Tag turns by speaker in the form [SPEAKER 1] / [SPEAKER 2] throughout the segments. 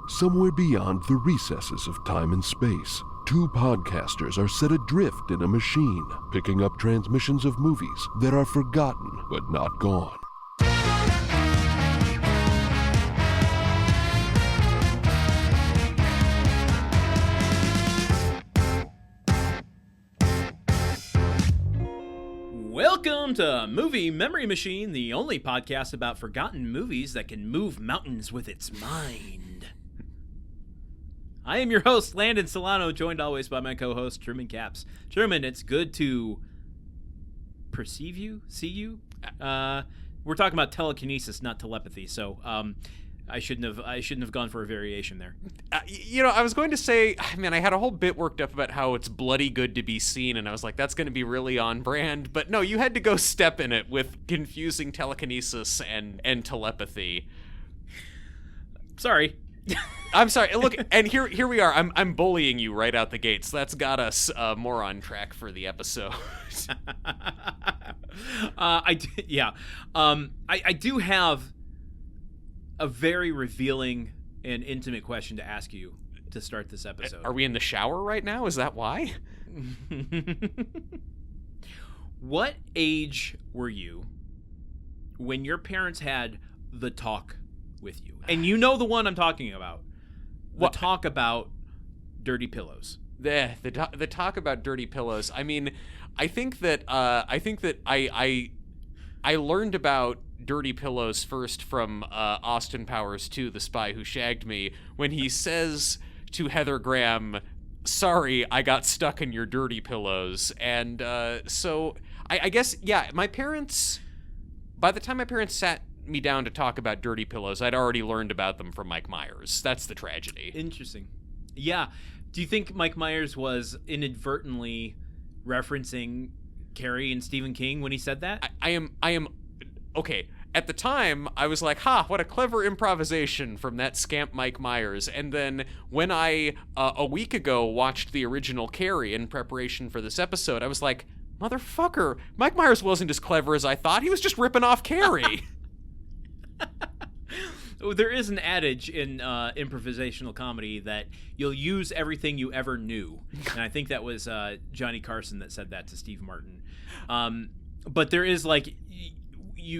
[SPEAKER 1] Somewhere beyond the recesses of time and space, two podcasters are set adrift in a machine, picking up transmissions of movies that are forgotten but not gone.
[SPEAKER 2] Welcome to Movie Memory Machine, the only podcast about forgotten movies that can move mountains with its mind. I am your host, Landon Solano, joined always by my co-host, Truman Capps. Truman, it's good to perceive you, see you. We're talking about telekinesis, not telepathy, so I shouldn't have gone for a variation there.
[SPEAKER 3] I was going to say, man, I had a whole bit worked up about how it's bloody good to be seen, and I was like, that's going to be really on brand. But no, you had to go step in it with confusing telekinesis and telepathy.
[SPEAKER 2] Sorry.
[SPEAKER 3] I'm sorry. Look, and here we are. I'm bullying you right out the gates. That's got us more on track for the episode.
[SPEAKER 2] I do have a very revealing and intimate question to ask you to start this episode.
[SPEAKER 3] Are we in the shower right now? Is that why?
[SPEAKER 2] What age were you when your parents had the talk with you? And you know the one I'm talking about. The talk about dirty pillows.
[SPEAKER 3] The talk about dirty pillows. I mean, I think that I learned about dirty pillows first from Austin Powers 2, The Spy Who Shagged Me, when he says to Heather Graham, "Sorry, I got stuck in your dirty pillows." And so I guess, yeah, by the time my parents sat me down to talk about dirty pillows, I'd already learned about them from Mike Myers. That's the tragedy.
[SPEAKER 2] Interesting. Yeah. Do you think Mike Myers was inadvertently referencing Carrie and Stephen King when he said that?
[SPEAKER 3] I am okay. At the time, I was like, what a clever improvisation from that scamp Mike Myers. And then when I, a week ago, watched the original Carrie in preparation for this episode, I was like, motherfucker, Mike Myers wasn't as clever as I thought. He was just ripping off Carrie.
[SPEAKER 2] There is an adage in improvisational comedy that you'll use everything you ever knew. And I think that was Johnny Carson that said that to Steve Martin. But there is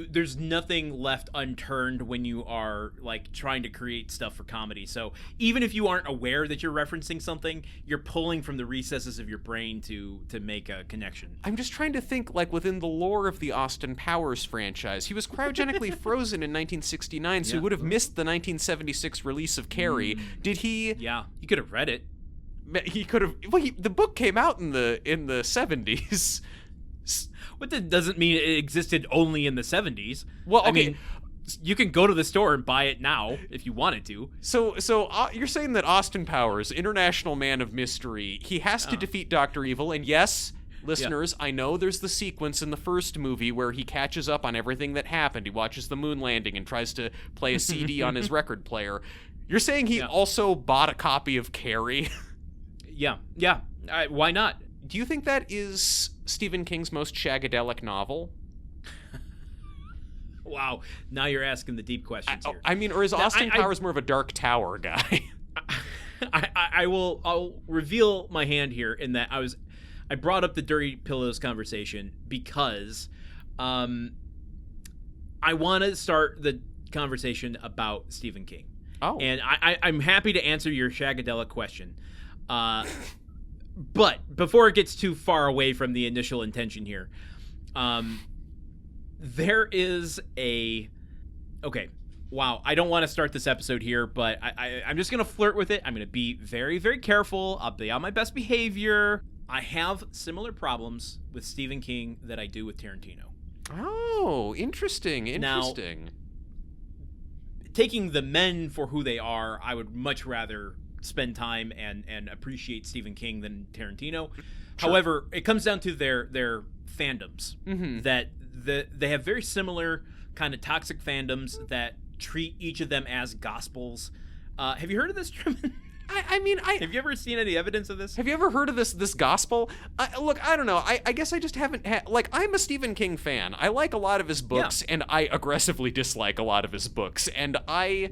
[SPEAKER 2] there's nothing left unturned when you are like trying to create stuff for comedy. So even if you aren't aware that you're referencing something, you're pulling from the recesses of your brain to make a connection.
[SPEAKER 3] I'm just trying to think, like, within the lore of the Austin Powers franchise, he was cryogenically frozen in 1969, so he would have missed the 1976 release of Carrie. Did he?
[SPEAKER 2] Yeah, you could have read it.
[SPEAKER 3] He could have. Well, the book came out in the 70s.
[SPEAKER 2] But that doesn't mean it existed only in the 70s.
[SPEAKER 3] Well, okay.
[SPEAKER 2] I mean, you can go to the store and buy it now if you wanted to.
[SPEAKER 3] So you're saying that Austin Powers, international man of mystery, he has to defeat Dr. Evil, and yes, listeners, I know there's the sequence in the first movie where he catches up on everything that happened. He watches the moon landing and tries to play a CD on his record player. You're saying he also bought a copy of Carrie?
[SPEAKER 2] Yeah. Why not?
[SPEAKER 3] Do you think that is Stephen King's most shagadelic novel?
[SPEAKER 2] Wow, now you're asking the deep questions here.
[SPEAKER 3] I mean, or is Austin Powers more of a Dark Tower guy?
[SPEAKER 2] I'll reveal my hand here in that I brought up the dirty pillows conversation because I want to start the conversation about Stephen King.
[SPEAKER 3] Oh,
[SPEAKER 2] and I'm happy to answer your shagadelic question. But before it gets too far away from the initial intention here, there is okay, wow, I don't want to start this episode here, but I'm just going to flirt with it. I'm going to be very, very careful. I'll be on my best behavior. I have similar problems with Stephen King that I do with Tarantino.
[SPEAKER 3] Oh, interesting.
[SPEAKER 2] Now, taking the men for who they are, I would much rather spend time and appreciate Stephen King than Tarantino. Sure. However, it comes down to their fandoms. Mm-hmm. That they have very similar kind of toxic fandoms that treat each of them as gospels. Have you heard of this, Truman?
[SPEAKER 3] I mean,
[SPEAKER 2] have you ever seen any evidence of this?
[SPEAKER 3] Have you ever heard of this gospel? Look, I don't know. I guess I just haven't had, like, I'm a Stephen King fan. I like a lot of his books, and I aggressively dislike a lot of his books. And I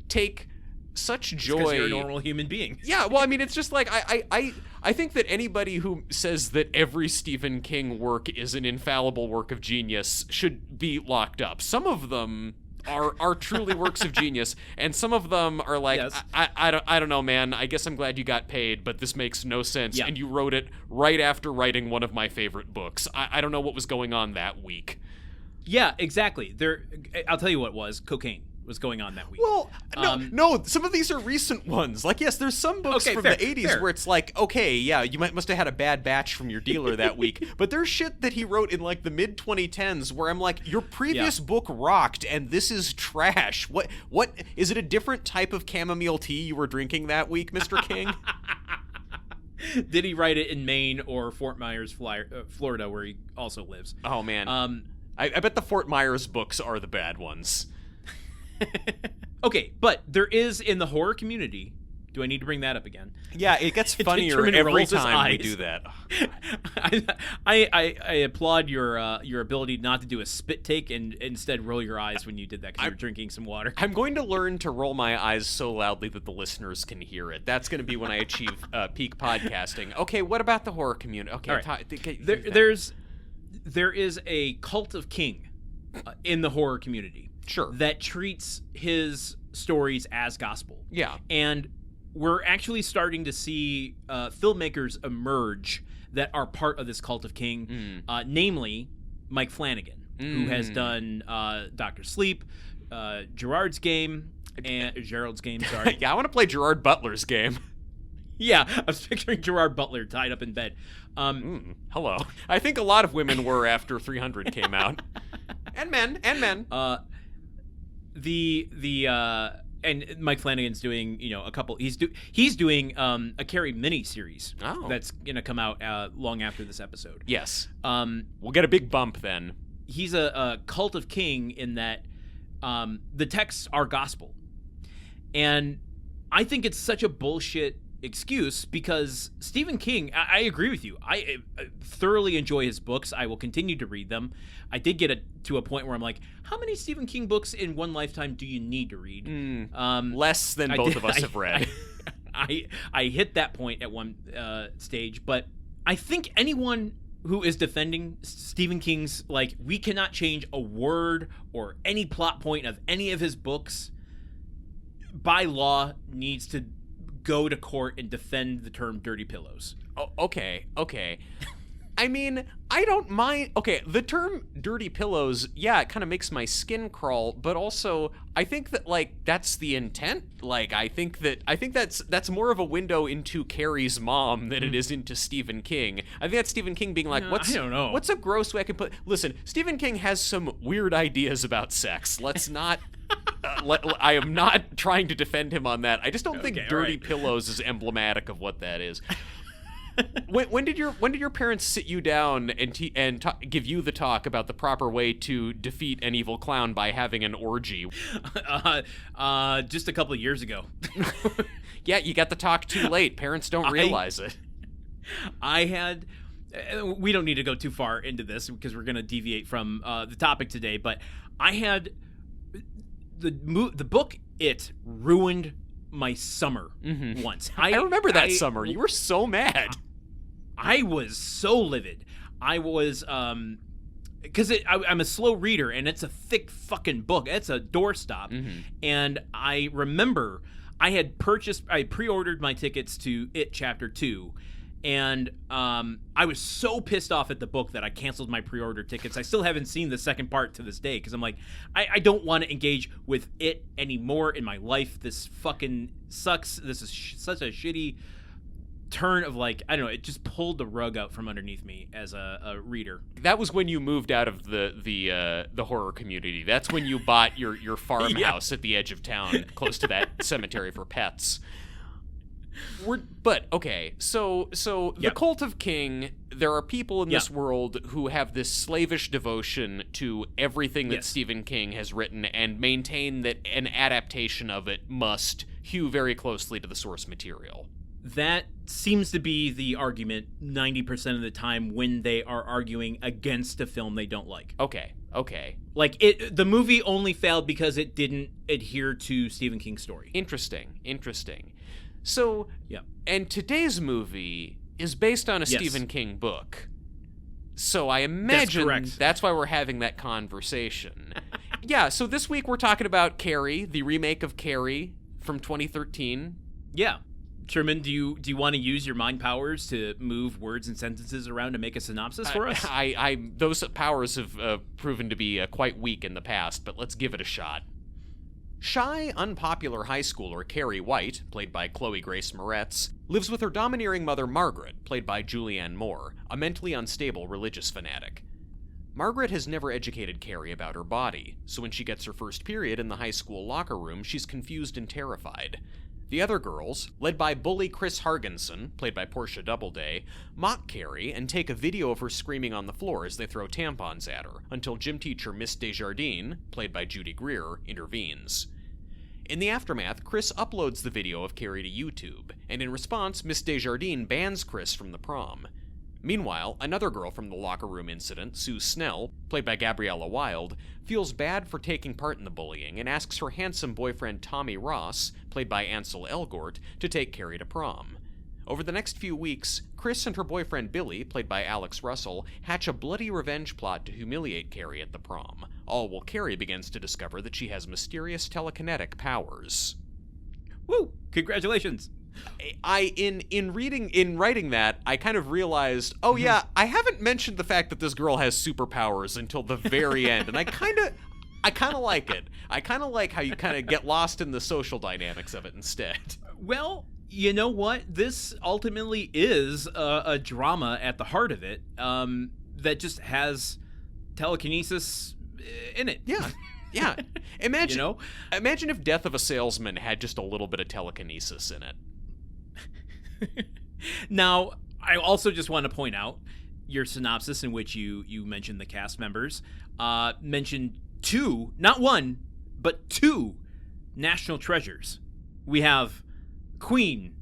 [SPEAKER 3] take such
[SPEAKER 2] Because
[SPEAKER 3] joy.
[SPEAKER 2] you're a normal human being.
[SPEAKER 3] Yeah, well, I mean, it's just like I think that anybody who says that every Stephen King work is an infallible work of genius should be locked up. Some of them are truly works of genius, and some of them are like,
[SPEAKER 2] Yes.
[SPEAKER 3] I don't know, man. I guess I'm glad you got paid, but this makes no sense.
[SPEAKER 2] Yeah.
[SPEAKER 3] And you wrote it right after writing one of my favorite books. I don't know what was going on that week.
[SPEAKER 2] Yeah, exactly. I'll tell you what was. Cocaine was going on that week.
[SPEAKER 3] Well, no, some of these are recent ones. Like, yes, there's some books from the 80s where it's like, okay, yeah, you must have had a bad batch from your dealer that week. But there's shit that he wrote in, like, the mid-2010s where I'm like, your previous book rocked, and this is trash. What? Is it a different type of chamomile tea you were drinking that week, Mr. King?
[SPEAKER 2] Did he write it in Maine or Fort Myers, Florida, where he also lives?
[SPEAKER 3] Oh, man. I bet the Fort Myers books are the bad ones.
[SPEAKER 2] Okay, but there is in the horror community. Do I need to bring that up again?
[SPEAKER 3] Yeah, it gets funnier
[SPEAKER 2] Truman
[SPEAKER 3] every
[SPEAKER 2] rolls his
[SPEAKER 3] time we
[SPEAKER 2] eyes.
[SPEAKER 3] do that.
[SPEAKER 2] I applaud your ability not to do a spit take and instead roll your eyes when you did that because you're drinking some water.
[SPEAKER 3] I'm going to learn to roll my eyes so loudly that the listeners can hear it. That's going to be when I achieve peak podcasting. Okay, what about the horror community? Okay,
[SPEAKER 2] All right. There is a cult of King in the horror community.
[SPEAKER 3] Sure.
[SPEAKER 2] That treats his stories as gospel.
[SPEAKER 3] Yeah.
[SPEAKER 2] And we're actually starting to see filmmakers emerge that are part of this cult of King, namely Mike Flanagan, who has done Dr. Sleep, Gerald's Game, sorry.
[SPEAKER 3] Yeah, I want to play Gerard Butler's game.
[SPEAKER 2] Yeah, I was picturing Gerard Butler tied up in bed.
[SPEAKER 3] Hello. I think a lot of women were after 300 came out. And men. And Mike Flanagan's doing, a couple. He's doing a Carrie mini series that's gonna come out long after this episode. Yes. We'll get a big bump then.
[SPEAKER 2] He's a cult of King in that the texts are gospel, and I think it's such a bullshit excuse because Stephen King, I agree with you. I thoroughly enjoy his books. I will continue to read them. I did get to a point where I'm like, how many Stephen King books in one lifetime do you need to read?
[SPEAKER 3] Less than both of us have read.
[SPEAKER 2] I hit that point at one stage, but I think anyone who is defending Stephen King's, like, we cannot change a word or any plot point of any of his books, by law needs to go to court and defend the term dirty pillows.
[SPEAKER 3] Oh, okay. I mean, I don't mind. Okay, the term dirty pillows, yeah, it kind of makes my skin crawl, but also I think that, like, that's the intent. Like, I think that's more of a window into Carrie's mom than it is into Stephen King. I think that's Stephen King being like,
[SPEAKER 2] I don't know.
[SPEAKER 3] What's a gross way I can put... Listen, Stephen King has some weird ideas about sex. Let's not... I am not trying to defend him on that. I just don't think dirty pillows is emblematic of what that is. When did your parents sit you down and give you the talk about the proper way to defeat an evil clown by having an orgy?
[SPEAKER 2] Just a couple of years ago.
[SPEAKER 3] Yeah, you got the talk too late. Parents don't realize it.
[SPEAKER 2] I had. We don't need to go too far into this because we're going to deviate from the topic today. But I had the book. It ruined my summer once.
[SPEAKER 3] I remember that summer. You were so mad.
[SPEAKER 2] I was so livid. I was because I'm a slow reader and it's a thick fucking book. It's a doorstop. And I remember I pre-ordered my tickets to It Chapter 2. And I was so pissed off at the book that I canceled my pre-order tickets. I still haven't seen the second part to this day because I'm like, I don't want to engage with it anymore in my life. This fucking sucks. This is such a shitty turn of, like, I don't know. It just pulled the rug out from underneath me as a reader.
[SPEAKER 3] That was when you moved out of the horror community. That's when you bought your farmhouse at the edge of town, close to that cemetery for pets. But okay, so the cult of King, there are people in this world who have this slavish devotion to everything that Stephen King has written and maintain that an adaptation of it must hew very closely to the source material.
[SPEAKER 2] That seems to be the argument 90% of the time when they are arguing against a film they don't like.
[SPEAKER 3] Okay. Okay.
[SPEAKER 2] Like, the movie only failed because it didn't adhere to Stephen King's story.
[SPEAKER 3] Interesting. So,
[SPEAKER 2] Yeah.
[SPEAKER 3] and today's movie is based on a
[SPEAKER 2] Yes.
[SPEAKER 3] Stephen King book. So I imagine
[SPEAKER 2] correct.
[SPEAKER 3] that's why we're having that conversation. Yeah, so this week we're talking about Carrie, the remake of Carrie from 2013.
[SPEAKER 2] Yeah. Sherman, do you want to use your mind powers to move words and sentences around to make a synopsis for us?
[SPEAKER 3] Those powers have proven to be quite weak in the past, but let's give it a shot. Shy, unpopular high schooler Carrie White, played by Chloë Grace Moretz, lives with her domineering mother Margaret, played by Julianne Moore, a mentally unstable religious fanatic. Margaret has never educated Carrie about her body, so when she gets her first period in the high school locker room, she's confused and terrified. The other girls, led by bully Chris Hargensen, played by Portia Doubleday, mock Carrie and take a video of her screaming on the floor as they throw tampons at her, until gym teacher Miss Desjardins, played by Judy Greer, intervenes. In the aftermath, Chris uploads the video of Carrie to YouTube, and in response, Miss Desjardins bans Chris from the prom. Meanwhile, another girl from the locker room incident, Sue Snell, played by Gabriella Wilde, feels bad for taking part in the bullying and asks her handsome boyfriend Tommy Ross, played by Ansel Elgort, to take Carrie to prom. Over the next few weeks, Chris and her boyfriend Billy, played by Alex Russell, hatch a bloody revenge plot to humiliate Carrie at the prom, all while Carrie begins to discover that she has mysterious telekinetic powers.
[SPEAKER 2] Woo! Congratulations.
[SPEAKER 3] In writing that, I kind of realized, oh yeah, I haven't mentioned the fact that this girl has superpowers until the very end, and I kind of like it. I kind of like how you kind of get lost in the social dynamics of it instead.
[SPEAKER 2] Well, you know what? This ultimately is a drama at the heart of it that just has telekinesis in it.
[SPEAKER 3] Yeah. Yeah. Imagine, imagine if Death of a Salesman had just a little bit of telekinesis in it.
[SPEAKER 2] Now, I also just want to point out your synopsis in which you mentioned the cast members, mentioned two, not one, but two national treasures. We have Queen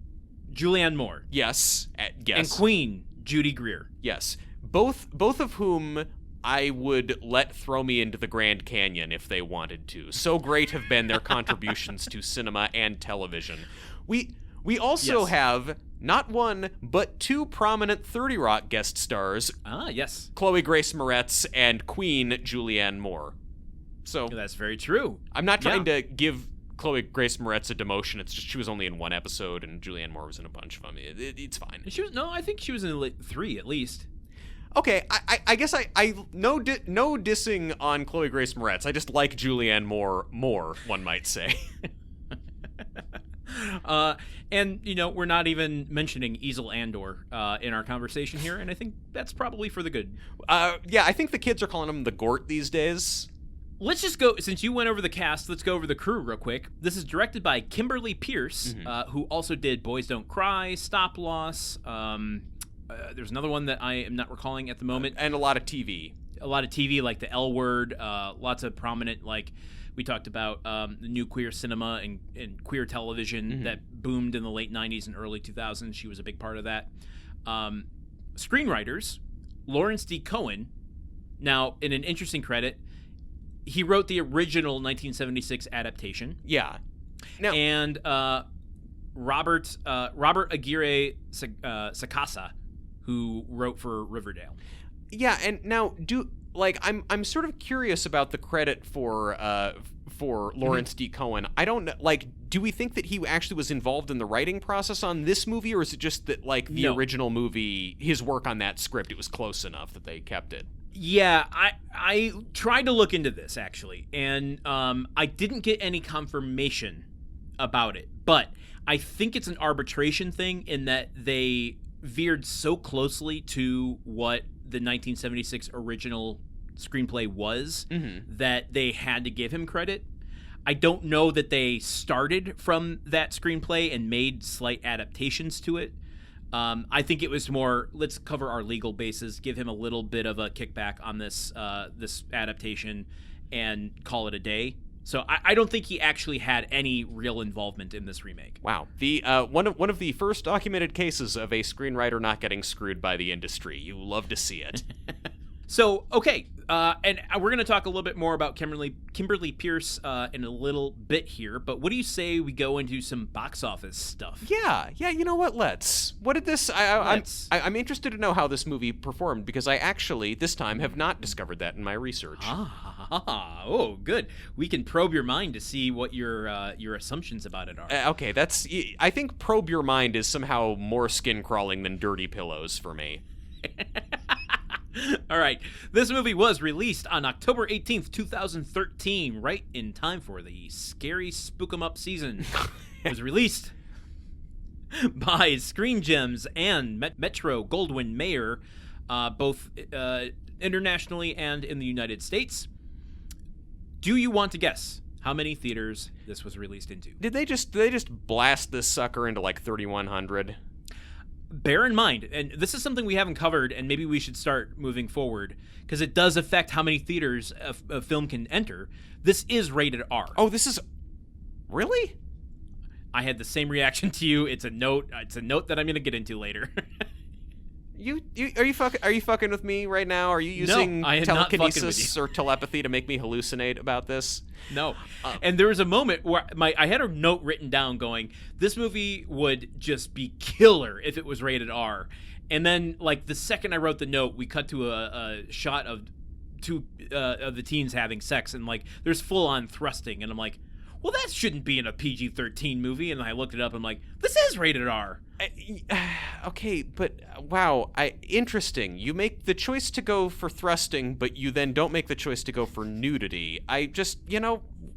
[SPEAKER 2] Julianne Moore.
[SPEAKER 3] Yes. Yes.
[SPEAKER 2] And Queen Judy Greer.
[SPEAKER 3] Yes. Both of whom I would let throw me into the Grand Canyon if they wanted to. So great have been their contributions to cinema and television. We also have not one, but two prominent 30 Rock guest stars.
[SPEAKER 2] Ah, yes.
[SPEAKER 3] Chloë Grace Moretz and Queen Julianne Moore. So
[SPEAKER 2] that's very true.
[SPEAKER 3] I'm not trying to give Chloë Grace Moretz a demotion. It's just she was only in one episode, and Julianne Moore was in a bunch of them. It's fine.
[SPEAKER 2] I think she was in 3 at least.
[SPEAKER 3] Okay, I guess I no dissing on Chloë Grace Moretz. I just like Julianne Moore more, one might say.
[SPEAKER 2] And we're not even mentioning Easel Andor in our conversation here, and I think that's probably for the good.
[SPEAKER 3] Yeah, I think the kids are calling him the Gort these days.
[SPEAKER 2] Let's just go, since you went over the cast, let's go over the crew real quick. This is directed by Kimberly Peirce, who also did Boys Don't Cry, Stop Loss. There's another one that I am not recalling at the moment.
[SPEAKER 3] And a lot of TV.
[SPEAKER 2] A lot of TV, like the L Word, lots of prominent, like we talked about the new queer cinema and queer television that boomed in the late 90s and early 2000s. She was a big part of that. Screenwriters, Lawrence D. Cohen. Now, in an interesting credit, he wrote the original 1976 adaptation.
[SPEAKER 3] Yeah. Now,
[SPEAKER 2] and Robert Aguirre Sacasa, who wrote for Riverdale.
[SPEAKER 3] Yeah, and now I'm sort of curious about the credit for Lawrence D. Cohen. I don't know, do we think that he actually was involved in the writing process on this movie, or is it just that the original movie, his work on that script, it was close enough that they kept it?
[SPEAKER 2] Yeah, I tried to look into this actually, and I didn't get any confirmation about it, but I think it's an arbitration thing in that they veered so closely to what the 1976 original screenplay was that they had to give him credit. I don't know that they started from that screenplay and made slight adaptations to it. I think it was more, let's cover our legal bases, give him a little bit of a kickback on this this adaptation, and call it a day. So I don't think he actually had any real involvement in this remake.
[SPEAKER 3] Wow. The one of the first documented cases of a screenwriter not getting screwed by the industry. You love to see it.
[SPEAKER 2] So, okay, And we're going to talk a little bit more about Kimberly Peirce in a little bit here, but what do you say we go into some box office stuff?
[SPEAKER 3] Yeah, you know what, let's. What did this... I'm interested to know how this movie performed, because I actually, this time, have not discovered that in my research.
[SPEAKER 2] Oh, good. We can probe your mind to see what your assumptions about it are.
[SPEAKER 3] Okay, I think probe your mind is somehow more skin-crawling than dirty pillows for me.
[SPEAKER 2] All right. This movie was released on October 18th, 2013, right in time for the scary spook 'em up season. It was released by Screen Gems and Metro-Goldwyn-Mayer, both internationally and in the United States. Do you want to guess how many theaters this was released into?
[SPEAKER 3] Did they just blast this sucker into like 3,100?
[SPEAKER 2] Bear in mind, and this is something we haven't covered, and maybe we should start moving forward, because it does affect how many theaters a film can enter. This is rated R.
[SPEAKER 3] Oh, this is... Really?
[SPEAKER 2] I had the same reaction to you. It's a note that I'm going to get into later.
[SPEAKER 3] Are you fucking with me right now? Are you using telekinesis or telepathy to make me hallucinate about this?
[SPEAKER 2] No. And there was a moment where I had a note written down going, this movie would just be killer if it was rated R. And then, like, the second I wrote the note, we cut to a shot of two of the teens having sex, and, like, there's full-on thrusting, and I'm like, well, that shouldn't be in a PG-13 movie. And I looked it up, and I'm like, this is rated R.
[SPEAKER 3] Okay, but wow, interesting. You make the choice to go for thrusting, but you then don't make the choice to go for nudity. I just,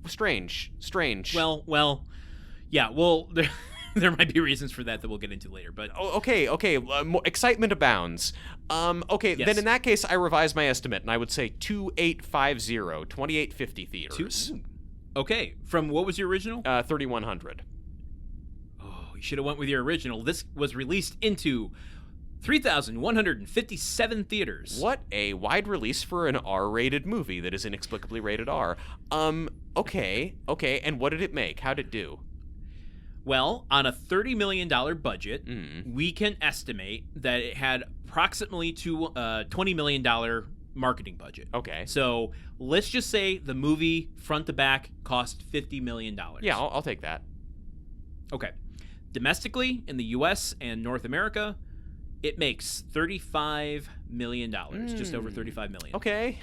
[SPEAKER 3] strange.
[SPEAKER 2] Well, yeah. Well, there might be reasons for that we'll get into later. But
[SPEAKER 3] okay. Excitement abounds. Okay,
[SPEAKER 2] yes.
[SPEAKER 3] Then in that case, I revise my estimate, and I would say 2,850 theaters.
[SPEAKER 2] Okay, from what was your original?
[SPEAKER 3] 3,100.
[SPEAKER 2] You should have went with your original. This was released into 3,157 theaters.
[SPEAKER 3] What a wide release for an R-rated movie that is inexplicably rated R. Okay, and what did it make? How did it do?
[SPEAKER 2] Well, on a $30 million budget, we can estimate that it had approximately $20 million marketing budget.
[SPEAKER 3] Okay.
[SPEAKER 2] So let's just say the movie, front to back, cost $50 million.
[SPEAKER 3] Yeah, I'll take that.
[SPEAKER 2] Okay. Domestically, in the U.S. and North America, it makes $35 million, just over $35 million.
[SPEAKER 3] Okay.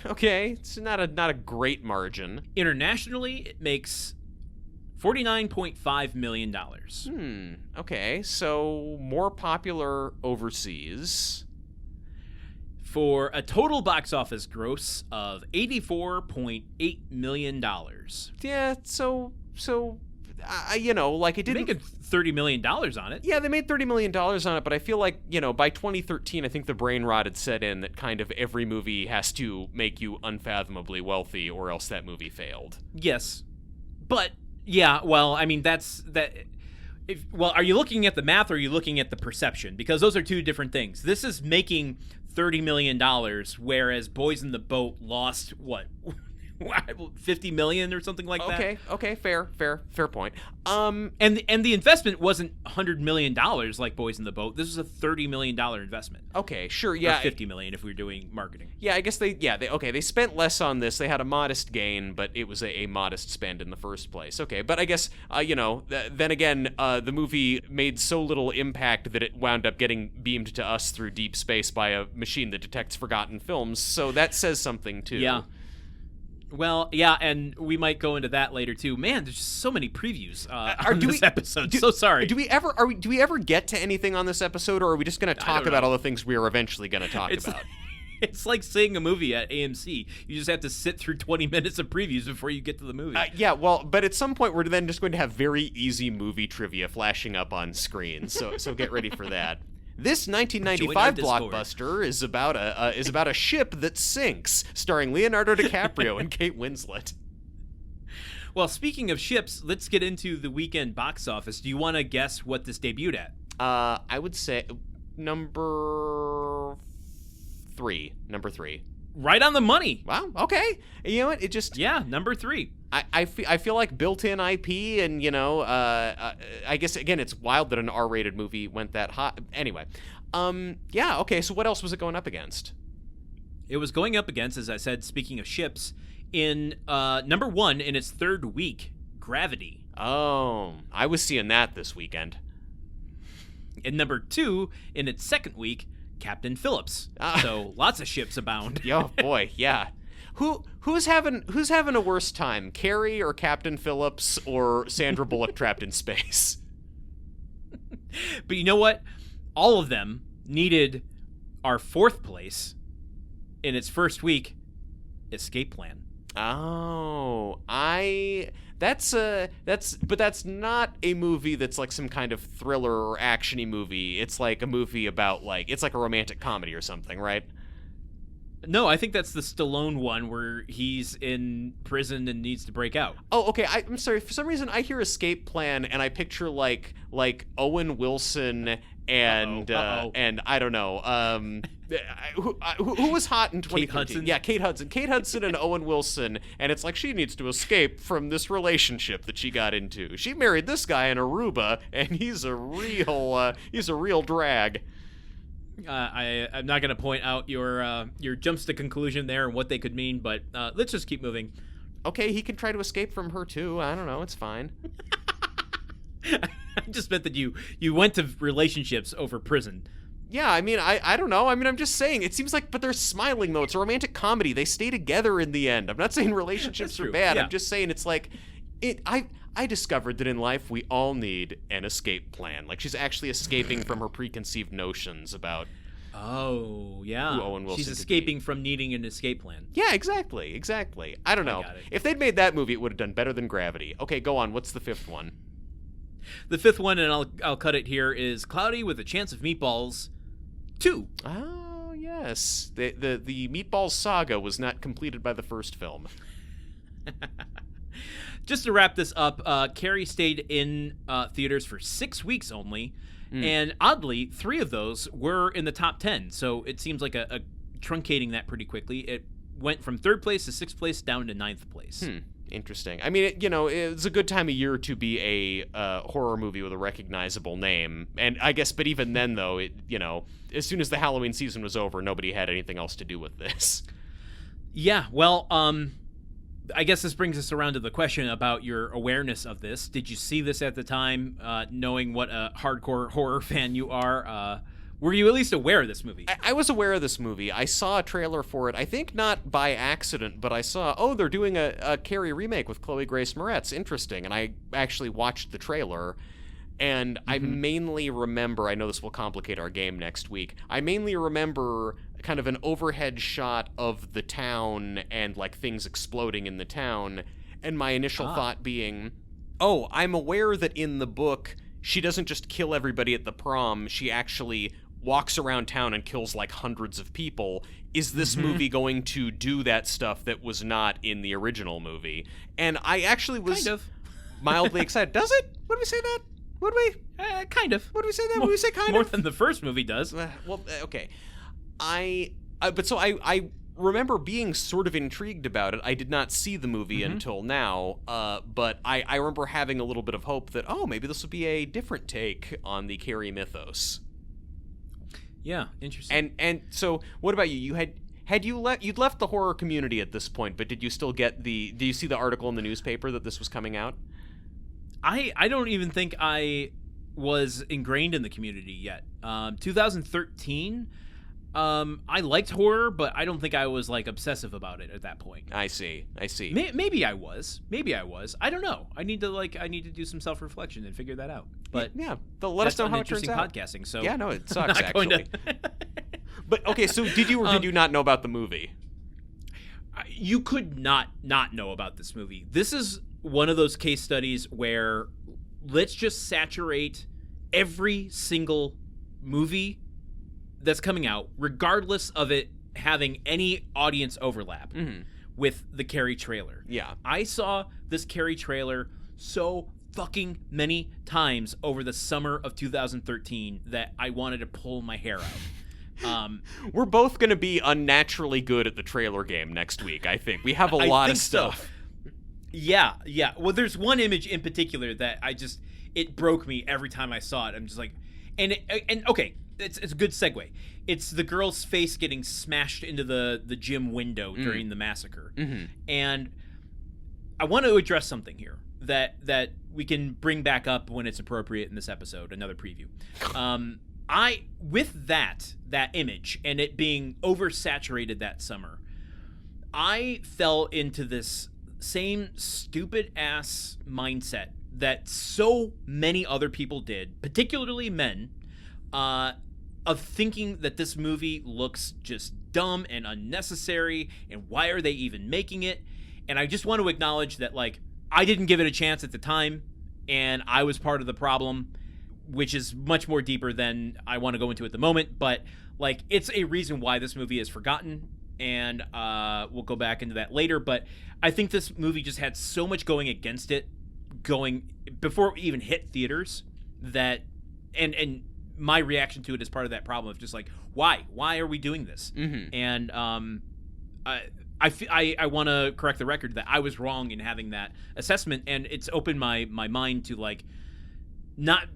[SPEAKER 3] It's not a great margin.
[SPEAKER 2] Internationally, it makes $49.5 million.
[SPEAKER 3] Okay, so more popular overseas.
[SPEAKER 2] For a total box office gross of $84.8 million.
[SPEAKER 3] Yeah, so like it didn't...
[SPEAKER 2] Making $30 million on it.
[SPEAKER 3] Yeah, they made $30 million on it, but I feel like, by 2013, I think the brain rot had set in that kind of every movie has to make you unfathomably wealthy or else that movie failed.
[SPEAKER 2] Yes. But, yeah, well, I mean, are you looking at the math or are you looking at the perception? Because those are two different things. This is making $30 million, whereas Boys in the Boat lost, what, $50 million or something like that?
[SPEAKER 3] Okay, fair point.
[SPEAKER 2] And the investment wasn't $100 million like Boys in the Boat. This was a $30 million investment.
[SPEAKER 3] Okay, sure, yeah.
[SPEAKER 2] Or $50 million if we were doing marketing.
[SPEAKER 3] Yeah, I guess they spent less on this. They had a modest gain, but it was a modest spend in the first place. Okay, but I guess, then again, the movie made so little impact that it wound up getting beamed to us through deep space by a machine that detects forgotten films, so that says something, too.
[SPEAKER 2] Yeah. Well, yeah, and we might go into that later too. Man, there's just so many previews on this episode. So sorry.
[SPEAKER 3] Do we ever get to anything on this episode, or are we just going to talk about all the things we are eventually going to talk about?
[SPEAKER 2] It's like seeing a movie at AMC. You just have to sit through 20 minutes of previews before you get to the movie.
[SPEAKER 3] Yeah, well, but at some point we're then just going to have very easy movie trivia flashing up on screen. So get ready for that. This 1995 blockbuster is about a ship that sinks, starring Leonardo DiCaprio and Kate Winslet.
[SPEAKER 2] Well, speaking of ships, let's get into the weekend box office. Do you want to guess what this debuted at?
[SPEAKER 3] I would say number three.
[SPEAKER 2] Right on the money.
[SPEAKER 3] Wow. Okay. You know what? It just
[SPEAKER 2] number 3.
[SPEAKER 3] I feel like built-in IP, and I guess again it's wild that an R-rated movie went that hot. Anyway, okay. So what else was it going up against?
[SPEAKER 2] It was going up against, as I said, speaking of ships, in number 1 in its 3rd week, Gravity.
[SPEAKER 3] Oh, I was seeing that this weekend.
[SPEAKER 2] In number 2 in its 2nd week, Captain Phillips. So lots of ships abound.
[SPEAKER 3] Oh boy, yeah. Who's having a worse time, Carrie or Captain Phillips or Sandra Bullock trapped in space?
[SPEAKER 2] But you know what? All of them needed our 4th place in its first week, Escape Plan.
[SPEAKER 3] Oh, that's not a movie that's like some kind of thriller or actiony movie. It's like a movie about it's like a romantic comedy or something, right?
[SPEAKER 2] No, I think that's the Stallone one where he's in prison and needs to break out.
[SPEAKER 3] Oh, okay. I'm sorry. For some reason, I hear Escape Plan and I picture like Owen Wilson and and I don't know who was hot in 2013?
[SPEAKER 2] Kate Hudson?
[SPEAKER 3] Yeah, Kate Hudson. Kate Hudson and Owen Wilson, and it's like she needs to escape from this relationship that she got into. She married this guy in Aruba, and he's a real drag.
[SPEAKER 2] I'm not going to point out your jumps to conclusion there and what they could mean, but let's just keep moving.
[SPEAKER 3] Okay, he can try to escape from her too. I don't know. It's fine.
[SPEAKER 2] I just meant that you went to relationships over prison.
[SPEAKER 3] Yeah, I mean, I don't know. I mean, I'm just saying, it seems like, but they're smiling, though. It's a romantic comedy. They stay together in the end. I'm not saying relationships are bad. Yeah. I'm just saying it's like, I discovered that in life we all need an escape plan. Like, she's actually escaping from her preconceived notions about
[SPEAKER 2] who Owen Wilson
[SPEAKER 3] She's
[SPEAKER 2] escaping from needing an escape plan.
[SPEAKER 3] Yeah, exactly. I don't know. If they'd made that movie, it would have done better than Gravity. Okay, go on. What's the 5th one?
[SPEAKER 2] The 5th one, and I'll cut it here, is Cloudy with a Chance of Meatballs 2.
[SPEAKER 3] Oh, yes. The Meatballs saga was not completed by the first film.
[SPEAKER 2] Just to wrap this up, Carrie stayed in theaters for 6 weeks only, and oddly, 3 of those were in the top 10, so it seems like a truncating that pretty quickly. It went from 3rd place to 6th place down to 9th place.
[SPEAKER 3] Interesting. I mean, it's a good time of year to be a horror movie with a recognizable name. And I guess, but even then, though, as soon as the Halloween season was over, nobody had anything else to do with this.
[SPEAKER 2] Yeah, well, I guess this brings us around to the question about your awareness of this. Did you see this at the time, knowing what a hardcore horror fan you are? Were you at least aware of this movie?
[SPEAKER 3] I was aware of this movie. I saw a trailer for it. I think not by accident, but I saw, they're doing a Carrie remake with Chloë Grace Moretz. Interesting. And I actually watched the trailer. And I mainly remember, I know this will complicate our game next week, I mainly remember kind of an overhead shot of the town and like things exploding in the town. And my initial thought being, I'm aware that in the book, she doesn't just kill everybody at the prom, she actually walks around town and kills like hundreds of people. Is this movie going to do that stuff that was not in the original movie? And I actually was mildly excited. Does it? Would we say that? Would we?
[SPEAKER 2] Kind of.
[SPEAKER 3] Would we say that? Would we say kind
[SPEAKER 2] more
[SPEAKER 3] of?
[SPEAKER 2] More than the first movie does.
[SPEAKER 3] Well, okay. I remember being sort of intrigued about it. I did not see the movie until now, but I remember having a little bit of hope that, maybe this would be a different take on the Carrie mythos.
[SPEAKER 2] Yeah, interesting.
[SPEAKER 3] And so, what about you? You'd left the horror community at this point, but did you still get did you see the article in the newspaper that this was coming out?
[SPEAKER 2] I don't even think I was ingrained in the community yet. 2013, I liked horror, but I don't think I was like obsessive about it at that point.
[SPEAKER 3] I see.
[SPEAKER 2] Maybe I was. I don't know. I need to do some self-reflection and figure that out. But
[SPEAKER 3] yeah, let us know how it turns out.
[SPEAKER 2] Podcasting. So
[SPEAKER 3] yeah, no, it sucks actually. But okay, so did you or did you not know about the movie?
[SPEAKER 2] You could not know about this movie. This is one of those case studies where let's just saturate every single movie that's coming out, regardless of it having any audience overlap with the Carrie trailer.
[SPEAKER 3] Yeah.
[SPEAKER 2] I saw this Carrie trailer so fucking many times over the summer of 2013 that I wanted to pull my hair out.
[SPEAKER 3] We're both going to be unnaturally good at the trailer game next week, I think. We have a lot of stuff.
[SPEAKER 2] So. Yeah. Well, there's one image in particular that it broke me every time I saw it. I'm just like, and okay, it's a good segue. It's the girl's face getting smashed into the gym window during the massacre. And I want to address something here that we can bring back up when it's appropriate in this episode, another preview. With that image and it being oversaturated that summer, I fell into this same stupid ass mindset that so many other people did, particularly men, of thinking that this movie looks just dumb and unnecessary, and why are they even making it? And I just want to acknowledge that, like, I didn't give it a chance at the time, and I was part of the problem, which is much more deeper than I want to go into at the moment. But, like, it's a reason why this movie is forgotten, and we'll go back into that later. But I think this movie just had so much going against it, going before it even hit theaters, that and my reaction to it is part of that problem of just like, why are we doing this? And I want to correct the record that I was wrong in having that assessment, and it's opened my mind to like not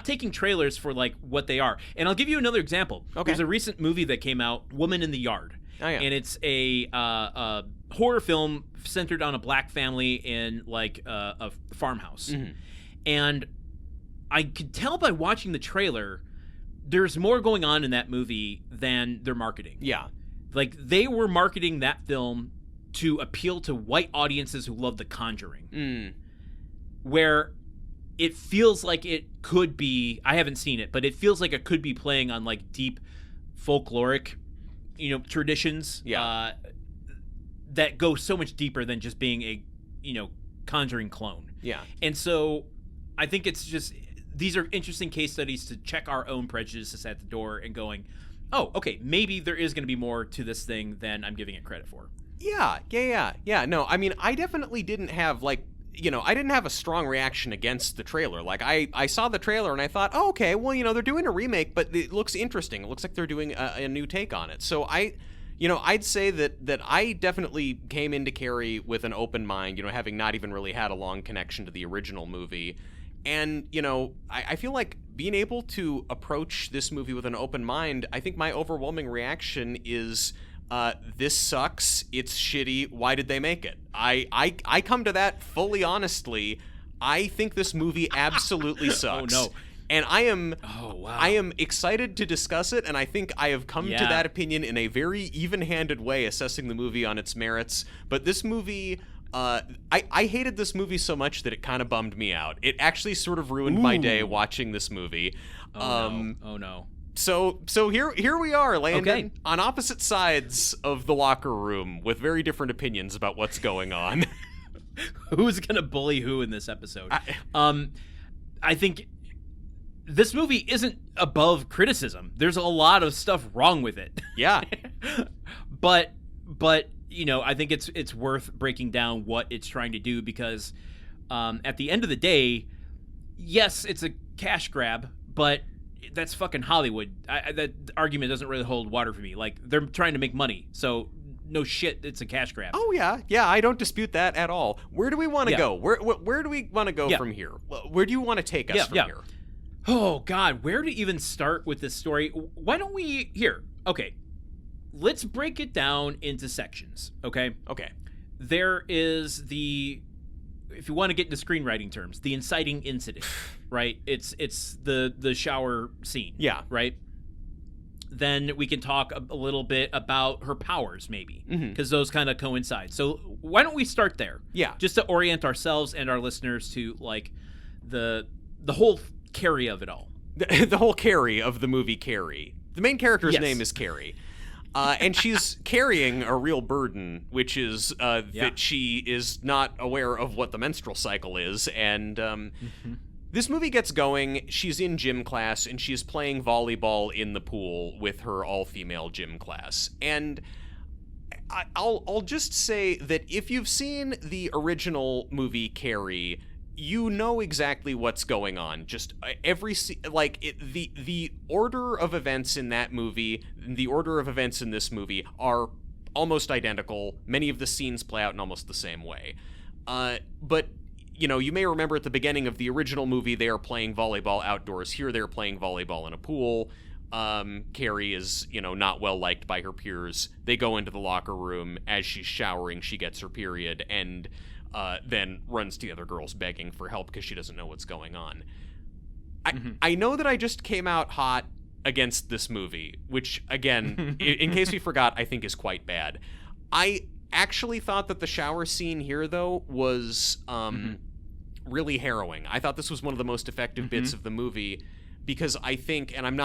[SPEAKER 2] taking trailers for like what they are. And I'll give you another example. There's a recent movie that came out, Woman in the Yard. And it's a horror film centered on a black family in like a farmhouse. And I could tell by watching the trailer, there's more going on in that movie than their marketing. Like, they were marketing that film to appeal to white audiences who love The Conjuring. Where it feels like it could be, I haven't seen it, but it feels like it could be playing on like deep folkloric, traditions that go so much deeper than just being a, Conjuring clone. And so I think it's just, these are interesting case studies to check our own prejudices at the door and going, oh, okay, maybe there is going to be more to this thing than I'm giving it credit for.
[SPEAKER 3] Yeah. No, I mean, I definitely didn't have like, I didn't have a strong reaction against the trailer. Like, I saw the trailer and I thought, oh, okay, well, they're doing a remake, but it looks interesting. It looks like they're doing a new take on it. So I'd say that I definitely came into Carrie with an open mind, having not even really had a long connection to the original movie. And, I feel like being able to approach this movie with an open mind, I think my overwhelming reaction is, this sucks, it's shitty, why did they make it? I come to that fully honestly. I think this movie absolutely sucks.
[SPEAKER 2] Oh, no.
[SPEAKER 3] And I am
[SPEAKER 2] wow.
[SPEAKER 3] I am excited to discuss it, and I think I have come to that opinion in a very even-handed way, assessing the movie on its merits. But this movie, I hated this movie so much that it kind of bummed me out. It actually sort of ruined my day watching this movie.
[SPEAKER 2] Oh no.
[SPEAKER 3] So here we are, Landon, on opposite sides of the locker room with very different opinions about what's going on.
[SPEAKER 2] Who's gonna bully who in this episode? I think this movie isn't above criticism. There's a lot of stuff wrong with it.
[SPEAKER 3] Yeah.
[SPEAKER 2] but I think it's worth breaking down what it's trying to do, because at the end of the day, yes, it's a cash grab, but that's fucking Hollywood. That argument doesn't really hold water for me. Like, they're trying to make money, so no shit, it's a cash grab.
[SPEAKER 3] Oh yeah, I don't dispute that at all. Where do we want to go? Where do we want to go from here? Where do you want to take us from here?
[SPEAKER 2] Oh God, where to even start with this story? Why don't we Okay, let's break it down into sections. Okay. There is if you want to get into screenwriting terms, the inciting incident, right? It's the shower scene.
[SPEAKER 3] Yeah.
[SPEAKER 2] Right. Then we can talk a little bit about her powers, maybe, because those kind of coincide. So why don't we start there?
[SPEAKER 3] Yeah.
[SPEAKER 2] Just to orient ourselves and our listeners to like the whole Carrie of it all.
[SPEAKER 3] The whole Carrie of the movie Carrie. The main character's name is Carrie. And she's carrying a real burden, which is that she is not aware of what the menstrual cycle is. And this movie gets going. She's in gym class, and she's playing volleyball in the pool with her all-female gym class. And I'll just say that if you've seen the original movie Carrie, you know exactly what's going on. Just the order of events in that movie, the order of events in this movie are almost identical. Many of the scenes play out in almost the same way. But you may remember at the beginning of the original movie, they are playing volleyball outdoors. Here, they're playing volleyball in a pool. Carrie is, not well liked by her peers. They go into the locker room. As she's showering, she gets her period and then runs to the other girls begging for help because she doesn't know what's going on. I know that I just came out hot against this movie, which, again, in case we forgot, I think is quite bad. I actually thought that the shower scene here, though, was really harrowing. I thought this was one of the most effective bits of the movie because I think, and I'm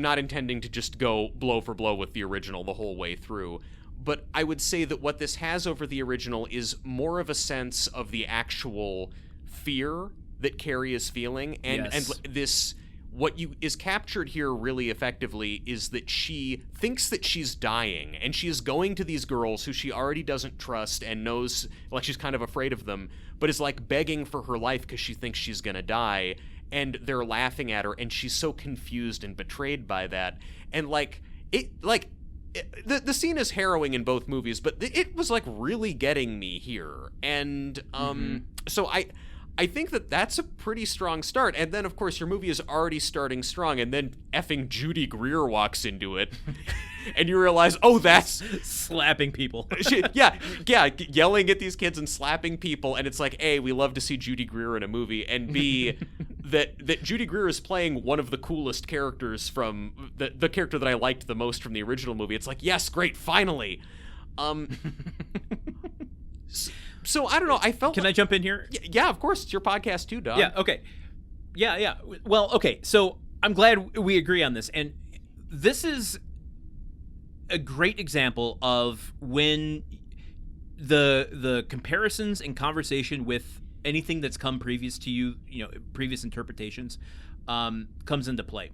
[SPEAKER 3] not intending to just go blow for blow with the original the whole way through, but I would say that what this has over the original is more of a sense of the actual fear that Carrie is feeling, and this what is captured here really effectively is that she thinks that she's dying, and she is going to these girls who she already doesn't trust and knows, like, she's kind of afraid of them, but is like begging for her life because she thinks she's gonna die, and they're laughing at her, and she's so confused and betrayed by that, and the scene is harrowing in both movies, but it was like really getting me here, and so I think that that's a pretty strong start. And then, of course, your movie is already starting strong, and then effing Judy Greer walks into it, and you realize, oh, that's...
[SPEAKER 2] slapping people.
[SPEAKER 3] yeah, yelling at these kids and slapping people, and it's like, A, we love to see Judy Greer in a movie, and B, that Judy Greer is playing one of the coolest characters from... the character that I liked the most from the original movie. It's like, yes, great, finally! So, I don't know, I felt...
[SPEAKER 2] Can I jump in here?
[SPEAKER 3] Yeah, of course, it's your podcast too, Dom.
[SPEAKER 2] Yeah, okay. Yeah. Well, okay, so I'm glad we agree on this, and this is a great example of when the comparisons and conversation with anything that's come previous to you, previous interpretations, comes into play.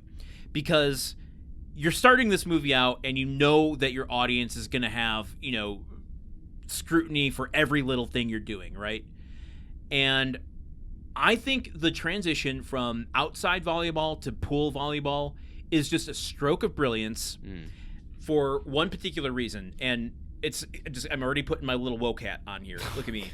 [SPEAKER 2] Because you're starting this movie out, and you know that your audience is going to have, scrutiny for every little thing you're doing, right? And I think the transition from outside volleyball to pool volleyball is just a stroke of brilliance for one particular reason, and it's just I'm already putting my little woke hat on here. Look at me.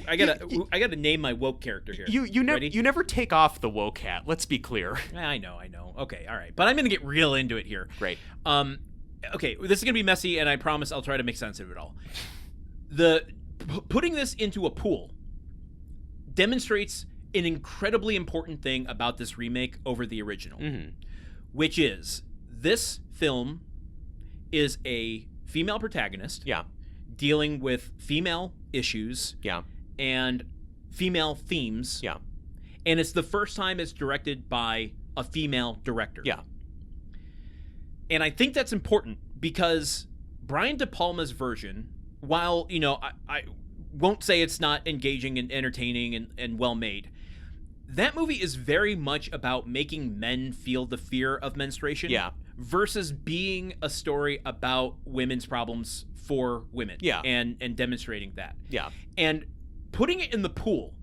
[SPEAKER 2] I gotta name my woke character here.
[SPEAKER 3] You never take off the woke hat. Let's be clear.
[SPEAKER 2] I know. Okay, all right, but I'm gonna get real into it here.
[SPEAKER 3] Great.
[SPEAKER 2] Okay, this is gonna be messy, and I promise I'll try to make sense of it all. Putting this into a pool demonstrates an incredibly important thing about this remake over the original, which is this film is a female protagonist dealing with female issues and female themes, and it's the first time it's directed by a female director. And I think that's important because Brian De Palma's version, while, I won't say it's not engaging and entertaining and well-made, that movie is very much about making men feel the fear of menstruation versus being a story about women's problems for women and demonstrating that. And putting it in the pool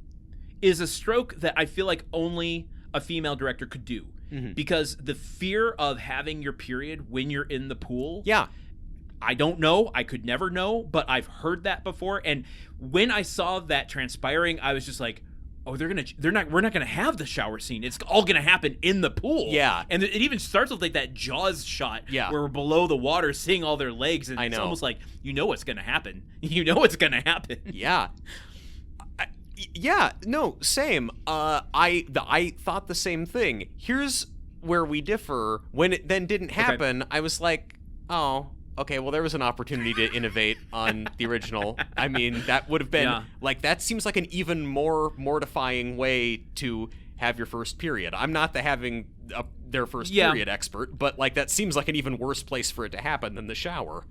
[SPEAKER 2] is a stroke that I feel like only a female director could do because the fear of having your period when you're in the pool I don't know. I could never know, but I've heard that before. And when I saw that transpiring, I was just like, oh, we're not gonna have the shower scene. It's all gonna happen in the pool. And it even starts with like that Jaws shot where we're below the water seeing all their legs, and it's almost like what's gonna happen. It's gonna happen.
[SPEAKER 3] No, same. I thought the same thing. Here's where we differ. When it then didn't happen, I was like, oh, okay, well, there was an opportunity to innovate on the original. I mean, that would have been, that seems like an even more mortifying way to have your first period. I'm not having their first period expert, but, that seems like an even worse place for it to happen than the shower.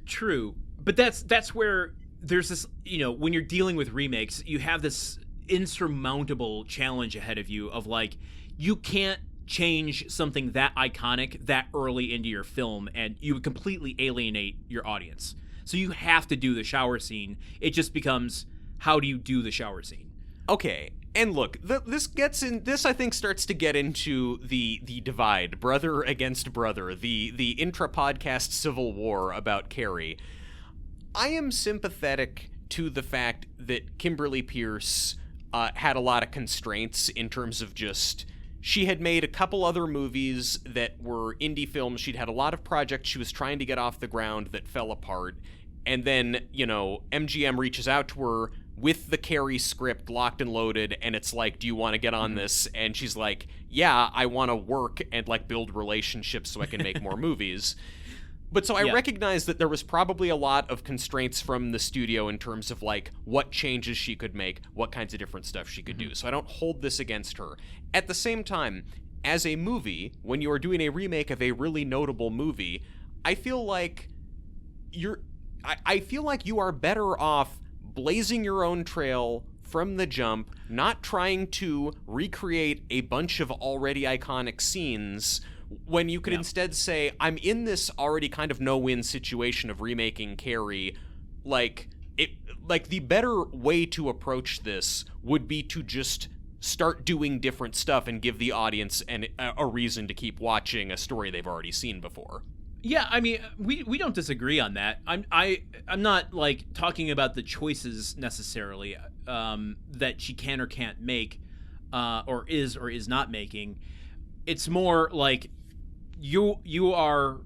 [SPEAKER 2] True. But that's where there's this, when you're dealing with remakes, you have this insurmountable challenge ahead of you of, you can't change something that iconic that early into your film, and you would completely alienate your audience. So you have to do the shower scene. It just becomes, how do you do the shower scene?
[SPEAKER 3] Okay, and look, this I think starts to get into the divide, brother against brother, the intra-podcast civil war about Carrie. I am sympathetic to the fact that Kimberly Peirce had a lot of constraints in terms of just she had made a couple other movies that were indie films. She'd had a lot of projects she was trying to get off the ground that fell apart. And then, MGM reaches out to her with the Carrie script locked and loaded, and it's like, do you want to get on this? And she's like, yeah, I want to work and like build relationships so I can make more movies. But so I recognize that there was probably a lot of constraints from the studio in terms of like what changes she could make, what kinds of different stuff she could do. So I don't hold this against her. At the same time, as a movie, when you are doing a remake of a really notable movie, I feel like you are better off blazing your own trail from the jump, not trying to recreate a bunch of already iconic scenes, when you could instead say, I'm in this already kind of no-win situation of remaking Carrie. Like the better way to approach this would be to just start doing different stuff and give the audience a reason to keep watching a story they've already seen before.
[SPEAKER 2] Yeah, I mean, we don't disagree on that. I'm not like talking about the choices necessarily that she can or can't make, or is not making. It's more like you are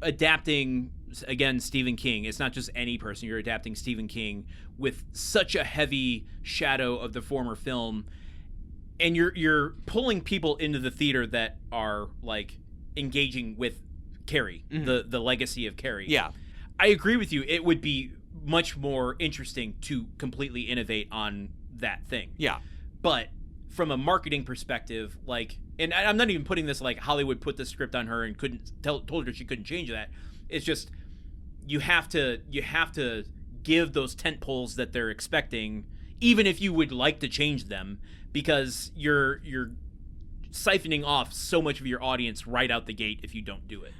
[SPEAKER 2] adapting, again, Stephen King. It's not just any person. You're adapting Stephen King with such a heavy shadow of the former film, and you're pulling people into the theater that are like engaging with Carrie, the legacy of Carrie.
[SPEAKER 3] Yeah.
[SPEAKER 2] I agree with you. It would be much more interesting to completely innovate on that thing.
[SPEAKER 3] Yeah.
[SPEAKER 2] But from a marketing perspective, like, and I'm not even putting this like Hollywood put the script on her and told her she couldn't change that. It's just you have to give those tent poles that they're expecting, even if you would like to change them, because you're siphoning off so much of your audience right out the gate if you don't do it.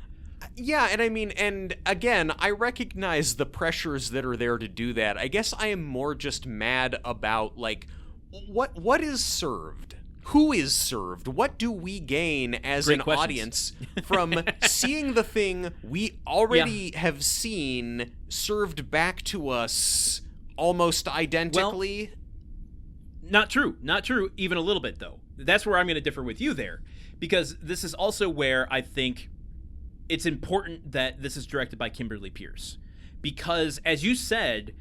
[SPEAKER 3] Yeah, and I mean, and again, I recognize the pressures that are there to do that. I guess I am more just mad about, like, what is served? Who is served? What do we gain as
[SPEAKER 2] Great
[SPEAKER 3] an
[SPEAKER 2] questions.
[SPEAKER 3] audience from seeing the thing we already have seen served back to us almost identically?
[SPEAKER 2] Well, not true, even a little bit, though. That's where I'm going to differ with you there, because this is also where I think it's important that this is directed by Kimberly Peirce, because, as you said,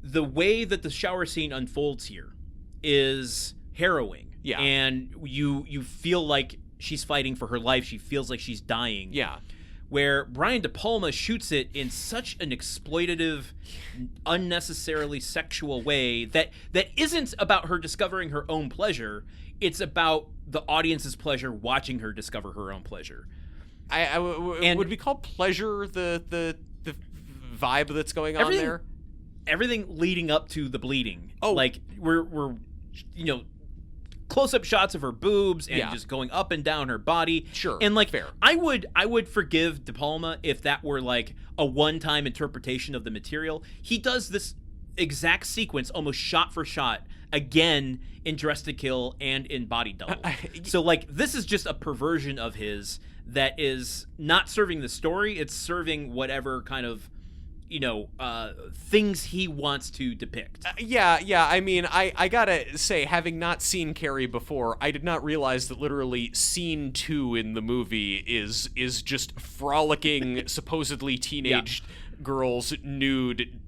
[SPEAKER 2] the way that the shower scene unfolds here is harrowing.
[SPEAKER 3] Yeah.
[SPEAKER 2] And you feel like she's fighting for her life. She feels like she's dying.
[SPEAKER 3] Yeah.
[SPEAKER 2] Where Brian De Palma shoots it in such an exploitative, unnecessarily sexual way that isn't about her discovering her own pleasure. It's about the audience's pleasure watching her discover her own pleasure.
[SPEAKER 3] Would we call pleasure the vibe that's going on there?
[SPEAKER 2] Everything leading up to the bleeding.
[SPEAKER 3] Oh,
[SPEAKER 2] like we're close-up shots of her boobs and just going up and down her body.
[SPEAKER 3] Sure.
[SPEAKER 2] And like,
[SPEAKER 3] fair.
[SPEAKER 2] I would forgive De Palma if that were like a one-time interpretation of the material. He does this exact sequence almost shot for shot again in Dressed to Kill and in Body Double. So like, this is just a perversion of his that is not serving the story. It's serving whatever kind of things he wants to depict.
[SPEAKER 3] Yeah. I mean, I gotta say, having not seen Carrie before, I did not realize that literally scene 2 in the movie is just frolicking, supposedly teenage girls nude,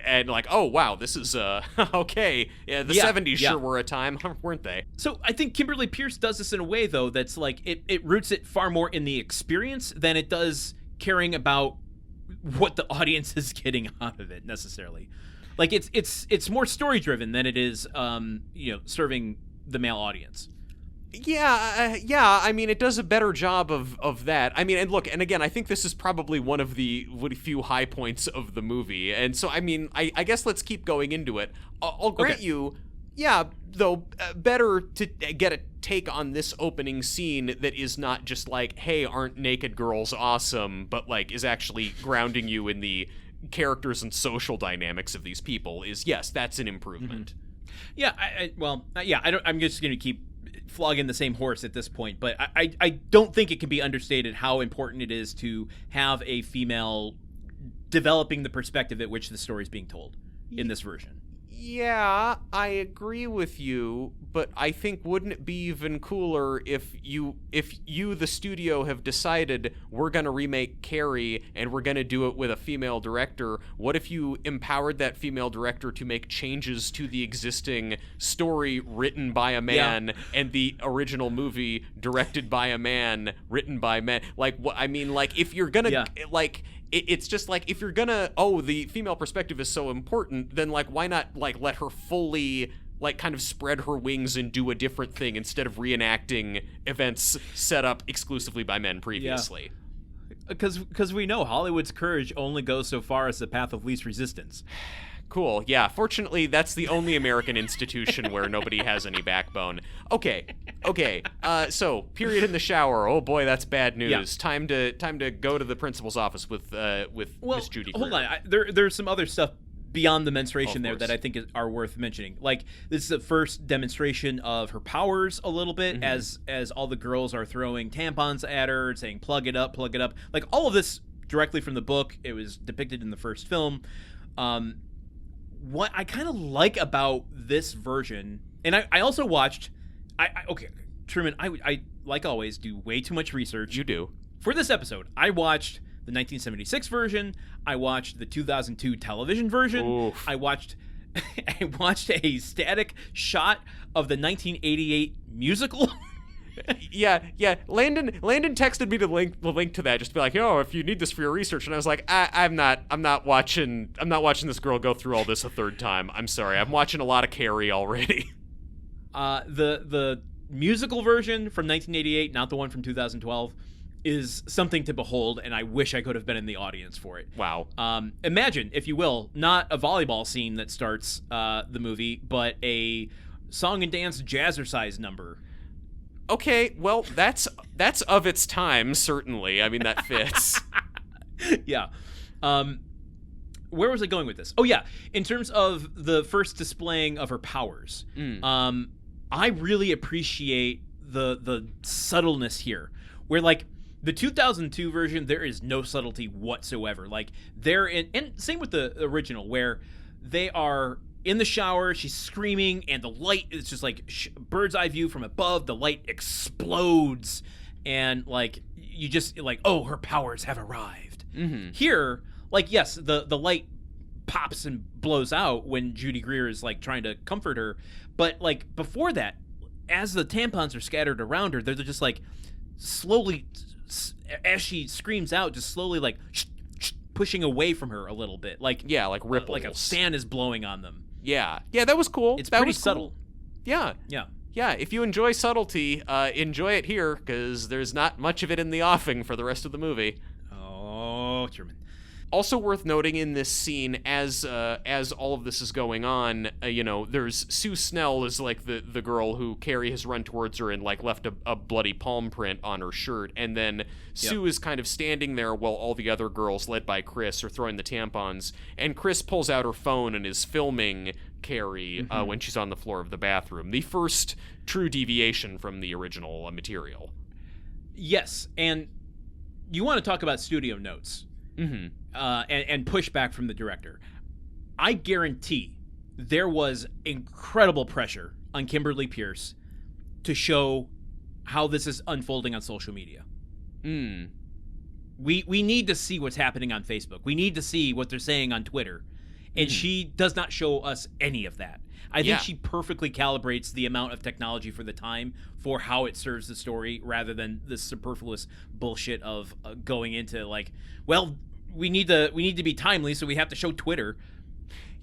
[SPEAKER 3] and oh wow, this is okay. Yeah, the 70s sure were a time, weren't they?
[SPEAKER 2] So I think Kimberly Peirce does this in a way, though, that's like it roots it far more in the experience than it does caring about what the audience is getting out of it necessarily. Like it's more story driven than it is serving the male audience.
[SPEAKER 3] Yeah, I mean, it does a better job of that. I mean, and look, and again, I think this is probably one of the few high points of the movie. And so, I mean, I guess let's keep going into it. I'll grant you, though, better to get a take on this opening scene that is not just like, hey, aren't naked girls awesome, but like is actually grounding you in the characters and social dynamics of these people is, yes, that's an improvement.
[SPEAKER 2] Mm-hmm. I'm just going to keep flogging the same horse at this point, but I don't think it can be understated how important it is to have a female developing the perspective at which the story is being told in this version.
[SPEAKER 3] Yeah, I agree with you, but I think wouldn't it be even cooler if you, the studio, have decided we're going to remake Carrie and we're going to do it with a female director? What if you empowered that female director to make changes to the existing story written by a man and the original movie directed by a man, written by men? Like, what I mean, like, if you're going to, like... It's just like, if you're gonna, the female perspective is so important, then like, why not like let her fully like kind of spread her wings and do a different thing instead of reenacting events set up exclusively by men previously?
[SPEAKER 2] Because we know Hollywood's courage only goes so far as the path of least resistance.
[SPEAKER 3] Cool. Yeah. Fortunately, that's the only American institution where nobody has any backbone. Okay. So, period in the shower. Oh boy, that's bad news. Yeah. Time to go to the principal's office with Miss Judy Greer.
[SPEAKER 2] Hold on. There's some other stuff beyond the menstruation there that I think are worth mentioning. Like, this is the first demonstration of her powers a little bit, as all the girls are throwing tampons at her, saying plug it up. Like, all of this directly from the book. It was depicted in the first film. What I kind of like about this version, and I also watched, okay, Truman, I like always do way too much research.
[SPEAKER 3] You do.
[SPEAKER 2] For this episode, I watched the 1976 version. I watched the 2002 television version.
[SPEAKER 3] Oof.
[SPEAKER 2] I watched a static shot of the 1988 musical.
[SPEAKER 3] Yeah. Landon texted me the link to that, just to be like, if you need this for your research, and I was like, I'm not watching this girl go through all this a third time. I'm sorry, I'm watching a lot of Carrie already.
[SPEAKER 2] The musical version from 1988, not the one from 2012, is something to behold, and I wish I could have been in the audience for it.
[SPEAKER 3] Wow.
[SPEAKER 2] Imagine, if you will, not a volleyball scene that starts the movie, but a song and dance jazzercise number.
[SPEAKER 3] Okay, well, that's of its time, certainly. I mean, that fits.
[SPEAKER 2] Yeah. Where was I going with this? Oh, yeah. In terms of the first displaying of her powers, I really appreciate the subtleness here, where, like, the 2002 version, there is no subtlety whatsoever. Like, they're in, and same with the original, where they are in the shower, she's screaming, and the light is just like bird's eye view from above. The light explodes, and like you just like, oh, her powers have arrived. Here, like, yes, the light pops and blows out when Judy Greer is like trying to comfort her, but like before that, as the tampons are scattered around her, they're just like slowly, as she screams out, just slowly like pushing away from her a little bit, like
[SPEAKER 3] like ripples,
[SPEAKER 2] like a fan is blowing on them.
[SPEAKER 3] Yeah, that was cool.
[SPEAKER 2] It's
[SPEAKER 3] that
[SPEAKER 2] pretty
[SPEAKER 3] was
[SPEAKER 2] subtle.
[SPEAKER 3] Cool. Yeah. If you enjoy subtlety, enjoy it here, because there's not much of it in the offing for the rest of the movie.
[SPEAKER 2] Oh, Truman.
[SPEAKER 3] Also worth noting in this scene, as all of this is going on, there's Sue Snell is like the girl who Carrie has run towards her and like left a bloody palm print on her shirt, and then Sue is kind of standing there while all the other girls, led by Chris, are throwing the tampons, and Chris pulls out her phone and is filming Carrie when she's on the floor of the bathroom. The first true deviation from the original material.
[SPEAKER 2] Yes, and you want to talk about studio notes. And pushback from the director. I guarantee there was incredible pressure on Kimberly Peirce to show how this is unfolding on social media. We need to see what's happening on Facebook. We need to see what they're saying on Twitter. And she does not show us any of that. I think she perfectly calibrates the amount of technology for the time for how it serves the story, rather than this superfluous bullshit of going into like, well, we need to be timely, so we have to show Twitter.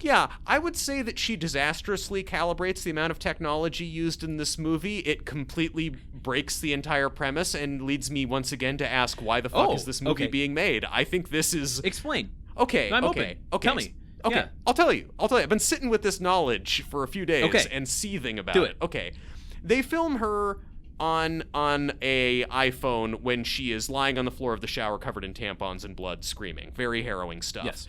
[SPEAKER 3] Yeah, I would say that she disastrously calibrates the amount of technology used in this movie. It completely breaks the entire premise and leads me once again to ask, why the fuck is this movie being made? I think this is...
[SPEAKER 2] Explain.
[SPEAKER 3] Okay,
[SPEAKER 2] I'm
[SPEAKER 3] okay.
[SPEAKER 2] Tell me.
[SPEAKER 3] Okay,
[SPEAKER 2] Yeah.
[SPEAKER 3] I'll tell you. I've been sitting with this knowledge for a few days and seething about it. Okay. They film her on a iPhone when she is lying on the floor of the shower covered in tampons and blood, screaming. Very harrowing stuff.
[SPEAKER 2] Yes.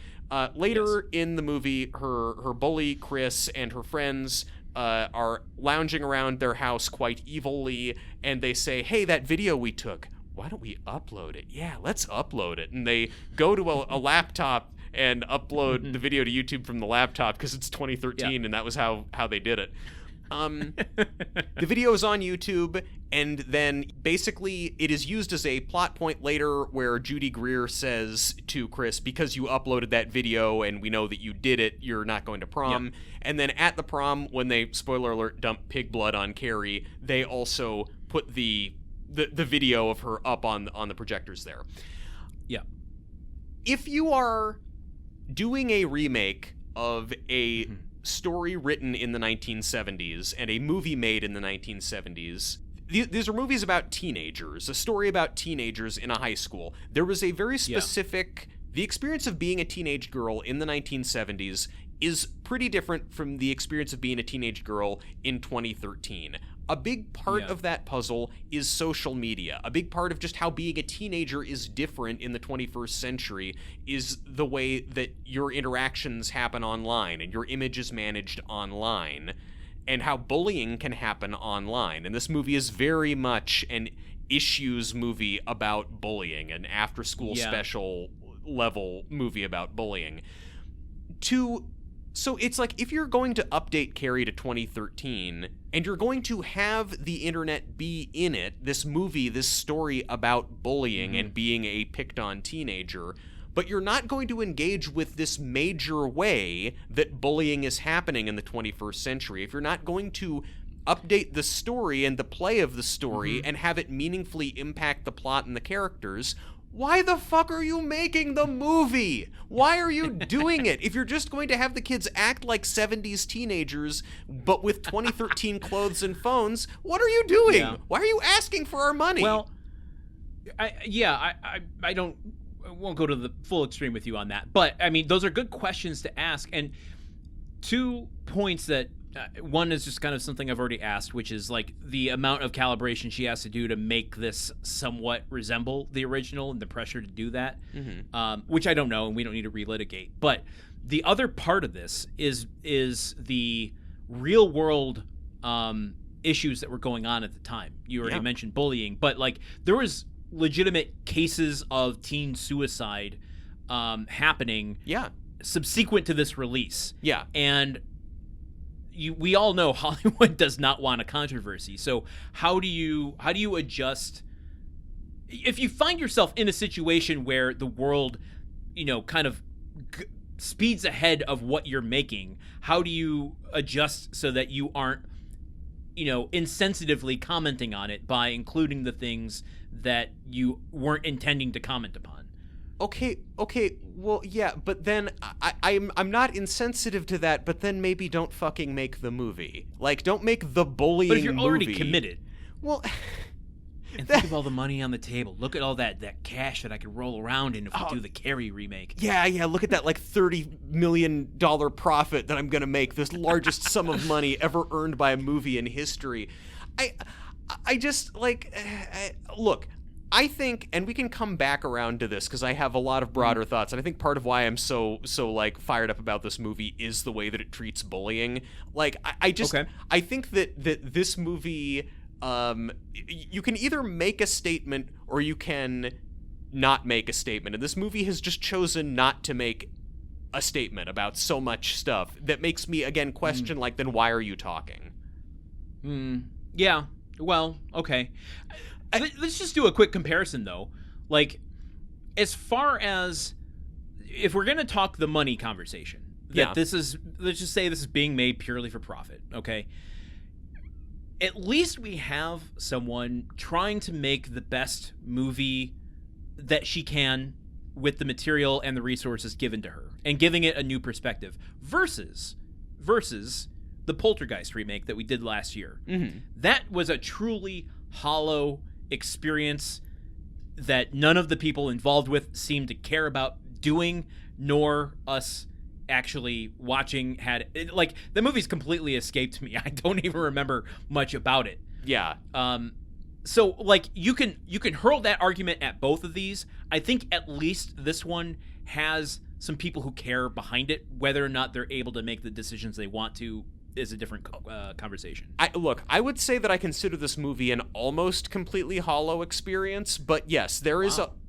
[SPEAKER 3] Later in the movie, her bully, Chris, and her friends are lounging around their house quite evilly, and they say, hey, that video we took, why don't we upload it? Yeah, let's upload it. And they go to a laptop and upload the video to YouTube from the laptop because it's 2013 and that was how they did it. The video is on YouTube, and then basically it is used as a plot point later where Judy Greer says to Chris, because you uploaded that video and we know that you did it, you're not going to prom. Yep. And then at the prom, when they, spoiler alert, dump pig blood on Carrie, they also put the video of her up on the projectors there.
[SPEAKER 2] Yeah.
[SPEAKER 3] If you are doing a remake of a story written in the 1970s and a movie made in the 1970s, these are movies about teenagers, a story about teenagers in a high school. There was a very specific... The experience of being a teenage girl in the 1970s is pretty different from the experience of being a teenage girl in 2013. A big part of that puzzle is social media. A big part of just how being a teenager is different in the 21st century is the way that your interactions happen online and your image is managed online, and how bullying can happen online. And this movie is very much an issues movie about bullying, an after-school special level movie about bullying. So it's like, if you're going to update Carrie to 2013, and you're going to have the internet be in it, this movie, this story about bullying and being a picked-on teenager, but you're not going to engage with this major way that bullying is happening in the 21st century, if you're not going to update the story and the play of the story and have it meaningfully impact the plot and the characters, why the fuck are you making the movie? Why are you doing it? If you're just going to have the kids act like 70s teenagers, but with 2013 clothes and phones, what are you doing? Yeah. Why are you asking for our money?
[SPEAKER 2] Well, I won't go to the full extreme with you on that. But, I mean, those are good questions to ask. And 2 points that... one is just kind of something I've already asked, which is like the amount of calibration she has to do to make this somewhat resemble the original and the pressure to do that, which I don't know and we don't need to relitigate. But the other part of this is the real world issues that were going on at the time. You already mentioned bullying, but like there was legitimate cases of teen suicide happening subsequent to this release. Yeah. And we all know Hollywood does not want a controversy. So how do you adjust if you find yourself in a situation where the world, kind of speeds ahead of what you're making? How do you adjust so that you aren't, insensitively commenting on it by including the things that you weren't intending to comment upon?
[SPEAKER 3] Okay, well, yeah, but then I'm not insensitive to that, but then maybe don't fucking make the movie. Like, don't make the bullying movie.
[SPEAKER 2] But if you're already committed.
[SPEAKER 3] Well...
[SPEAKER 2] And think of all the money on the table. Look at all that cash that I could roll around in if we do the Carrie remake.
[SPEAKER 3] Yeah, look at that, like, $30 million profit that I'm gonna make, this largest sum of money ever earned by a movie in history. I just, like, look... I think, and we can come back around to this because I have a lot of broader thoughts, and I think part of why I'm so like fired up about this movie is the way that it treats bullying. Like, I think that this movie, you can either make a statement or you can not make a statement, and this movie has just chosen not to make a statement about so much stuff that makes me again question like, then why are you talking?
[SPEAKER 2] Yeah. Well, okay. Let's just do a quick comparison, though. Like, as far as if we're going to talk the money conversation, that this is, let's just say this is being made purely for profit, okay? At least we have someone trying to make the best movie that she can with the material and the resources given to her and giving it a new perspective versus the Poltergeist remake that we did last year. That was a truly hollow experience that none of the people involved with seemed to care about doing, nor us actually watching like the movie's completely escaped me. I don't even remember much about it. So like you can hurl that argument at both of these. I think at least this one has some people who care behind it. Whether or not they're able to make the decisions they want to is a different conversation.
[SPEAKER 3] I would say that I consider this movie an almost completely hollow experience, but yes, there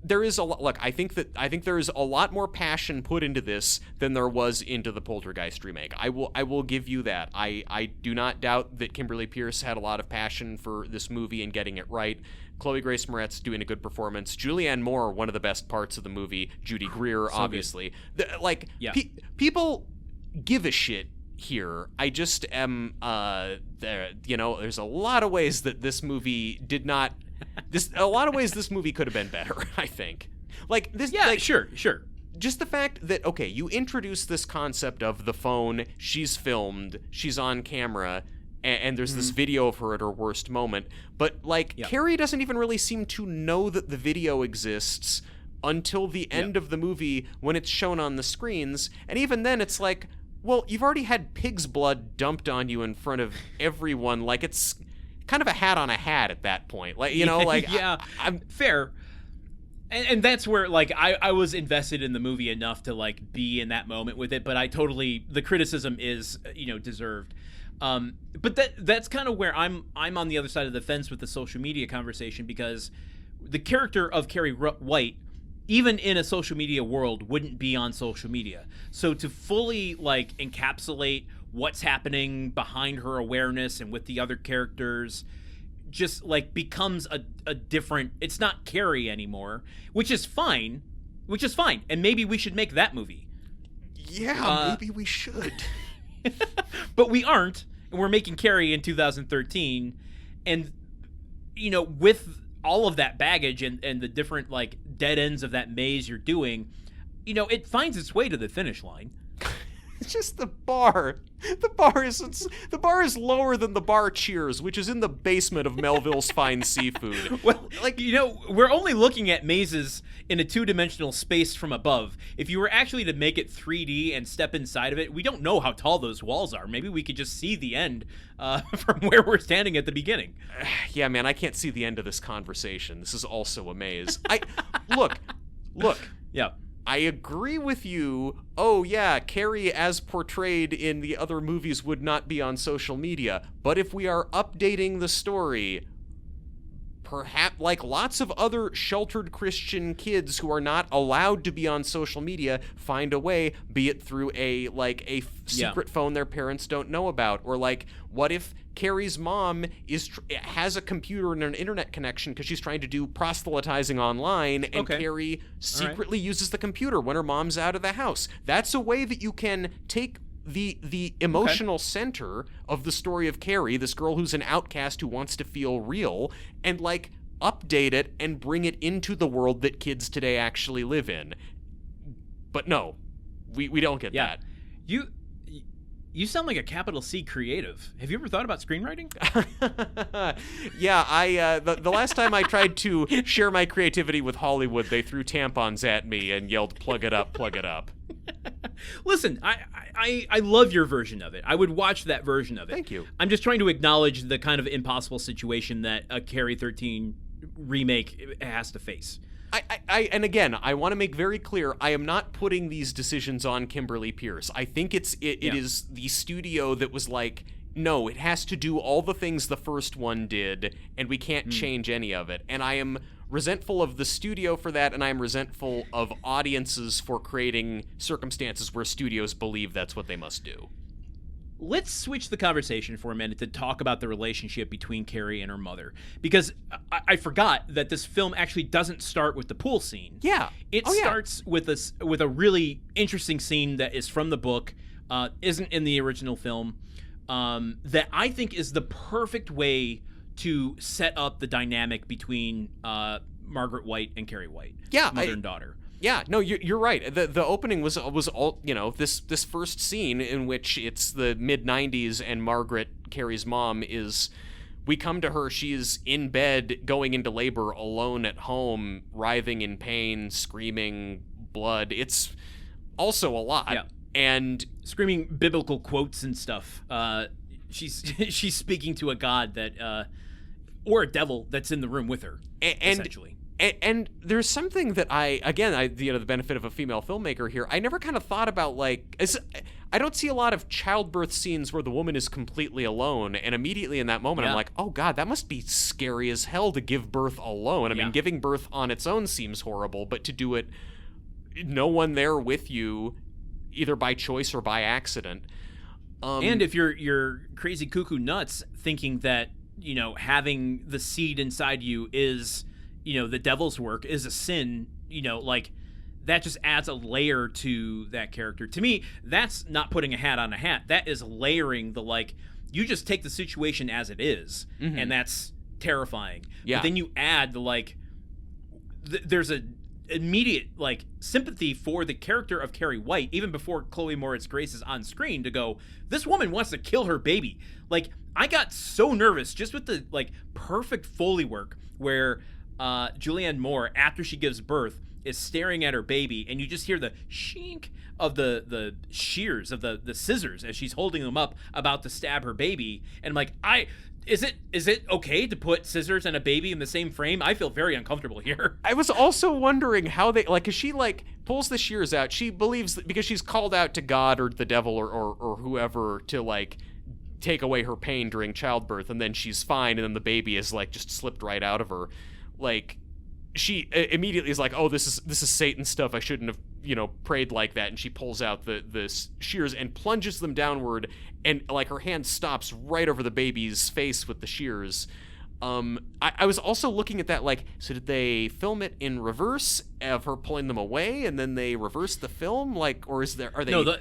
[SPEAKER 3] there is a lot. Look, I think there is a lot more passion put into this than there was into the Poltergeist remake. I will give you that. I do not doubt that Kimberly Peirce had a lot of passion for this movie and getting it right. Chloe Grace Moretz doing a good performance. Julianne Moore, one of the best parts of the movie. Judy Greer, obviously. People give a shit here. I just am. There's a lot of ways that this movie did not. A lot of ways this movie could have been better, I think. Like this.
[SPEAKER 2] Yeah,
[SPEAKER 3] like,
[SPEAKER 2] sure.
[SPEAKER 3] Just the fact that, okay, you introduce this concept of the phone, she's filmed, she's on camera, and there's this video of her at her worst moment. But, Carrie doesn't even really seem to know that the video exists until the end of the movie when it's shown on the screens. And even then, it's like, well, you've already had pig's blood dumped on you in front of everyone. Like, it's kind of a hat on a hat at that point. Like,
[SPEAKER 2] I'm fair. And that's where, I was invested in the movie enough to, be in that moment with it, but the criticism is, deserved. But that's kind of where I'm on the other side of the fence with the social media conversation, because the character of Carrie White, even in a social media world, wouldn't be on social media. So to fully, encapsulate what's happening behind her awareness and with the other characters just becomes a different, it's not Carrie anymore, which is fine, and maybe we should make that movie.
[SPEAKER 3] Yeah, maybe we should.
[SPEAKER 2] But we aren't, and we're making Carrie in 2013, and with all of that baggage and the different dead ends of that maze you're doing, it finds its way to the finish line.
[SPEAKER 3] It's just the bar. The bar is lower than the bar Cheers, which is in the basement of Melville's Fine Seafood.
[SPEAKER 2] Well, we're only looking at mazes in a two-dimensional space from above. If you were actually to make it 3D and step inside of it, we don't know how tall those walls are. Maybe we could just see the end from where we're standing at the beginning.
[SPEAKER 3] Yeah, man, I can't see the end of this conversation. This is also a maze. Look.
[SPEAKER 2] Yeah.
[SPEAKER 3] I agree with you. Oh, yeah, Carrie as portrayed in the other movies would not be on social media. But if we are updating the story, perhaps, lots of other sheltered Christian kids who are not allowed to be on social media, find a way, be it through a secret phone their parents don't know about. Or, what if Carrie's mom has a computer and an internet connection because she's trying to do proselytizing online, and Carrie secretly uses the computer when her mom's out of the house. That's a way that you can take the emotional center of the story of Carrie, this girl who's an outcast who wants to feel real, and update it and bring it into the world that kids today actually live in. But no, we don't get that.
[SPEAKER 2] You sound like a capital C creative. Have you ever thought about screenwriting?
[SPEAKER 3] Yeah, the last time I tried to share my creativity with Hollywood, they threw tampons at me and yelled, "Plug it up, plug it up."
[SPEAKER 2] Listen, I love your version of it. I would watch that version of it.
[SPEAKER 3] Thank you.
[SPEAKER 2] I'm just trying to acknowledge the kind of impossible situation that a Carrie 13 remake has to face.
[SPEAKER 3] And again, I want to make very clear, I am not putting these decisions on Kimberly Peirce. I think it is the studio that was no, it has to do all the things the first one did, and we can't change any of it. And I am resentful of the studio for that, and I am resentful of audiences for creating circumstances where studios believe that's what they must do.
[SPEAKER 2] Let's switch the conversation for a minute to talk about the relationship between Carrie and her mother, because I forgot that this film actually doesn't start with the pool scene.
[SPEAKER 3] Yeah.
[SPEAKER 2] It starts with a really interesting scene that is from the book, isn't in the original film, that I think is the perfect way to set up the dynamic between Margaret White and Carrie White, mother and daughter.
[SPEAKER 3] Yeah, no, you're right. The opening was all, this first scene in which it's the mid-90s and Margaret, Carrie's mom, we come to her, she's in bed, going into labor, alone at home, writhing in pain, screaming blood. It's also a lot.
[SPEAKER 2] Yeah.
[SPEAKER 3] And
[SPEAKER 2] screaming biblical quotes and stuff. She's speaking to a god that, or a devil that's in the room with her, essentially.
[SPEAKER 3] And there's something that the benefit of a female filmmaker here, I never kind of thought about, I don't see a lot of childbirth scenes where the woman is completely alone, and immediately in that moment I'm like, oh god, that must be scary as hell to give birth alone. I mean, giving birth on its own seems horrible, but to do it no one there with you, either by choice or by accident.
[SPEAKER 2] And if you're crazy cuckoo nuts thinking that, you know, having the seed inside you is, you know, the devil's work, is a sin, you know, like, that just adds a layer to that character. To me, that's not putting a hat on a hat. That is layering the, like, you just take the situation as it is, and that's terrifying.
[SPEAKER 3] Yeah.
[SPEAKER 2] But then you add the, like, there's a immediate, like, sympathy for the character of Carrie White, even before Chloë Moretz Grace is on screen, to go, this woman wants to kill her baby. Like, I got so nervous just with the, like, perfect Foley work where Julianne Moore, after she gives birth, is staring at her baby, and you just hear the shink of the shears of the scissors as she's holding them up, about to stab her baby. And I'm like, is it okay to put scissors and a baby in the same frame? I feel very uncomfortable here.
[SPEAKER 3] I was also wondering how they, like, 'cause she, like, pulls the shears out. She believes that because she's called out to God or the devil or whoever to, like, take away her pain during childbirth, and then she's fine, and then the baby is, like, just slipped right out of her. Like, she immediately is like, oh, this is Satan stuff. I shouldn't have, you know, prayed like that. And she pulls out the shears and plunges them downward, and, like, her hand stops right over the baby's face with the shears. I was also looking at that, like, so did they film it in reverse of her pulling them away, and then they reverse the film, like, or are they?
[SPEAKER 2] No,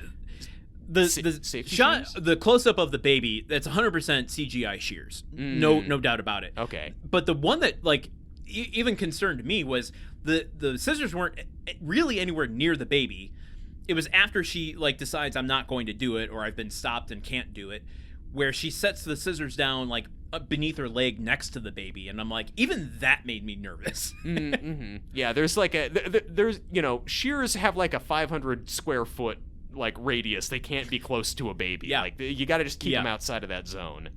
[SPEAKER 2] the
[SPEAKER 3] safety
[SPEAKER 2] shot,
[SPEAKER 3] shears?
[SPEAKER 2] the close up of the baby, that's 100% CGI shears. No doubt about it.
[SPEAKER 3] Okay.
[SPEAKER 2] But the one that, like, even concerned me was the scissors weren't really anywhere near the baby. It was after she, like, decides I'm not going to do it, or I've been stopped and can't do it, where she sets the scissors down, like, beneath her leg next to the baby, and I'm like, even that made me nervous.
[SPEAKER 3] Yeah, there's like there's, you know, shears have like a 500 square foot, like, radius. They can't be close to a baby.
[SPEAKER 2] Yeah.
[SPEAKER 3] Like, you got to just keep them outside of that zone.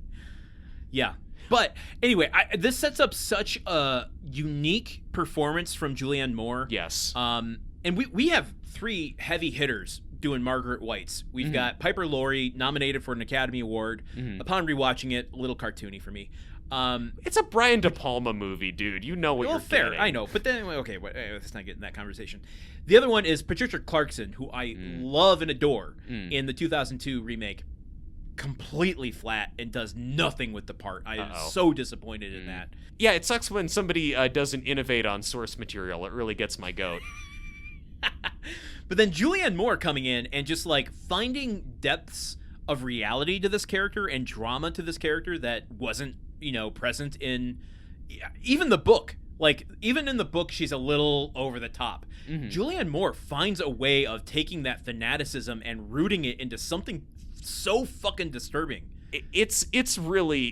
[SPEAKER 2] Yeah. But anyway, this sets up such a unique performance from Julianne Moore.
[SPEAKER 3] Yes.
[SPEAKER 2] And we have three heavy hitters doing Margaret Whites. We've got Piper Laurie, nominated for an Academy Award. Upon rewatching it, a little cartoony for me.
[SPEAKER 3] It's a Brian De Palma movie, dude. You know what you're
[SPEAKER 2] fair,
[SPEAKER 3] getting.
[SPEAKER 2] I know. But then, okay, let's not get in that conversation. The other one is Patricia Clarkson, who I love and adore in the 2002 remake. Completely flat and does nothing with the part. I am so disappointed in that.
[SPEAKER 3] Yeah, it sucks when somebody doesn't innovate on source material. It really gets my goat.
[SPEAKER 2] But then Julianne Moore coming in and just, like, finding depths of reality to this character and drama to this character that wasn't, you know, present in even the book. Like, even in the book, she's a little over the top. Julianne Moore finds a way of taking that fanaticism and rooting it into something so fucking disturbing.
[SPEAKER 3] It's really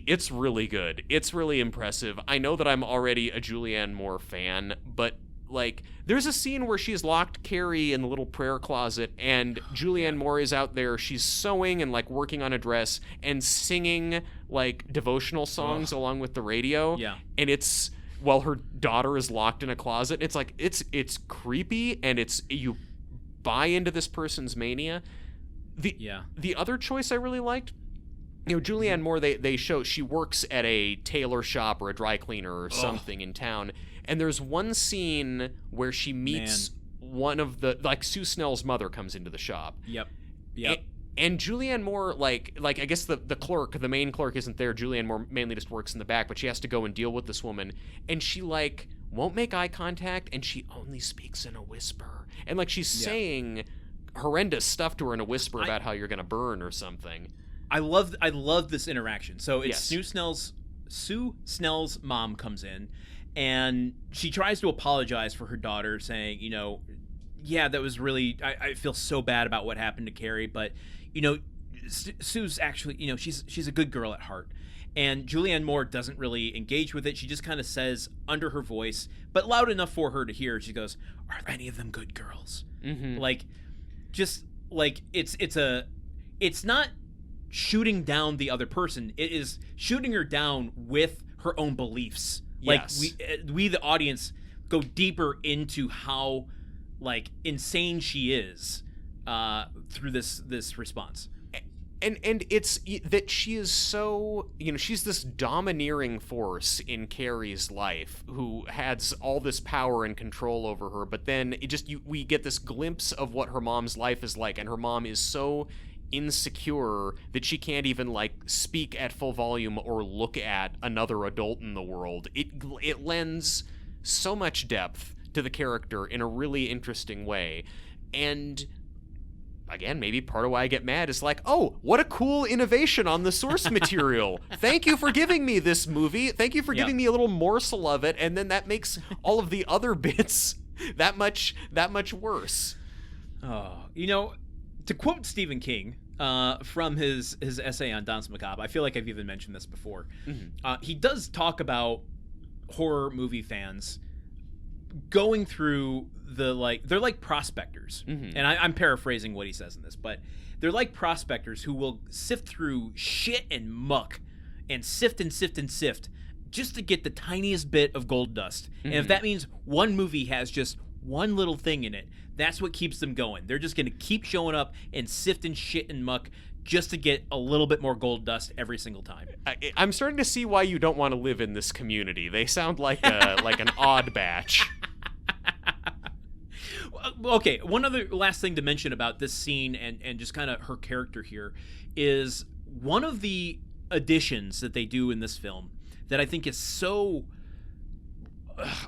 [SPEAKER 3] good. It's really impressive. I know that I'm already a Julianne Moore fan, but, like, there's a scene where she's locked Carrie in the little prayer closet, and Julianne Moore is out there. She's sewing and, like, working on a dress and singing, like, devotional songs along with the radio. Yeah. And it's, while her daughter is locked in a closet. It's like, it's creepy, and you buy into this person's mania. The other choice I really liked, you know, Julianne Moore, they show she works at a tailor shop or a dry cleaner or something in town, and there's one scene where she meets one of the, like, Sue Snell's mother comes into the shop. Yep. And Julianne Moore, like I guess the clerk, the main clerk isn't there. Julianne Moore mainly just works in the back, but she has to go and deal with this woman, and she, like, won't make eye contact, and she only speaks in a whisper, and, like, she's saying horrendous stuff to her in a whisper about how you're gonna burn or something.
[SPEAKER 2] I love this interaction. So it's Sue Snell's mom comes in, and she tries to apologize for her daughter, saying, you know, yeah, that was really, I feel so bad about what happened to Carrie, but, you know, Sue's actually, you know, she's a good girl at heart. And Julianne Moore doesn't really engage with it. She just kind of says under her voice, but loud enough for her to hear, she goes, "Are any of them good girls?" Like, just, like, it's not shooting down the other person. It is shooting her down with her own beliefs. Yes. Like, we the audience go deeper into how, like, insane she is. through this response.
[SPEAKER 3] And it's that she is so, she's this domineering force in Carrie's life who has all this power and control over her, but then we get this glimpse of what her mom's life is like, and her mom is so insecure that she can't even like speak at full volume or look at another adult in the world. It lends so much depth to the character in a really interesting way. And again, maybe part of why I get mad is like, oh, what a cool innovation on the source material. Thank you for giving me this movie. Thank you for giving me a little morsel of it. And then that makes all of the other bits that much worse.
[SPEAKER 2] Oh, to quote Stephen King from his essay on Danse Macabre, I feel like I've even mentioned this before. Mm-hmm. He does talk about horror movie fans going through they're like prospectors. Mm-hmm. And I'm paraphrasing what he says in this, but they're like prospectors who will sift through shit and muck and sift just to get the tiniest bit of gold dust. Mm-hmm. And if that means one movie has just one little thing in it, that's what keeps them going. They're just going to keep showing up and sifting shit and muck just to get a little bit more gold dust every single time.
[SPEAKER 3] I'm starting to see why you don't want to live in this community. They sound like an odd batch.
[SPEAKER 2] Okay, one other last thing to mention about this scene and just kind of her character here is one of the additions that they do in this film that I think is so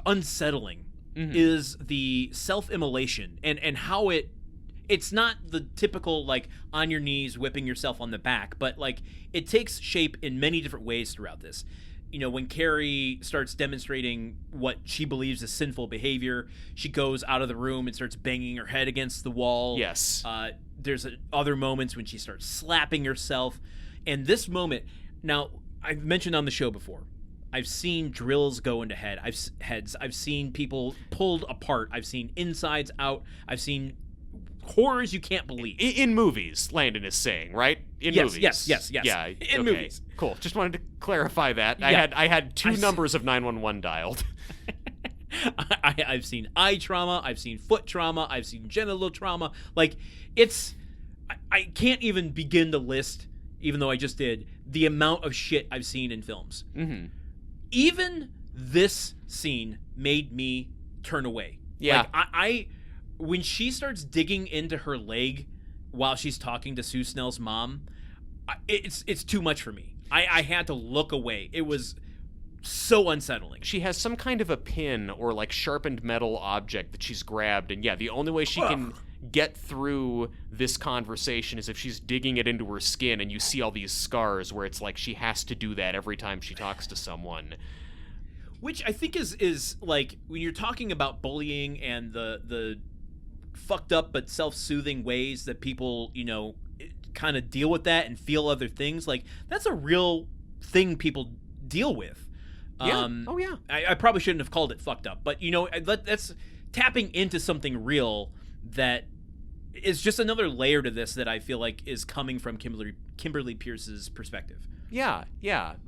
[SPEAKER 2] unsettling is the self-immolation and how it's not the typical like on your knees whipping yourself on the back, but like it takes shape in many different ways throughout this. When Carrie starts demonstrating what she believes is sinful behavior, she goes out of the room and starts banging her head against the wall.
[SPEAKER 3] Yes.
[SPEAKER 2] There's other moments when she starts slapping herself. And this moment, now, I've mentioned on the show before, I've seen drills go into heads. I've seen people pulled apart. I've seen insides out. I've seen horrors you can't believe.
[SPEAKER 3] In movies, Landon is saying, right? In movies.
[SPEAKER 2] Yes.
[SPEAKER 3] Yeah,
[SPEAKER 2] in movies.
[SPEAKER 3] Cool. Just wanted to clarify that.
[SPEAKER 2] Yeah.
[SPEAKER 3] I had two numbers of 911 dialed.
[SPEAKER 2] I've seen eye trauma. I've seen foot trauma. I've seen genital trauma. Like, I can't even begin to list, even though I just did, the amount of shit I've seen in films.
[SPEAKER 3] Mm-hmm.
[SPEAKER 2] Even this scene made me turn away.
[SPEAKER 3] Yeah.
[SPEAKER 2] Like, when she starts digging into her leg while she's talking to Sue Snell's mom, it's too much for me. I had to look away. It was so unsettling.
[SPEAKER 3] She has some kind of a pin or like sharpened metal object that she's grabbed, and the only way she can get through this conversation is if she's digging it into her skin, and you see all these scars where it's like she has to do that every time she talks to someone.
[SPEAKER 2] Which I think is like when you're talking about bullying and the fucked up but self-soothing ways that people, kind of deal with that and feel other things, like that's a real thing people deal with.
[SPEAKER 3] Yeah.
[SPEAKER 2] I probably shouldn't have called it fucked up, but that's tapping into something real that is just another layer to this that I feel like is coming from Kimberly Peirce's perspective.
[SPEAKER 3] Yeah.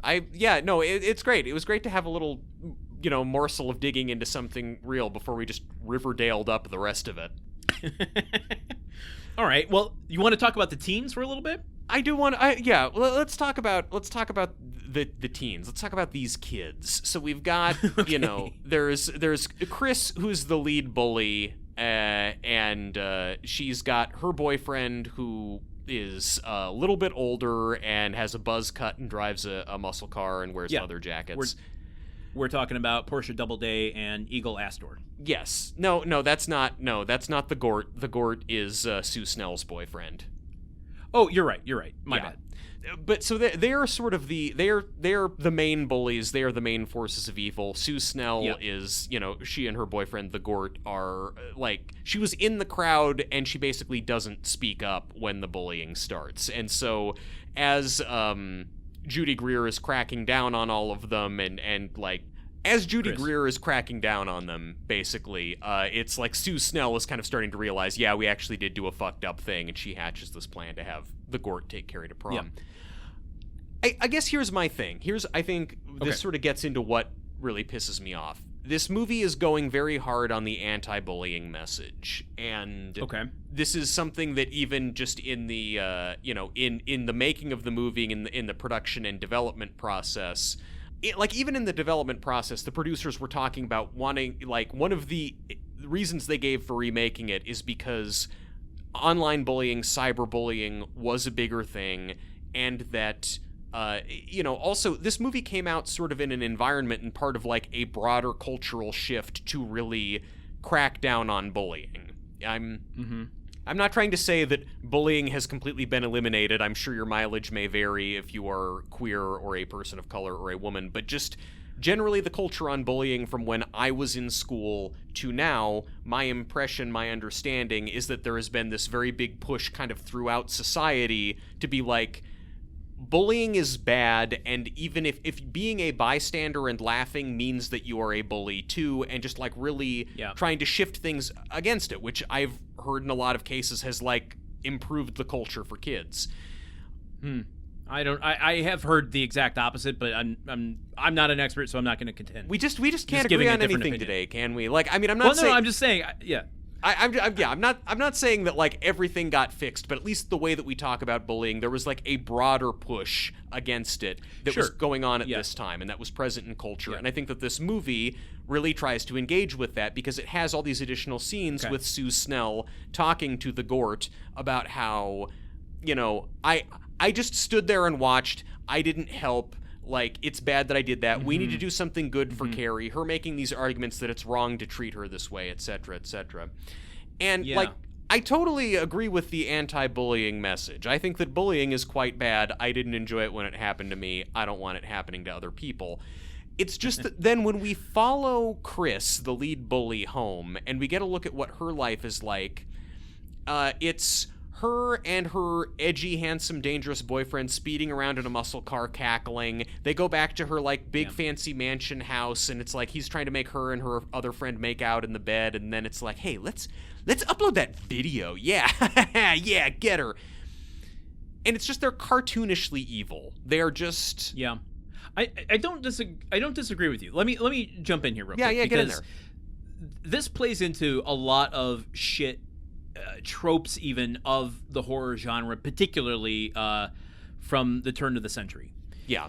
[SPEAKER 3] It's great. It was great to have a little, morsel of digging into something real before we just Riverdaled up the rest of it.
[SPEAKER 2] All right. Well, you want to talk about the teens for a little bit?
[SPEAKER 3] I do want to. Let's talk about the teens. Let's talk about these kids. So we've got there's Chris, who's the lead bully, and she's got her boyfriend who is a little bit older and has a buzz cut and drives a muscle car and wears leather jackets.
[SPEAKER 2] We're talking about Portia Doubleday and Eagle Astor.
[SPEAKER 3] Yes. No, that's not the Gort. The Gort is Sue Snell's boyfriend.
[SPEAKER 2] Oh, you're right. My bad.
[SPEAKER 3] But so they are sort of they're the main bullies. They are the main forces of evil. Sue Snell is, she and her boyfriend, the Gort, are like, she was in the crowd and she basically doesn't speak up when the bullying starts. And so as Judy Greer is cracking down on all of them and like, as Judy Greer is cracking down on them, basically, it's like Sue Snell is kind of starting to realize, we actually did do a fucked up thing, and she hatches this plan to have the Gort take Carrie to prom. I guess here's my thing. I think this sort of gets into what really pisses me off. this movie is going very hard on the anti-bullying message, and this is something that even just in the in the making of the movie, in the production and development process, even in the development process, the producers were talking about wanting, like, one of the reasons they gave for remaking it is because online bullying, cyberbullying was a bigger thing, and that also, this movie came out sort of in an environment and part of, like, a broader cultural shift to really crack down on bullying. I'm not trying to say that bullying has completely been eliminated. I'm sure your mileage may vary if you are queer or a person of color or a woman, but just generally the culture on bullying from when I was in school to now, my impression, my understanding is that there has been this very big push kind of throughout society to be like, bullying is bad, and even if being a bystander and laughing means that you are a bully too, and just, like, really trying to shift things against it, which I've heard in a lot of cases has, like, improved the culture for kids.
[SPEAKER 2] I have heard the exact opposite, but I'm not an expert, so I'm not going to contend.
[SPEAKER 3] We just can't agree on anything today, can we? Like, I mean, I'm not saying...
[SPEAKER 2] No, I'm just saying,
[SPEAKER 3] I'm not saying that, like, everything got fixed, but at least the way that we talk about bullying, there was, like, a broader push against it that was going on at this time, and that was present in culture. And I think that this movie really tries to engage with that because it has all these additional scenes with Sue Snell talking to the Gort about how, I just stood there and watched. I didn't help. Like, it's bad that I did that. We need to do something good for Carrie. Her making these arguments that it's wrong to treat her this way, etc., etc. And, like, I totally agree with the anti-bullying message. I think that bullying is quite bad. I didn't enjoy it when it happened to me. I don't want it happening to other people. It's just that then when we follow Chris, the lead bully, home, and we get a look at what her life is like, it's her and her edgy, handsome, dangerous boyfriend speeding around in a muscle car cackling. They go back to her, like, big fancy mansion house, and it's like he's trying to make her and her other friend make out in the bed, and then it's like, hey, let's upload that video. Yeah, yeah, get her. And it's just, they're cartoonishly evil. They are just...
[SPEAKER 2] Yeah. I don't disagree with you. Let me jump in here real quick.
[SPEAKER 3] Yeah, get in there.
[SPEAKER 2] This plays into a lot of shit, tropes even of the horror genre, particularly from the turn of the century.
[SPEAKER 3] Yeah.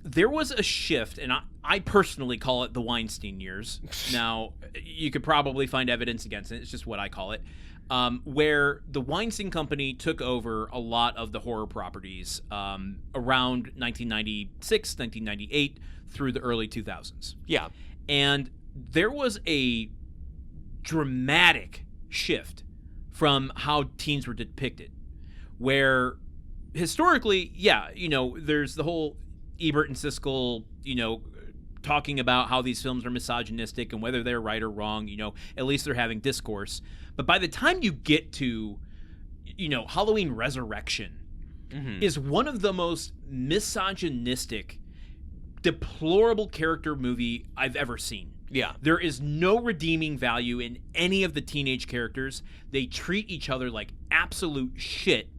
[SPEAKER 2] There was a shift, and I personally call it the Weinstein years. Now, you could probably find evidence against it. It's just what I call it. Where the Weinstein Company took over a lot of the horror properties around 1996, 1998, through the early 2000s.
[SPEAKER 3] Yeah.
[SPEAKER 2] And there was a dramatic shift from how teens were depicted, where historically, there's the whole Ebert and Siskel, talking about how these films are misogynistic and whether they're right or wrong, at least they're having discourse. But by the time you get to, Halloween Resurrection is one of the most misogynistic, deplorable character movie I've ever seen.
[SPEAKER 3] Yeah.
[SPEAKER 2] There is no redeeming value in any of the teenage characters. They treat each other like absolute shit.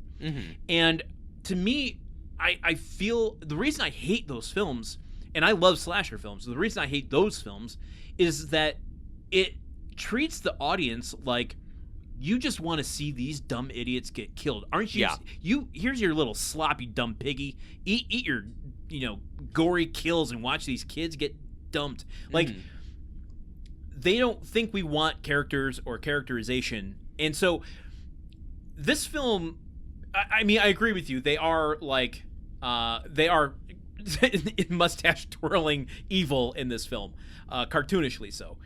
[SPEAKER 2] And to me, I feel the reason I hate those films, and I love slasher films, the reason I hate those films is that it treats the audience like you just want to see these dumb idiots get killed. Aren't you?
[SPEAKER 3] Yeah.
[SPEAKER 2] Here's your little sloppy dumb piggy. Eat your, gory kills and watch these kids get dumped. Like, they don't think we want characters or characterization. And so this film, I mean, I agree with you. They are like, they are mustache twirling evil in this film, cartoonishly so.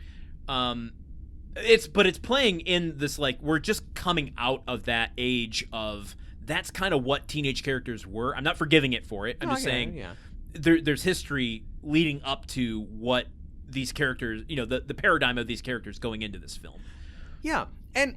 [SPEAKER 2] It's playing in this, like, we're just coming out of that age of, that's kind of what teenage characters were. I'm not forgiving it for it. I'm just saying there's history leading up to what these characters, the paradigm of these characters going into this film.
[SPEAKER 3] Yeah, and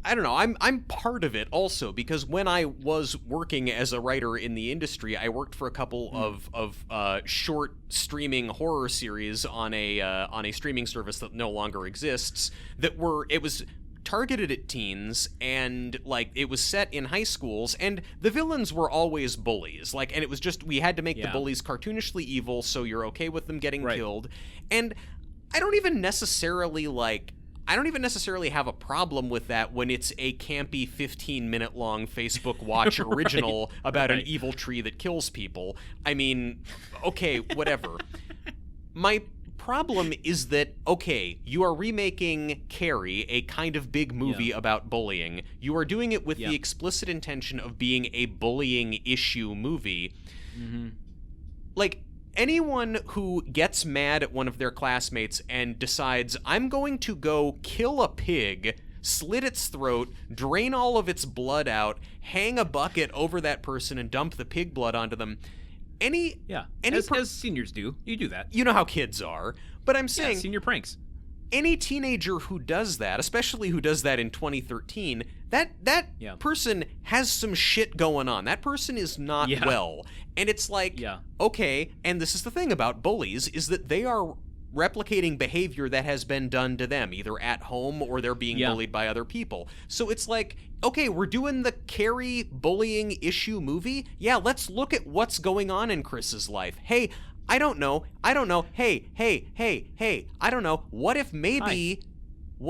[SPEAKER 3] I don't know, I'm part of it also, because when I was working as a writer in the industry, I worked for a couple of short streaming horror series on a streaming service that no longer exists, it was targeted at teens, and, like, it was set in high schools, and the villains were always bullies, and it was just, we had to make the bullies cartoonishly evil so you're okay with them getting killed. And I don't even necessarily have a problem with that when it's a campy 15-minute long Facebook Watch original about an evil tree that kills people. I mean, okay, whatever. My problem is that, okay, you are remaking Carrie, a kind of big movie about bullying. You are doing it with the explicit intention of being a bullying issue movie. Mm-hmm. Like, anyone who gets mad at one of their classmates and decides, I'm going to go kill a pig, slit its throat, drain all of its blood out, hang a bucket over that person and dump the pig blood onto them. As
[SPEAKER 2] seniors do. You do that.
[SPEAKER 3] You know how kids are. But I'm saying...
[SPEAKER 2] senior pranks.
[SPEAKER 3] Any teenager who does that, especially who does that in 2013, that person has some shit going on. That person is not well. And it's like, okay, and this is the thing about bullies, is that they are replicating behavior that has been done to them, either at home or they're being bullied by other people. So it's like, okay, we're doing the Carrie bullying issue movie. Yeah, let's look at what's going on in Chris's life. Hey, I don't know. Hey, I don't know. What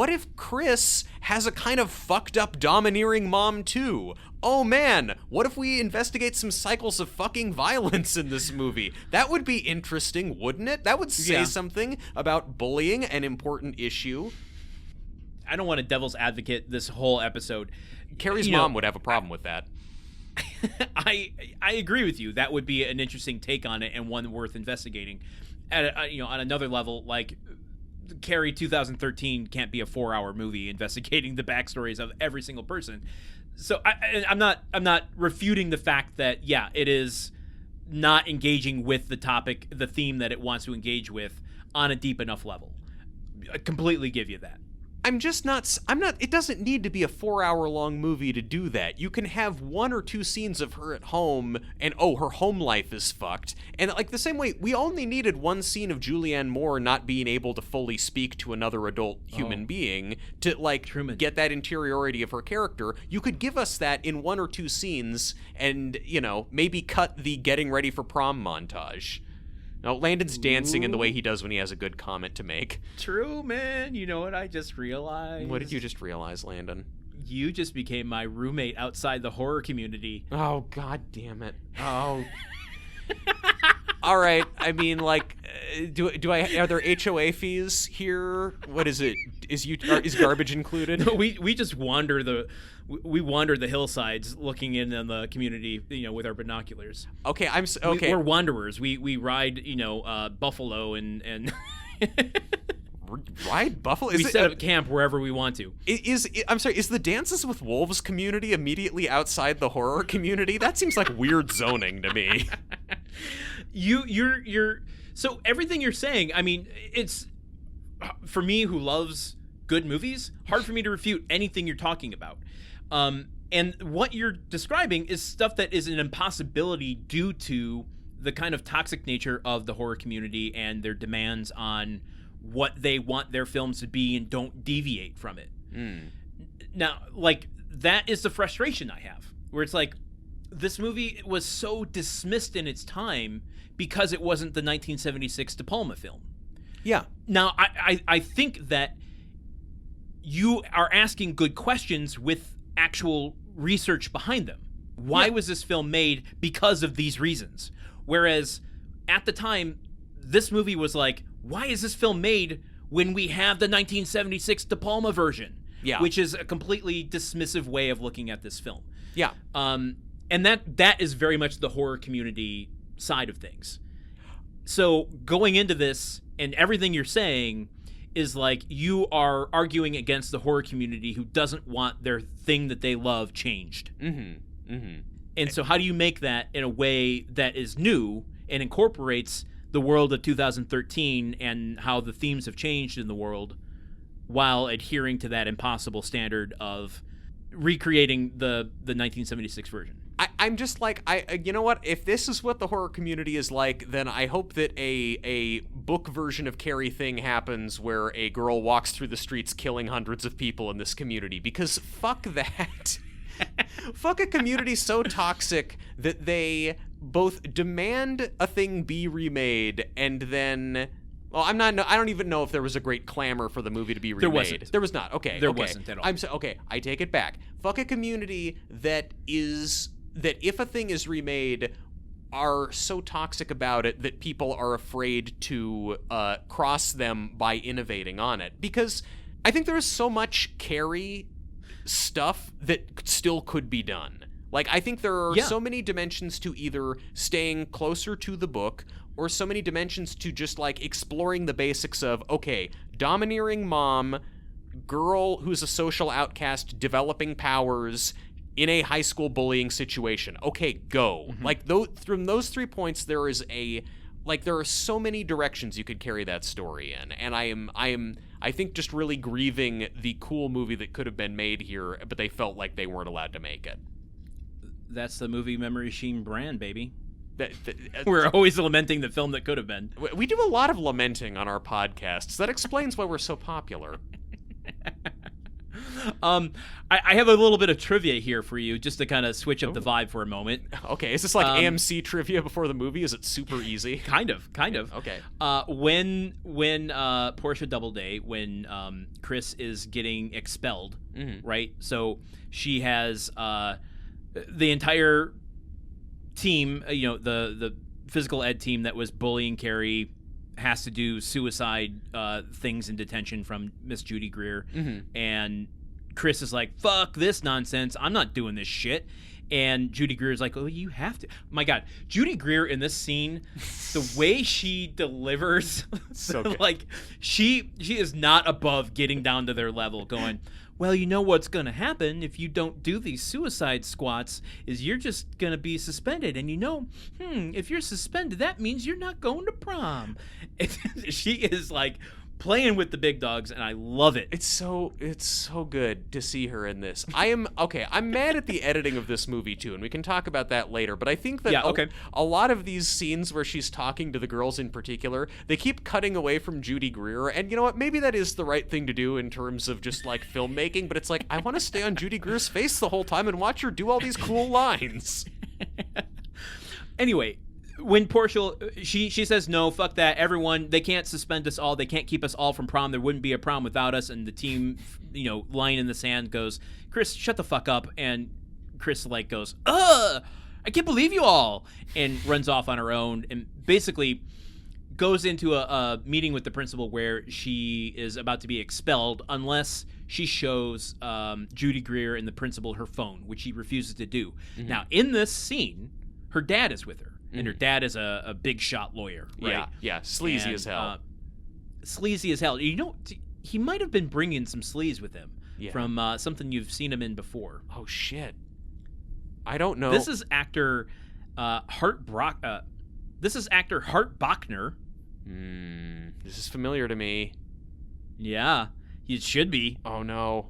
[SPEAKER 3] if Chris has a kind of fucked up domineering mom too? Oh man, what if we investigate some cycles of fucking violence in this movie? That would be interesting, wouldn't it? That would say something about bullying, an important issue.
[SPEAKER 2] I don't want to devil's advocate this whole episode.
[SPEAKER 3] Carrie's mom would have a problem with that.
[SPEAKER 2] I agree with you. That would be an interesting take on it and one worth investigating. On another level, like Carrie 2013 can't be a 4-hour movie investigating the backstories of every single person. So I'm not refuting the fact that it is not engaging with the topic, the theme that it wants to engage with on a deep enough level. I completely give you that.
[SPEAKER 3] I'm not, it doesn't need to be a 4-hour-long movie to do that. You can have 1 or 2 scenes of her at home, and her home life is fucked. And like the same way, we only needed 1 scene of Julianne Moore not being able to fully speak to another adult human being to get that interiority of her character. You could give us that in 1 or 2 scenes and, maybe cut the getting ready for prom montage. No, Landon's dancing in the way he does when he has a good comment to make.
[SPEAKER 2] True, man. You know what I just realized?
[SPEAKER 3] What did you just realize, Landon?
[SPEAKER 2] You just became my roommate outside the horror community.
[SPEAKER 3] Oh, God damn it. Oh. All right. I mean, are there HOA fees here? What is it? Is garbage included?
[SPEAKER 2] No, we just wander the hillsides looking in on the community, with our binoculars.
[SPEAKER 3] Okay,
[SPEAKER 2] We're wanderers. We ride, buffalo and
[SPEAKER 3] ride buffalo.
[SPEAKER 2] We set up camp wherever we want to.
[SPEAKER 3] I'm sorry. Is the Dances with Wolves community immediately outside the horror community? That seems like weird zoning to me.
[SPEAKER 2] You're so everything you're saying. I mean, it's for me who loves good movies, hard for me to refute anything you're talking about. And what you're describing is stuff that is an impossibility due to the kind of toxic nature of the horror community and their demands on what they want their films to be and don't deviate from it. Now, that is the frustration I have, where it's like, this movie was so dismissed in its time because it wasn't the 1976 De Palma film.
[SPEAKER 3] Yeah.
[SPEAKER 2] Now, I think that you are asking good questions with actual research behind them. Why was this film made? Because of these reasons. Whereas at the time, this movie was like, why is this film made when we have the 1976 De Palma version?
[SPEAKER 3] Yeah.
[SPEAKER 2] Which is a completely dismissive way of looking at this film.
[SPEAKER 3] Yeah.
[SPEAKER 2] And that is very much the horror community side of things. So going into this and everything you're saying is like you are arguing against the horror community who doesn't want their thing that they love changed.
[SPEAKER 3] Mm-hmm. Mm-hmm.
[SPEAKER 2] And so how do you make that in a way that is new and incorporates the world of 2013 and how the themes have changed in the world while adhering to that impossible standard of recreating the 1976 version?
[SPEAKER 3] I'm just like, you know what? If this is what the horror community is like, then I hope that a book version of Carrie thing happens where a girl walks through the streets killing hundreds of people in this community, because fuck that. Fuck a community so toxic that they both demand a thing be remade and then Well, I don't even know if there was a great clamor for the movie to be remade.
[SPEAKER 2] There wasn't.
[SPEAKER 3] There was not. Okay.
[SPEAKER 2] There
[SPEAKER 3] okay.
[SPEAKER 2] wasn't at all.
[SPEAKER 3] Okay, I take it back. Fuck a community that if a thing is remade are so toxic about it that people are afraid to cross them by innovating on it. Because I think there is so much Carrie stuff that still could be done. Like, I think there are so many dimensions to either staying closer to the book or so many dimensions to just, like, exploring the basics of, okay, domineering mom, girl who's a social outcast, developing powers in a high school bullying situation. Okay, go.
[SPEAKER 2] Mm-hmm.
[SPEAKER 3] Like, from those 3 points, there are so many directions you could carry that story in. And I think just really grieving the cool movie that could have been made here, but they felt like they weren't allowed to make it.
[SPEAKER 2] That's the movie Memory Machine brand, baby. We're always lamenting the film that could have been.
[SPEAKER 3] We do a lot of lamenting on our podcasts. That explains why we're so popular.
[SPEAKER 2] I have a little bit of trivia here for you, just to kind of switch up the vibe for a moment.
[SPEAKER 3] Okay, is this like AMC trivia before the movie? Is it super easy?
[SPEAKER 2] Kind of.
[SPEAKER 3] Okay.
[SPEAKER 2] When Portia Doubleday, when Chris is getting expelled, right? So she has the entire team, the physical ed team that was bullying Carrie has to do suicide things in detention from Miss Judy Greer. And Chris is like, fuck this nonsense. I'm not doing this shit. And Judy Greer is like, oh, you have to. My God, Judy Greer in this scene, the way she delivers,
[SPEAKER 3] so good.
[SPEAKER 2] Like, she is not above getting down to their level going, well, you know what's going to happen if you don't do these suicide squats is you're just going to be suspended. And if you're suspended, that means you're not going to prom. She is like playing with the big dogs, and I love it.
[SPEAKER 3] It's so good to see her in this. I'm mad at the editing of this movie too, and we can talk about that later, but I think that a lot of these scenes where she's talking to the girls in particular, they keep cutting away from Judy Greer, and you know what, maybe that is the right thing to do in terms of just like filmmaking, but it's like, I want to stay on Judy Greer's face the whole time and watch her do all these cool lines.
[SPEAKER 2] Anyway, when Portia, she says, no, fuck that, everyone, they can't suspend us all, they can't keep us all from prom, there wouldn't be a prom without us, and the team, lying in the sand goes, Chris, shut the fuck up, and Chris, like, goes, I can't believe you all, and runs off on her own, and basically goes into a meeting with the principal where she is about to be expelled unless she shows Judy Greer and the principal her phone, which she refuses to do. Now, in this scene, her dad is with her. And her dad is a big shot lawyer, right?
[SPEAKER 3] Yeah, sleazy as hell.
[SPEAKER 2] Sleazy as hell. He might have been bringing some sleaze with him from something you've seen him in before.
[SPEAKER 3] Oh, shit. I don't know.
[SPEAKER 2] This is actor Hart Bachner.
[SPEAKER 3] This is familiar to me.
[SPEAKER 2] Yeah, it should be.
[SPEAKER 3] Oh, no.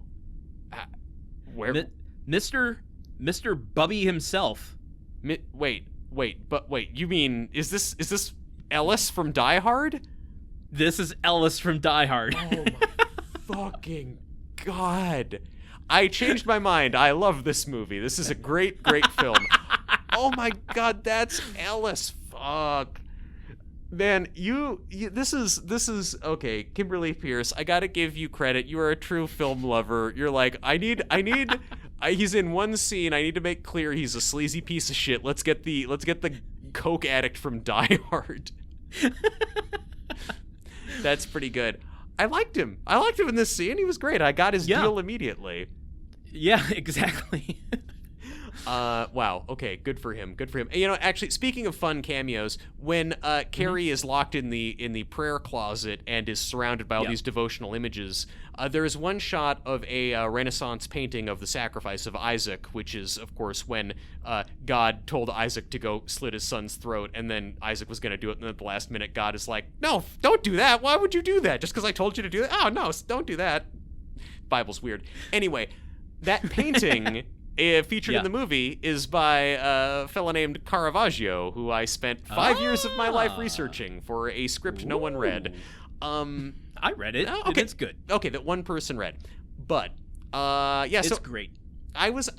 [SPEAKER 3] Where?
[SPEAKER 2] Mr. Bubby himself.
[SPEAKER 3] Wait, you mean, is this Ellis from Die Hard?
[SPEAKER 2] This is Ellis from Die Hard.
[SPEAKER 3] Oh my fucking God. I changed my mind. I love this movie. This is a great film. Oh my God, that's Ellis. Fuck. Man, this is okay, Kimberly Peirce, I gotta give you credit. You are a true film lover. You're like, he's in one scene. I need to make clear he's a sleazy piece of shit. Let's get the coke addict from Die Hard. That's pretty good. I liked him in this scene. He was great. I got his deal immediately.
[SPEAKER 2] Yeah, exactly.
[SPEAKER 3] Wow. Okay. Good for him. Actually, speaking of fun cameos, when Carrie is locked in the prayer closet and is surrounded by all these devotional images, there is one shot of a Renaissance painting of the sacrifice of Isaac, which is, of course, when God told Isaac to go slit his son's throat, and then Isaac was going to do it, and then at the last minute, God is like, "No, don't do that. Why would you do that? Just because I told you to do that? Oh no, don't do that." Bible's weird. Anyway, that painting. Featured in the movie is by a fella named Caravaggio, who I spent 5 years of my life researching for a script no one read.
[SPEAKER 2] I read it. Okay, it's good.
[SPEAKER 3] Okay, that one person read, but
[SPEAKER 2] it's great.
[SPEAKER 3] I was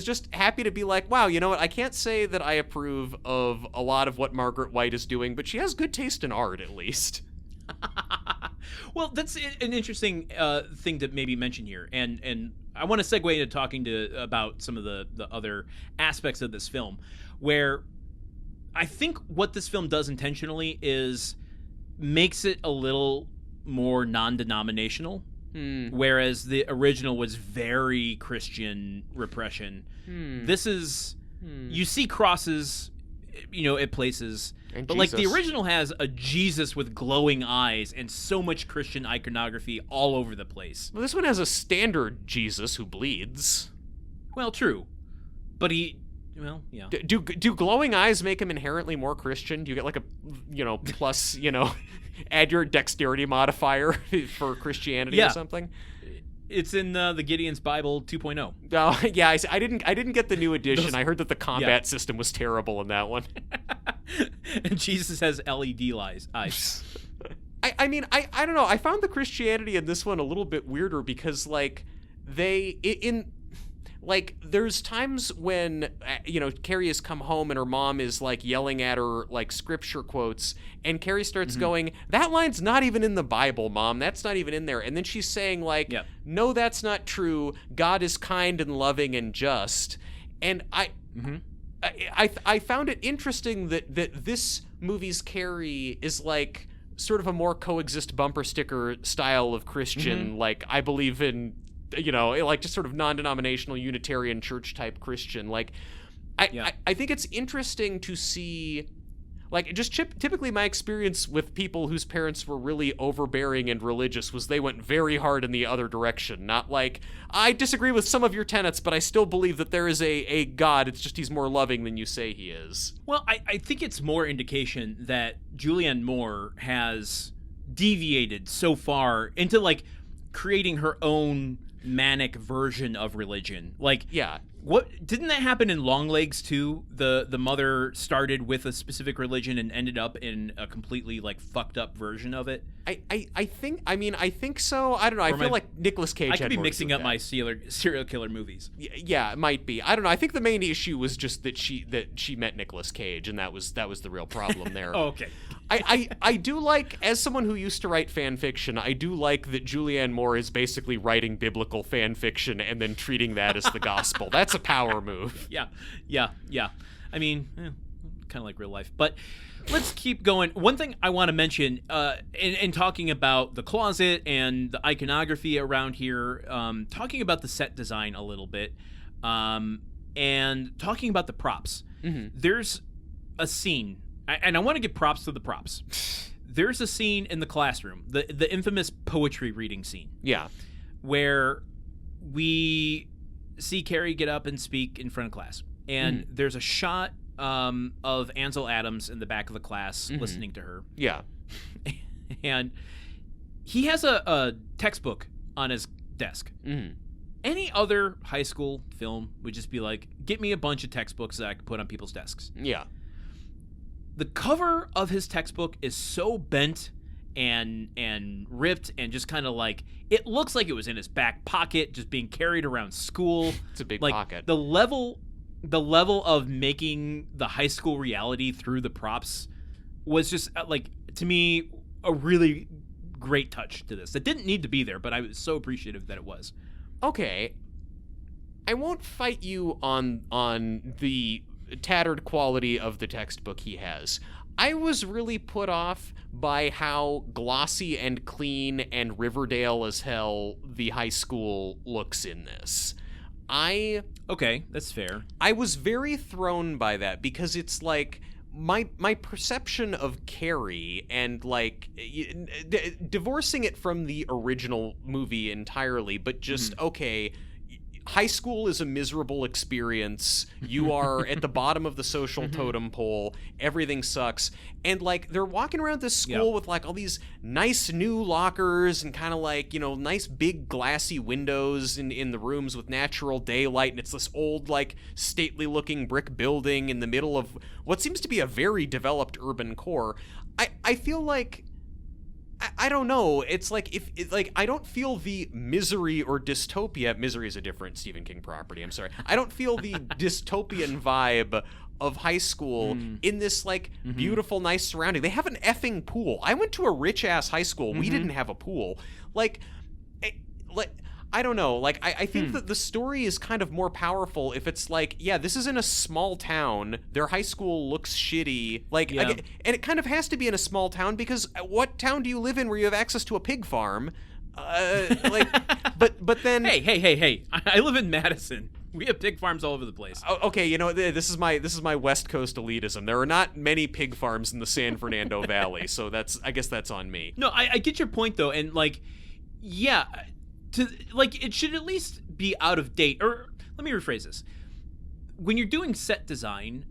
[SPEAKER 3] just happy to be like, wow, you know what? I can't say that I approve of a lot of what Margaret White is doing, but she has good taste in art, at least.
[SPEAKER 2] Well, that's an interesting thing to maybe mention here, and I want to segue into talking about some of the other aspects of this film, where I think what this film does intentionally is makes it a little more non-denominational, whereas the original was very Christian repression. This is you see crosses, at places.
[SPEAKER 3] And
[SPEAKER 2] but
[SPEAKER 3] Jesus.
[SPEAKER 2] like the original has a Jesus with glowing eyes and so much Christian iconography all over the place.
[SPEAKER 3] Well, this one has a standard Jesus who bleeds.
[SPEAKER 2] Well, true. But yeah.
[SPEAKER 3] Do glowing eyes make him inherently more Christian? Do you get like a, plus, add your dexterity modifier for Christianity or something?
[SPEAKER 2] It's in the Gideon's Bible 2.0.
[SPEAKER 3] Oh, yeah, I didn't get the new edition. I heard that the combat system was terrible in that one.
[SPEAKER 2] And Jesus has LED eyes.
[SPEAKER 3] I mean, I don't know. I found the Christianity in this one a little bit weirder because, like, there's times when, Carrie has come home and her mom is, like, yelling at her, like, scripture quotes, and Carrie starts going, that line's not even in the Bible, Mom. That's not even in there. And then she's saying, like, no, that's not true. God is kind and loving and just. And I found it interesting that this movie's Carrie is, like, sort of a more coexist bumper sticker style of Christian, like, I believe in... like just sort of non-denominational Unitarian church type Christian. Like, I think it's interesting to see, like, just typically my experience with people whose parents were really overbearing and religious was they went very hard in the other direction. Not like, I disagree with some of your tenets, but I still believe that there is a God. It's just he's more loving than you say he is.
[SPEAKER 2] Well, I think it's more indication that Julianne Moore has deviated so far into, like, creating her own manic version of religion. Like, what didn't that happen in Longlegs too? The mother started with a specific religion and ended up in a completely, like, fucked up version of it.
[SPEAKER 3] I think so. I don't know. I feel like Nicolas Cage.
[SPEAKER 2] I could be mixing up my serial killer movies.
[SPEAKER 3] Yeah, it might be. I don't know. I think the main issue was just that she met Nicolas Cage, and that was the real problem there.
[SPEAKER 2] Oh, okay.
[SPEAKER 3] I do like, as someone who used to write fan fiction, I do like that Julianne Moore is basically writing biblical fan fiction and then treating that as the gospel. That's a power move.
[SPEAKER 2] Yeah. I mean, kind of like real life. But let's keep going. One thing I want to mention, in talking about the closet and the iconography around here, talking about the set design a little bit, and talking about the props. There's a scene, and I want to give props to the props. There's a scene in the classroom, the infamous poetry reading scene.
[SPEAKER 3] Yeah.
[SPEAKER 2] Where we see Carrie get up and speak in front of class. And there's a shot of Ansel Adams in the back of the class listening to her.
[SPEAKER 3] Yeah.
[SPEAKER 2] And he has a textbook on his desk. Any other high school film would just be like, get me a bunch of textbooks that I could put on people's desks.
[SPEAKER 3] Yeah.
[SPEAKER 2] The cover of his textbook is so bent and ripped and just kind of like, it looks like it was in his back pocket, just being carried around school.
[SPEAKER 3] It's a big
[SPEAKER 2] like,
[SPEAKER 3] pocket.
[SPEAKER 2] The level of making the high school reality through the props was just, like, to me, a really great touch to this. It didn't need to be there, but I was so appreciative that it was.
[SPEAKER 3] Okay. I won't fight you on the tattered quality of the textbook he has. I was really put off by how glossy and clean and Riverdale as hell the high school looks in this.
[SPEAKER 2] Okay, that's fair.
[SPEAKER 3] I was very thrown by that because it's like my perception of Carrie and, like, divorcing it from the original movie entirely, but just okay, high school is a miserable experience. You are at the bottom of the social totem pole. Everything sucks. And, like, they're walking around this school with, like, all these nice new lockers and kind of, like, nice big glassy windows in the rooms with natural daylight. And it's this old, like, stately looking brick building in the middle of what seems to be a very developed urban core. I feel like, I don't know. It's like, I don't feel the misery or dystopia. Misery is a different Stephen King property. I'm sorry. I don't feel the dystopian vibe of high school in this like beautiful, nice surrounding. They have an effing pool. I went to a rich ass high school. We didn't have a pool. Like I don't know. Like, I think that the story is kind of more powerful if it's like, yeah, this is in a small town. Their high school looks shitty. Like, and it kind of has to be in a small town because what town do you live in where you have access to a pig farm? But then...
[SPEAKER 2] Hey. I live in Madison. We have pig farms all over the place.
[SPEAKER 3] Okay, you know, this is my West Coast elitism. There are not many pig farms in the San Fernando Valley, so I guess that's on me.
[SPEAKER 2] No, I get your point, though, and, like, yeah... it should at least be out of date. Or let me rephrase this. When you're doing set design,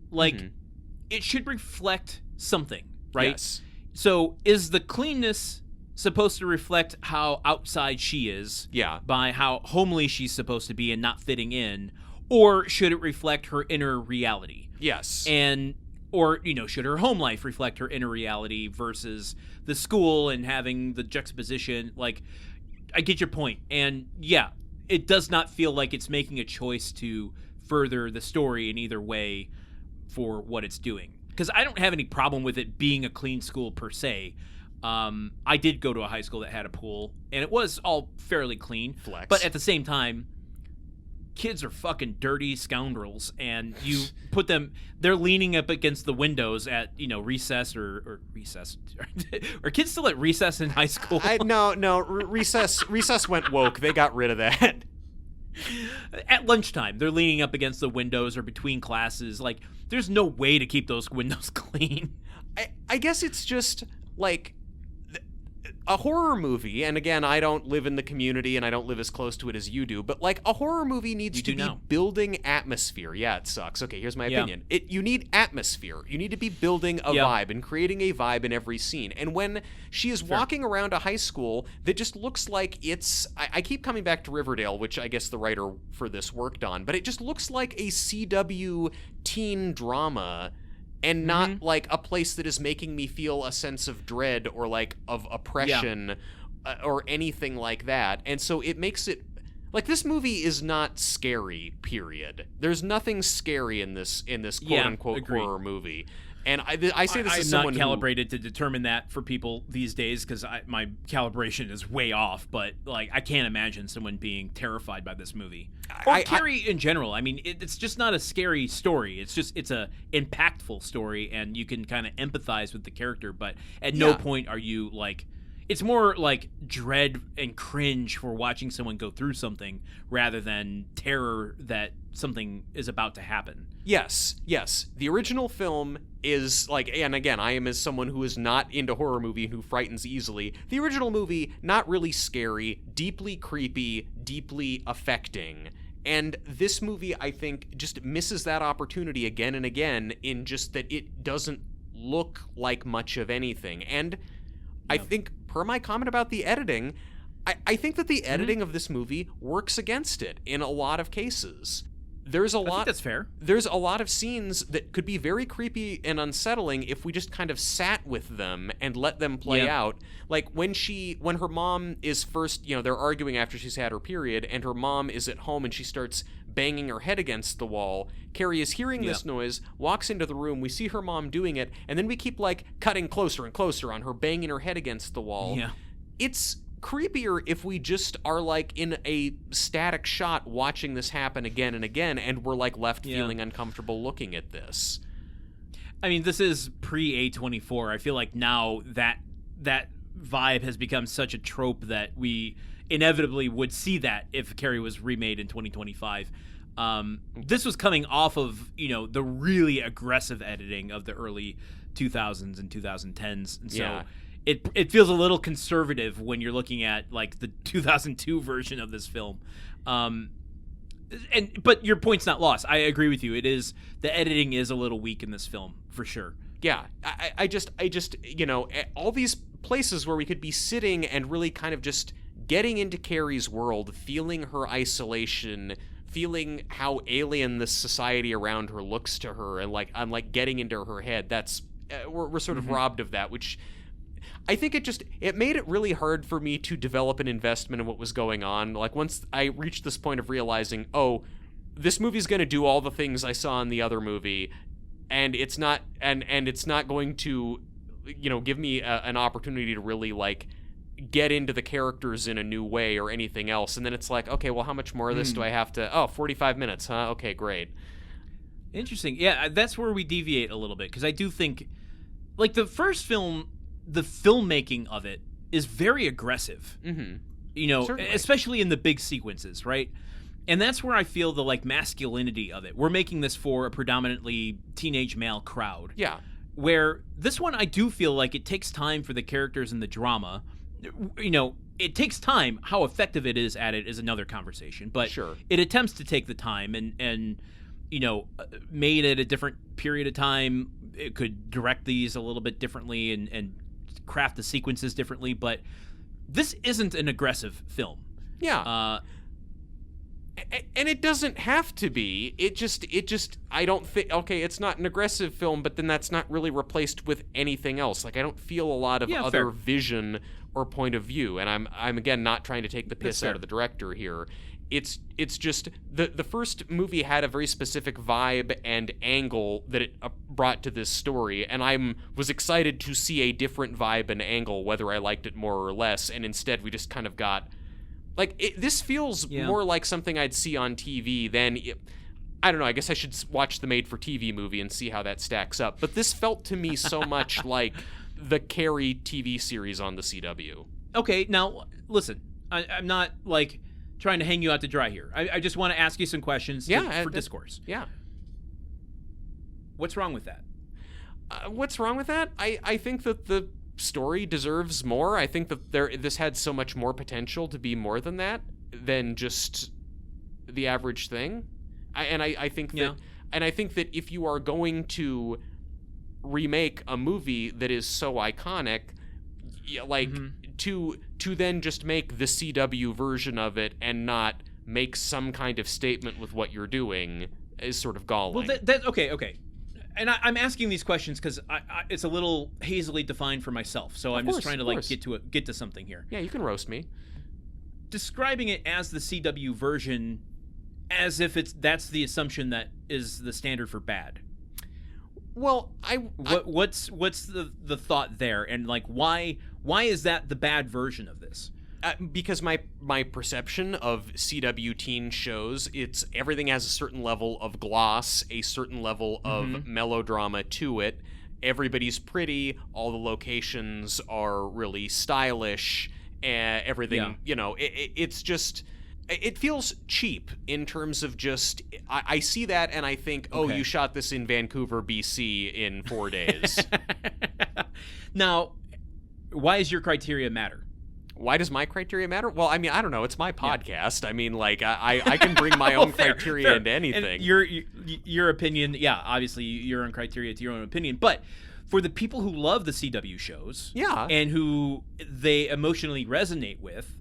[SPEAKER 2] it should reflect something, right?
[SPEAKER 3] Yes.
[SPEAKER 2] So is the cleanness supposed to reflect how outside she is?
[SPEAKER 3] Yeah.
[SPEAKER 2] By how homely she's supposed to be and not fitting in? Or should it reflect her inner reality?
[SPEAKER 3] Yes.
[SPEAKER 2] Or, should her home life reflect her inner reality versus the school and having the juxtaposition? Like, I get your point. And yeah, it does not feel like it's making a choice to further the story in either way for what it's doing. Because I don't have any problem with it being a clean school per se. I did go to a high school that had a pool, and it was all fairly clean.
[SPEAKER 3] Flex.
[SPEAKER 2] But at the same time, kids are fucking dirty scoundrels, and you put them, they're leaning up against the windows at, recess or recess. Are kids still at recess in high school?
[SPEAKER 3] No, recess went woke. They got rid of that.
[SPEAKER 2] At lunchtime, they're leaning up against the windows or between classes. Like, there's no way to keep those windows clean.
[SPEAKER 3] I guess it's just, like... a horror movie, and again, I don't live in the community and I don't live as close to it as you do, but like a horror movie needs to be building atmosphere. Yeah, it sucks. Okay, here's my opinion. You need atmosphere. You need to be building a vibe and creating a vibe in every scene. And when she is walking around a high school that just looks like it's... I keep coming back to Riverdale, which I guess the writer for this worked on, but it just looks like a CW teen drama and not like a place that is making me feel a sense of dread or like of oppression or anything like that. And so it makes it like this movie is not scary, period. There's nothing scary in this quote unquote horror movie. And I say this as someone
[SPEAKER 2] I'm not calibrated to determine that for people these days because my calibration is way off. But like, I can't imagine someone being terrified by this movie or Carrie in general. I mean, it's just not a scary story. It's a impactful story, and you can kind of empathize with the character. But at no point are you like. It's more like dread and cringe for watching someone go through something rather than terror that something is about to happen.
[SPEAKER 3] Yes. The original film is like, and again, I am as someone who is not into horror movie and who frightens easily. The original movie, not really scary, deeply creepy, deeply affecting. And this movie, I think, just misses that opportunity again and again in just that it doesn't look like much of anything. And I think, per my comment about the editing, I think that the editing of this movie works against it in a lot of cases. I think
[SPEAKER 2] that's fair.
[SPEAKER 3] There's a lot of scenes that could be very creepy and unsettling if we just kind of sat with them and let them play out. Like when her mom is first, they're arguing after she's had her period, and her mom is at home and she starts banging her head against the wall. Carrie is hearing this noise, walks into the room, we see her mom doing it, and then we keep like cutting closer and closer on her banging her head against the wall.
[SPEAKER 2] Yeah.
[SPEAKER 3] It's creepier if we just are like in a static shot watching this happen again and again, and we're like left feeling uncomfortable looking at this.
[SPEAKER 2] I mean, this is pre-A24. I feel like now that vibe has become such a trope that we inevitably would see that if Carrie was remade in 2025. This was coming off of, the really aggressive editing of the early 2000s and 2010s. And so it feels a little conservative when you're looking at like the 2002 version of this film. But your point's not lost. I agree with you. The editing is a little weak in this film for sure.
[SPEAKER 3] Yeah. I just, all these places where we could be sitting and really kind of just getting into Carrie's world, feeling her isolation, feeling how alien this society around her looks to her, and like I'm like getting into her head. That's we're sort of robbed of that, which I think it made it really hard for me to develop an investment in what was going on. Like once I reached this point of realizing, oh, this movie's going to do all the things I saw in the other movie, and it's not going to, give me an opportunity to really like get into the characters in a new way or anything else. And then it's like, okay, well, how much more of this do I have to? 45 minutes, huh? Okay, great.
[SPEAKER 2] Interesting. Yeah, that's where we deviate a little bit, because I do think, like, the first film, the filmmaking of it is very aggressive.
[SPEAKER 3] Mm-hmm.
[SPEAKER 2] Certainly. Especially in the big sequences, right? And that's where I feel the, like, masculinity of it. We're making this for a predominantly teenage male crowd.
[SPEAKER 3] Yeah.
[SPEAKER 2] Where this one, I do feel like it takes time for the characters and the drama. It takes time. How effective it is at it is another conversation. But
[SPEAKER 3] sure,
[SPEAKER 2] it attempts to take the time and made at a different period of time. It could direct these a little bit differently and craft the sequences differently. But this isn't an aggressive film.
[SPEAKER 3] Yeah. And it doesn't have to be. It just I don't think, okay, it's not an aggressive film, but then that's not really replaced with anything else. Like, I don't feel a lot of other
[SPEAKER 2] fair.
[SPEAKER 3] Vision or point of view. And I'm again not trying to take the piss out of the director here. It's just the first movie had a very specific vibe and angle that it brought to this story, and I was excited to see a different vibe and angle, whether I liked it more or less. And instead, we just kind of got this feels more like something I'd see on TV than. I don't know. I guess I should watch the made-for-TV movie and see how that stacks up. But this felt to me so much like the Carrie TV series on the CW.
[SPEAKER 2] Okay, now listen. I'm not like trying to hang you out to dry here. I just want to ask you some questions for discourse.
[SPEAKER 3] Yeah.
[SPEAKER 2] What's wrong with that?
[SPEAKER 3] What's wrong with that? I think that the story deserves more. I think that this had so much more potential to be more than that, than just the average thing. I think that if you are going to remake a movie that is so iconic, to then just make the CW version of it and not make some kind of statement with what you're doing is sort of galling.
[SPEAKER 2] Well, okay. And I'm asking these questions because it's a little hazily defined for myself, so I'm just trying to get to something here.
[SPEAKER 3] Yeah, you can roast me.
[SPEAKER 2] Describing it as the CW version, as if that's the assumption that is the standard for bad.
[SPEAKER 3] Well,
[SPEAKER 2] what's the thought there, and like why is that the bad version of this?
[SPEAKER 3] Because my perception of CW teen shows, everything has a certain level of gloss, a certain level of melodrama to it. Everybody's pretty, all the locations are really stylish, everything, it's just, it feels cheap in terms of just, I see that and I think, you shot this in Vancouver, BC in 4 days.
[SPEAKER 2] Now, why does your criteria matter?
[SPEAKER 3] Why does my criteria matter? Well, I mean, I don't know. It's my podcast. Yeah. I mean, like, I can bring my own criteria into anything.
[SPEAKER 2] And your opinion, obviously your own criteria to your own opinion. But for the people who love the CW shows, and who they emotionally resonate with,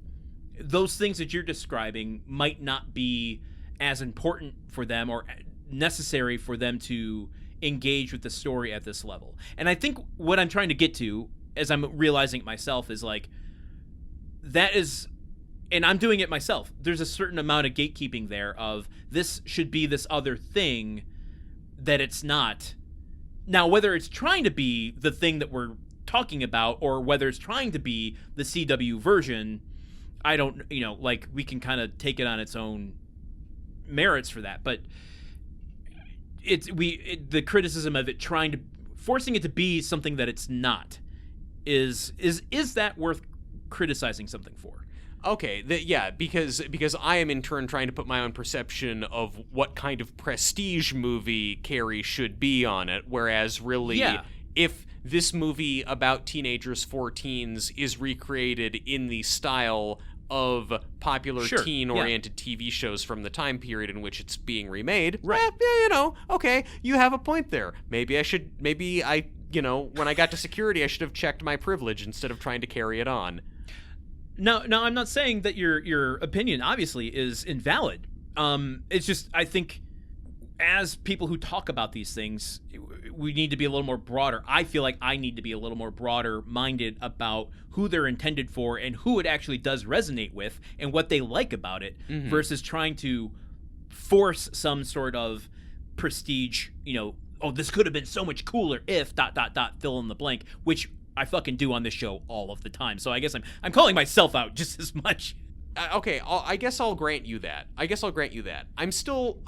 [SPEAKER 2] those things that you're describing might not be as important for them or necessary for them to engage with the story at this level. And I think what I'm trying to get to, as I'm realizing it myself, is like, that is, and I'm doing it myself, there's a certain amount of gatekeeping there of this should be this other thing that it's not. Now, whether it's trying to be the thing that we're talking about or whether it's trying to be the CW version, I don't, we can kind of take it on its own merits for that. But the criticism of it forcing it to be something that it's not is that worth criticizing something for?
[SPEAKER 3] Okay, because I am in turn trying to put my own perception of what kind of prestige movie Carrie should be on it, whereas really, if this movie about teenagers for teens is recreated in the style of popular teen-oriented TV shows from the time period in which it's being remade, okay, you have a point there. Maybe I, when I got to security, I should have checked my privilege instead of trying to carry it on.
[SPEAKER 2] No, I'm not saying that your opinion obviously is invalid. It's just, I think as people who talk about these things, we need to be a little more broader. I feel like I need to be a little more broader minded about who they're intended for and who it actually does resonate with and what they like about it, versus trying to force some sort of prestige, oh, this could have been so much cooler if ... fill in the blank, which I fucking do on this show all of the time. So I guess I'm calling myself out just as much.
[SPEAKER 3] Okay, I guess I'll grant you that. I'm still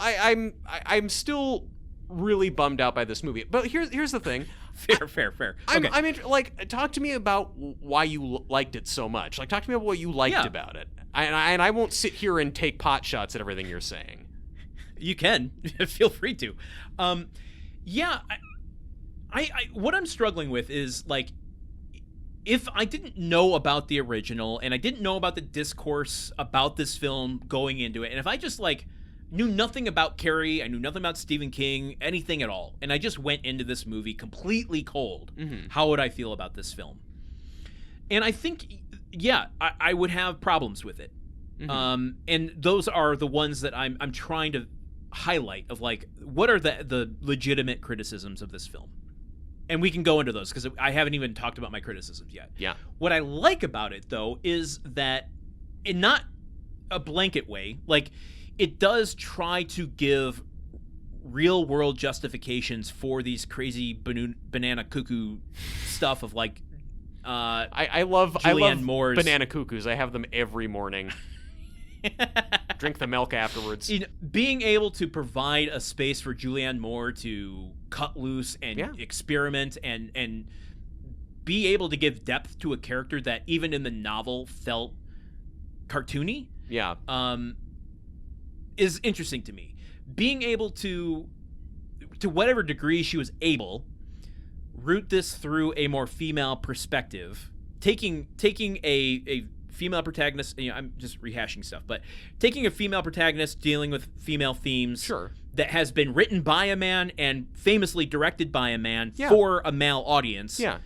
[SPEAKER 3] really bummed out by this movie. But here's the thing.
[SPEAKER 2] Fair.
[SPEAKER 3] Okay. I mean, like, talk to me about why you liked it so much. Like, talk to me about what you liked about it. And I won't sit here and take pot shots at everything you're saying.
[SPEAKER 2] You can. Feel free to. Yeah, I what I'm struggling with is, like, if I didn't know about the original and I didn't know about the discourse about this film going into it, and if I just, like, knew nothing about Carrie, I knew nothing about Stephen King, anything at all, and I just went into this movie completely cold, how would I feel about this film? And I think, yeah, I would have problems with it. And those are the ones that I'm trying to highlight of, like, what are the legitimate criticisms of this film? And we can go into those because I haven't even talked about my criticisms yet.
[SPEAKER 3] Yeah.
[SPEAKER 2] What I like about it, though, is that in not a blanket way, like, it does try to give real world justifications for these crazy banana cuckoo stuff of, like,
[SPEAKER 3] I love
[SPEAKER 2] Julianne Moore's
[SPEAKER 3] banana cuckoos. I have them every morning. Drink the milk afterwards.
[SPEAKER 2] Being able to provide a space for Julianne Moore to cut loose and experiment and be able to give depth to a character that even in the novel felt cartoony.
[SPEAKER 3] Yeah.
[SPEAKER 2] Is interesting to me. Being able to whatever degree she was able, root this through a more female perspective, taking a female protagonist, I'm just rehashing stuff, but taking a female protagonist dealing with female themes that has been written by a man and famously directed by a man for a male audience.
[SPEAKER 3] Yeah.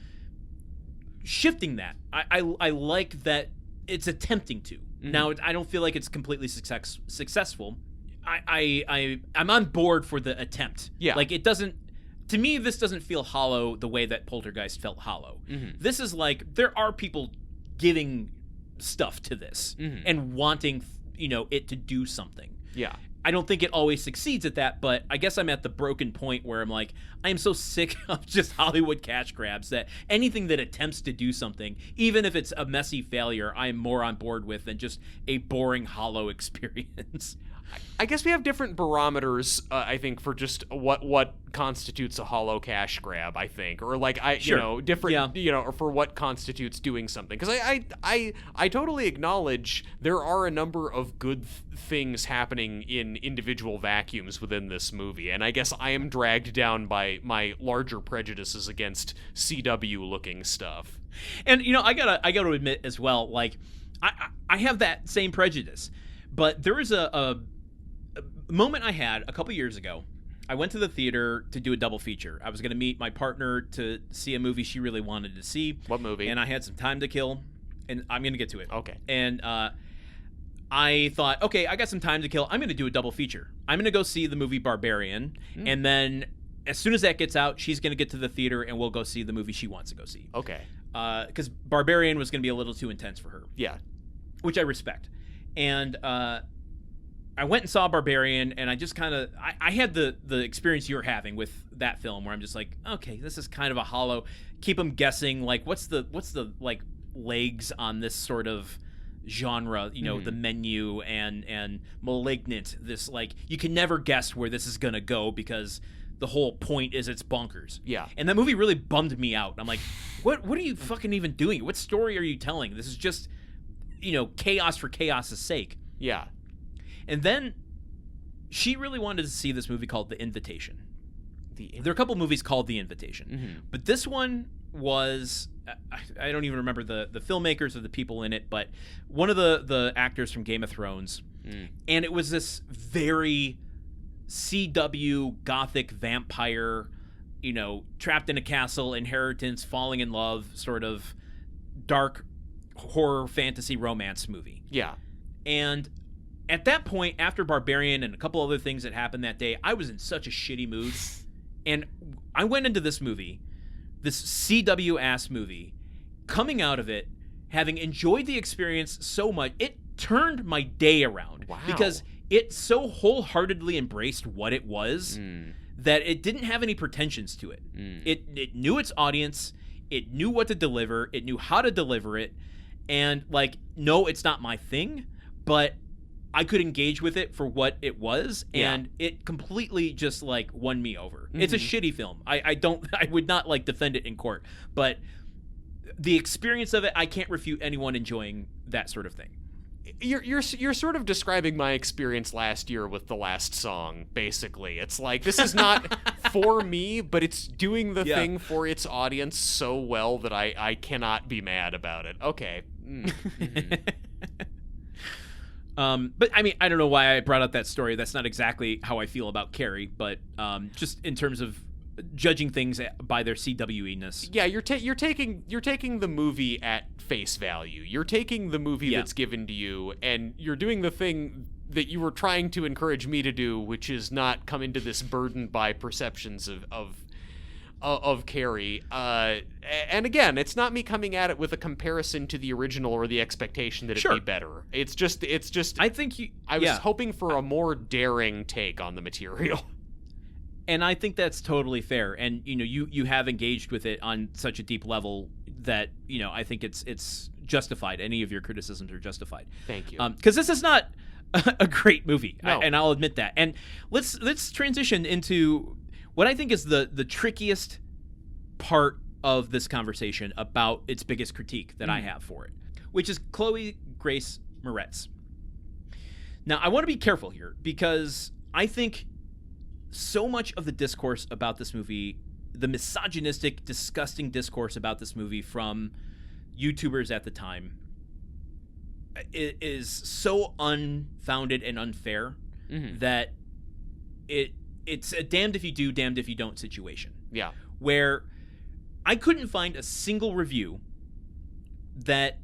[SPEAKER 2] Shifting that. I like that it's attempting to. Now, I don't feel like it's completely successful. I'm on board for the attempt.
[SPEAKER 3] Yeah.
[SPEAKER 2] Like, it doesn't, to me, this doesn't feel hollow the way that Poltergeist felt hollow. This is like, there are people giving stuff to this and wanting, it to do something.
[SPEAKER 3] Yeah.
[SPEAKER 2] I don't think it always succeeds at that, but I guess I'm at the broken point where I'm like, I am so sick of just Hollywood cash grabs that anything that attempts to do something, even if it's a messy failure, I am more on board with than just a boring, hollow experience.
[SPEAKER 3] I guess we have different barometers, I think, for just what constitutes a hollow cash grab, I think, or like different, or for what constitutes doing something. Because I totally acknowledge there are a number of good things happening in individual vacuums within this movie, and I guess I am dragged down by my larger prejudices against CW looking stuff.
[SPEAKER 2] And I gotta admit as well, like I have that same prejudice, but there is a moment I had a couple years ago. I went to the theater to do a double feature. I was going to meet my partner to see a movie she really wanted to see.
[SPEAKER 3] What movie?
[SPEAKER 2] And I had some time to kill, and I'm going to get to it.
[SPEAKER 3] Okay.
[SPEAKER 2] And I thought, okay, I got some time to kill. I'm going to do a double feature. I'm going to go see the movie Barbarian, and then as soon as that gets out, she's going to get to the theater, and we'll go see the movie she wants to go see.
[SPEAKER 3] Okay.
[SPEAKER 2] Because Barbarian was going to be a little too intense for her.
[SPEAKER 3] Yeah.
[SPEAKER 2] Which I respect. And I went and saw Barbarian, and I just kind of I had the experience you're having with that film, where I'm just like, okay, this is kind of a hollow. Keep them guessing, like, what's the like legs on this sort of genre? The Menu and Malignant. This, like, you can never guess where this is gonna go because the whole point is it's bonkers.
[SPEAKER 3] Yeah.
[SPEAKER 2] And that movie really bummed me out. I'm like, what are you fucking even doing? What story are you telling? This is just chaos for chaos' sake.
[SPEAKER 3] Yeah.
[SPEAKER 2] And then she really wanted to see this movie called The Invitation. There are a couple movies called The Invitation. But this one was, I don't even remember the filmmakers or the people in it, but one of the actors from Game of Thrones. And it was this very CW gothic vampire, trapped in a castle, inheritance, falling in love, sort of dark horror fantasy romance movie.
[SPEAKER 3] Yeah.
[SPEAKER 2] And at that point, after Barbarian and a couple other things that happened that day, I was in such a shitty mood. And I went into this movie, this CW-ass movie, coming out of it, having enjoyed the experience so much, it turned my day around.
[SPEAKER 3] Wow.
[SPEAKER 2] Because it so wholeheartedly embraced what it was that it didn't have any pretensions to it. It knew its audience, it knew what to deliver, it knew how to deliver it, and like, no, it's not my thing, but I could engage with it for what it was, and it completely just like won me over. It's a shitty film. I would not like defend it in court, but the experience of it, I can't refute anyone enjoying that sort of thing.
[SPEAKER 3] You're sort of describing my experience last year with The Last Song, basically. It's like, this is not for me, but it's doing the thing for its audience so well that I cannot be mad about it. Okay.
[SPEAKER 2] But I mean, I don't know why I brought up that story. That's not exactly how I feel about Carrie, but just in terms of judging things by their CWE-ness.
[SPEAKER 3] Yeah, you're taking the movie at face value. You're taking the movie that's given to you, and you're doing the thing that you were trying to encourage me to do, which is not come into this burdened by perceptions of Carrie. And again, it's not me coming at it with a comparison to the original or the expectation that it'd be better. It's just.
[SPEAKER 2] I think
[SPEAKER 3] I was hoping for a more daring take on the material.
[SPEAKER 2] And I think that's totally fair. And you have engaged with it on such a deep level that I think it's justified. Any of your criticisms are justified.
[SPEAKER 3] Thank you.
[SPEAKER 2] Because this is not a great movie,
[SPEAKER 3] no.
[SPEAKER 2] and I'll admit that. And let's transition into what I think is the trickiest part of this conversation about its biggest critique that I have for it, which is Chloë Grace Moretz. Now, I want to be careful here because I think so much of the discourse about this movie, the misogynistic, disgusting discourse about this movie from YouTubers at the time, is so unfounded and unfair that it's a damned if you do, damned if you don't situation.
[SPEAKER 3] Yeah.
[SPEAKER 2] Where I couldn't find a single review that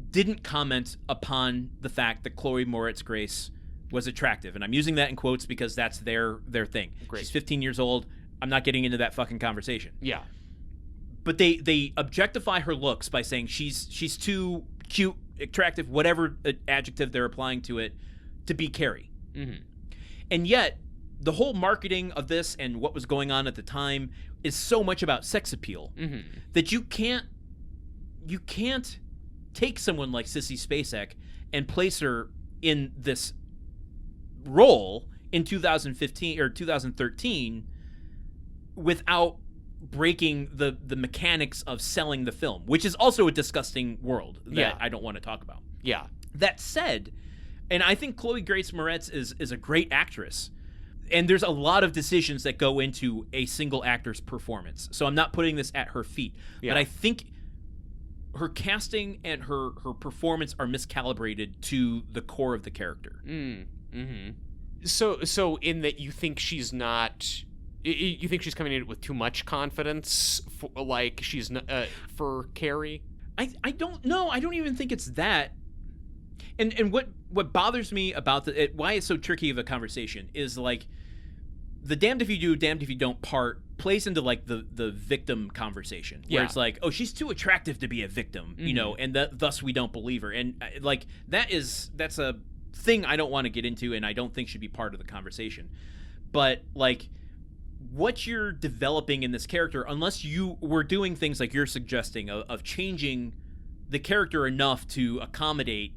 [SPEAKER 2] didn't comment upon the fact that Chloë Moretz Grace was attractive. And I'm using that in quotes because that's their thing.
[SPEAKER 3] Great.
[SPEAKER 2] She's 15 years old. I'm not getting into that fucking conversation.
[SPEAKER 3] Yeah.
[SPEAKER 2] But they objectify her looks by saying she's too cute, attractive, whatever adjective they're applying to it, to be Carrie. And yet, the whole marketing of this and what was going on at the time is so much about sex appeal that you can't take someone like Sissy Spacek and place her in this role in 2015 or 2013 without breaking the mechanics of selling the film, which is also a disgusting world that I don't want to talk about.
[SPEAKER 3] Yeah.
[SPEAKER 2] That said, and I think Chloë Grace Moretz is a great actress, and there's a lot of decisions that go into a single actor's performance. So I'm not putting this at her feet, but I think her casting and her performance are miscalibrated to the core of the character.
[SPEAKER 3] So in that you think she's not, you think she's coming in with too much confidence, like she's for Carrie?
[SPEAKER 2] I don't know. I don't even think it's that. And what bothers me about why it's so tricky of a conversation is like the damned if you do, damned if you don't part plays into like the victim conversation where it's like, oh, she's too attractive to be a victim, and thus we don't believe her. And like that's a thing I don't want to get into, and I don't think should be part of the conversation. But like what you're developing in this character, unless you were doing things like you're suggesting of changing the character enough to accommodate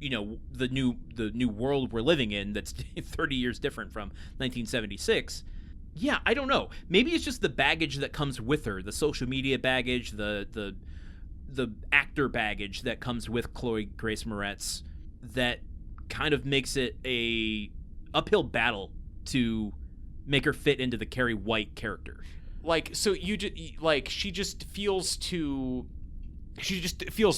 [SPEAKER 2] the new world we're living in that's 30 years different from 1976. Yeah, I don't know. Maybe it's just the baggage that comes with her, the social media baggage, the actor baggage that comes with Chloë Grace Moretz that kind of makes it a uphill battle to make her fit into the Carrie White character.
[SPEAKER 3] Like, so she just feels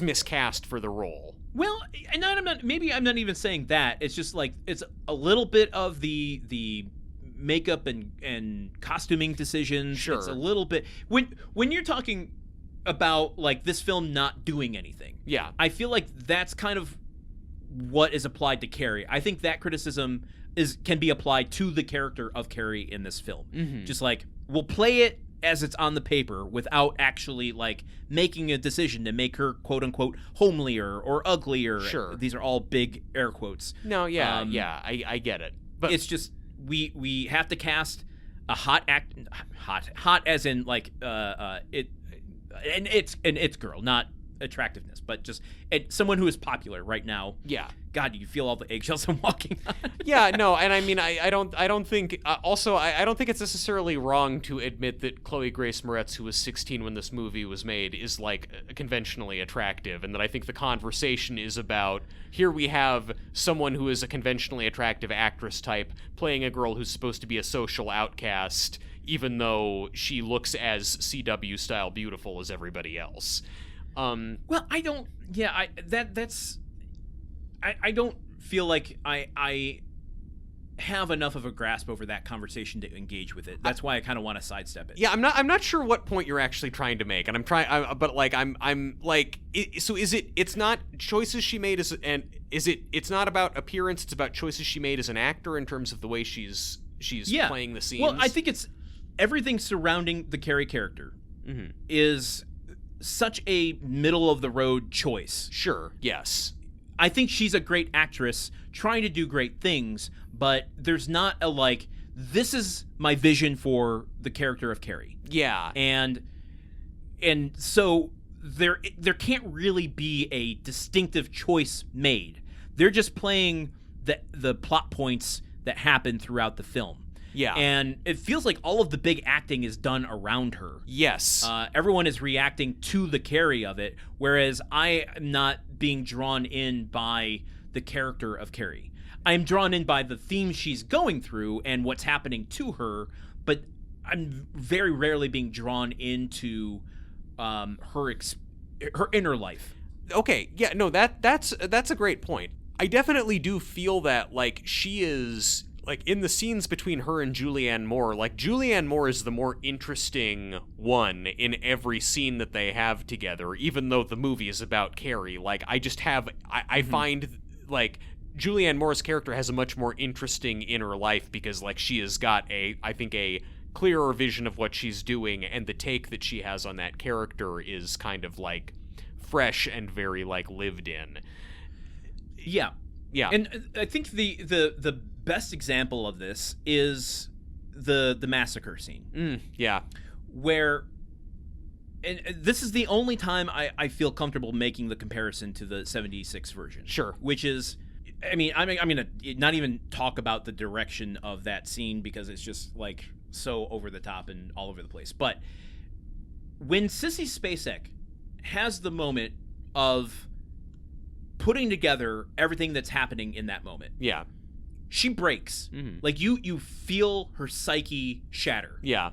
[SPEAKER 3] miscast for the role.
[SPEAKER 2] Well, and I'm not even saying that. It's just like it's a little bit of the makeup and costuming decisions.
[SPEAKER 3] Sure.
[SPEAKER 2] It's a little bit when you're talking about like this film not doing anything.
[SPEAKER 3] Yeah.
[SPEAKER 2] I feel like that's kind of what is applied to Carrie. I think that criticism can be applied to the character of Carrie in this film. Just like we'll play it as it's on the paper without actually like making a decision to make her quote unquote homelier or uglier.
[SPEAKER 3] Sure.
[SPEAKER 2] These are all big air quotes.
[SPEAKER 3] No, I get it.
[SPEAKER 2] But it's just we have to cast hot as in like it's girl, not attractiveness, but just someone who is popular right now.
[SPEAKER 3] Yeah.
[SPEAKER 2] God, you feel all the eggshells I'm walking on.
[SPEAKER 3] Yeah, no, and I mean, I don't think. Also, I don't think it's necessarily wrong to admit that Chloë Grace Moretz, who was 16 when this movie was made, is like conventionally attractive, and that I think the conversation is about here we have someone who is a conventionally attractive actress type playing a girl who's supposed to be a social outcast, even though she looks as CW style beautiful as everybody else.
[SPEAKER 2] Well, I don't. Yeah, I don't feel like I have enough of a grasp over that conversation to engage with it. That's why I kind of want to sidestep it.
[SPEAKER 3] Yeah, I'm not sure what point you're actually trying to make, and but like I'm like, so is it? It's not choices she made it's not about appearance. It's about choices she made as an actor in terms of the way she's playing the scenes.
[SPEAKER 2] Well, I think it's everything surrounding the Carrie character is such a middle of the road choice.
[SPEAKER 3] Sure. Yes.
[SPEAKER 2] I think she's a great actress trying to do great things, but there's not a like, this is my vision for the character of Carrie.
[SPEAKER 3] Yeah.
[SPEAKER 2] And so there can't really be a distinctive choice made. They're just playing the plot points that happen throughout the film.
[SPEAKER 3] Yeah.
[SPEAKER 2] And it feels like all of the big acting is done around her.
[SPEAKER 3] Yes.
[SPEAKER 2] Everyone is reacting to the Carrie of it, whereas I am not being drawn in by the character of Carrie. I am drawn in by the themes she's going through and what's happening to her, but I'm very rarely being drawn into her inner life.
[SPEAKER 3] Okay. Yeah. No. That's a great point. I definitely do feel that like she is. Like, in the scenes between her and Julianne Moore, like, Julianne Moore is the more interesting one in every scene that they have together, even though the movie is about Carrie. Like, I find, like, Julianne Moore's character has a much more interesting inner life because, like, she has got I think a clearer vision of what she's doing, and the take that she has on that character is kind of, like, fresh and very, like, lived in.
[SPEAKER 2] Yeah.
[SPEAKER 3] Yeah.
[SPEAKER 2] And I think the best example of this is the massacre scene.
[SPEAKER 3] Yeah.
[SPEAKER 2] Where, and this is the only time I feel comfortable making the comparison to the 76 version.
[SPEAKER 3] Sure.
[SPEAKER 2] Which is, I mean, I'm going to not even talk about the direction of that scene because it's just like so over the top and all over the place. But when Sissy Spacek has the moment of putting together everything that's happening in that moment.
[SPEAKER 3] Yeah.
[SPEAKER 2] She breaks. Like you feel her psyche shatter.
[SPEAKER 3] Yeah.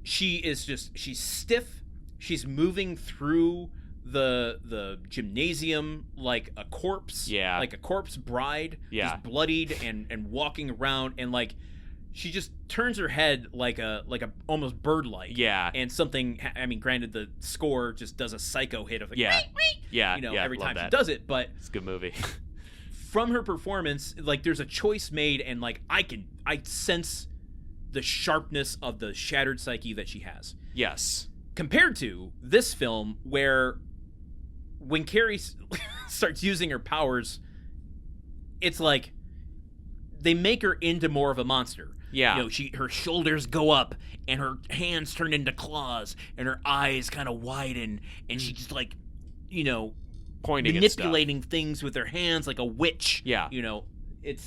[SPEAKER 2] She's stiff. She's moving through the gymnasium like a corpse.
[SPEAKER 3] Yeah.
[SPEAKER 2] Like a corpse bride.
[SPEAKER 3] Yeah.
[SPEAKER 2] Just bloodied and walking around, and like she just turns her head like a almost bird-like.
[SPEAKER 3] Yeah.
[SPEAKER 2] And something, I mean, granted the score just does a psycho hit of like,
[SPEAKER 3] yeah.
[SPEAKER 2] Yeah. You know, every time she does it, but
[SPEAKER 3] it's a good movie.
[SPEAKER 2] From her performance, like there's a choice made, and like I sense the sharpness of the shattered psyche that she has.
[SPEAKER 3] Yes.
[SPEAKER 2] Compared to this film, where when Carrie starts using her powers, it's like they make her into more of a monster.
[SPEAKER 3] Yeah.
[SPEAKER 2] You know, her shoulders go up and her hands turn into claws and her eyes kind of widen, and she just like, you know,
[SPEAKER 3] pointing
[SPEAKER 2] manipulating things with her hands like a witch.
[SPEAKER 3] Yeah.
[SPEAKER 2] You know, it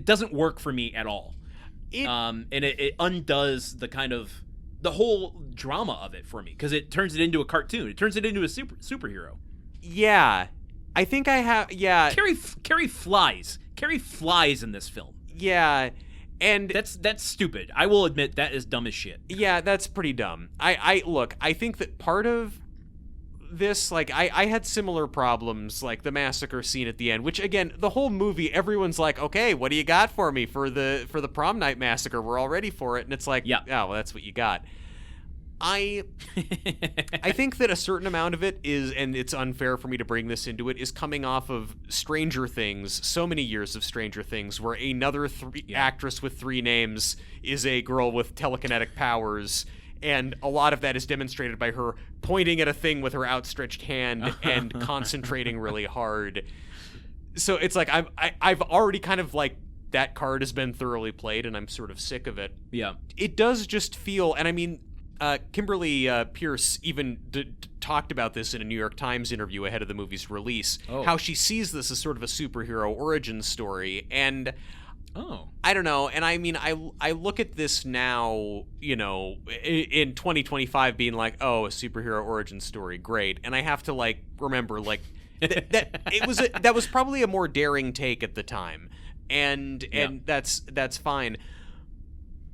[SPEAKER 2] doesn't work for me at all. And it undoes the kind of the whole drama of it for me, because it turns it into a cartoon. It turns it into a superhero.
[SPEAKER 3] Yeah. I think I have. Yeah.
[SPEAKER 2] Carrie flies. Carrie flies in this film.
[SPEAKER 3] Yeah. And
[SPEAKER 2] that's stupid. I will admit that is dumb as shit.
[SPEAKER 3] Yeah, that's pretty dumb. Look, I think that part of this, like, I had similar problems, like the massacre scene at the end, which again, the whole movie, everyone's like, okay, what do you got for me for the prom night massacre? We're all ready for it. And it's like, yeah, oh, well, that's what you got. I think that a certain amount of it is, and it's unfair for me to bring this into it, is coming off of Stranger Things, so many years of Stranger Things, where another actress with 3 names is a girl with telekinetic powers, and a lot of that is demonstrated by her pointing at a thing with her outstretched hand and concentrating really hard. So it's like I've already kind of like that card has been thoroughly played, and I'm sort of sick of it.
[SPEAKER 2] Yeah.
[SPEAKER 3] It does just feel, and I mean, Kimberly Peirce even talked about this in a New York Times interview ahead of the movie's release, how she sees this as sort of a superhero origin story, and I don't know, and I mean, I look at this now, you know, in 2025 being like, oh, a superhero origin story, great, and I have to, like, remember, like, that was probably a more daring take at the time, and that's fine.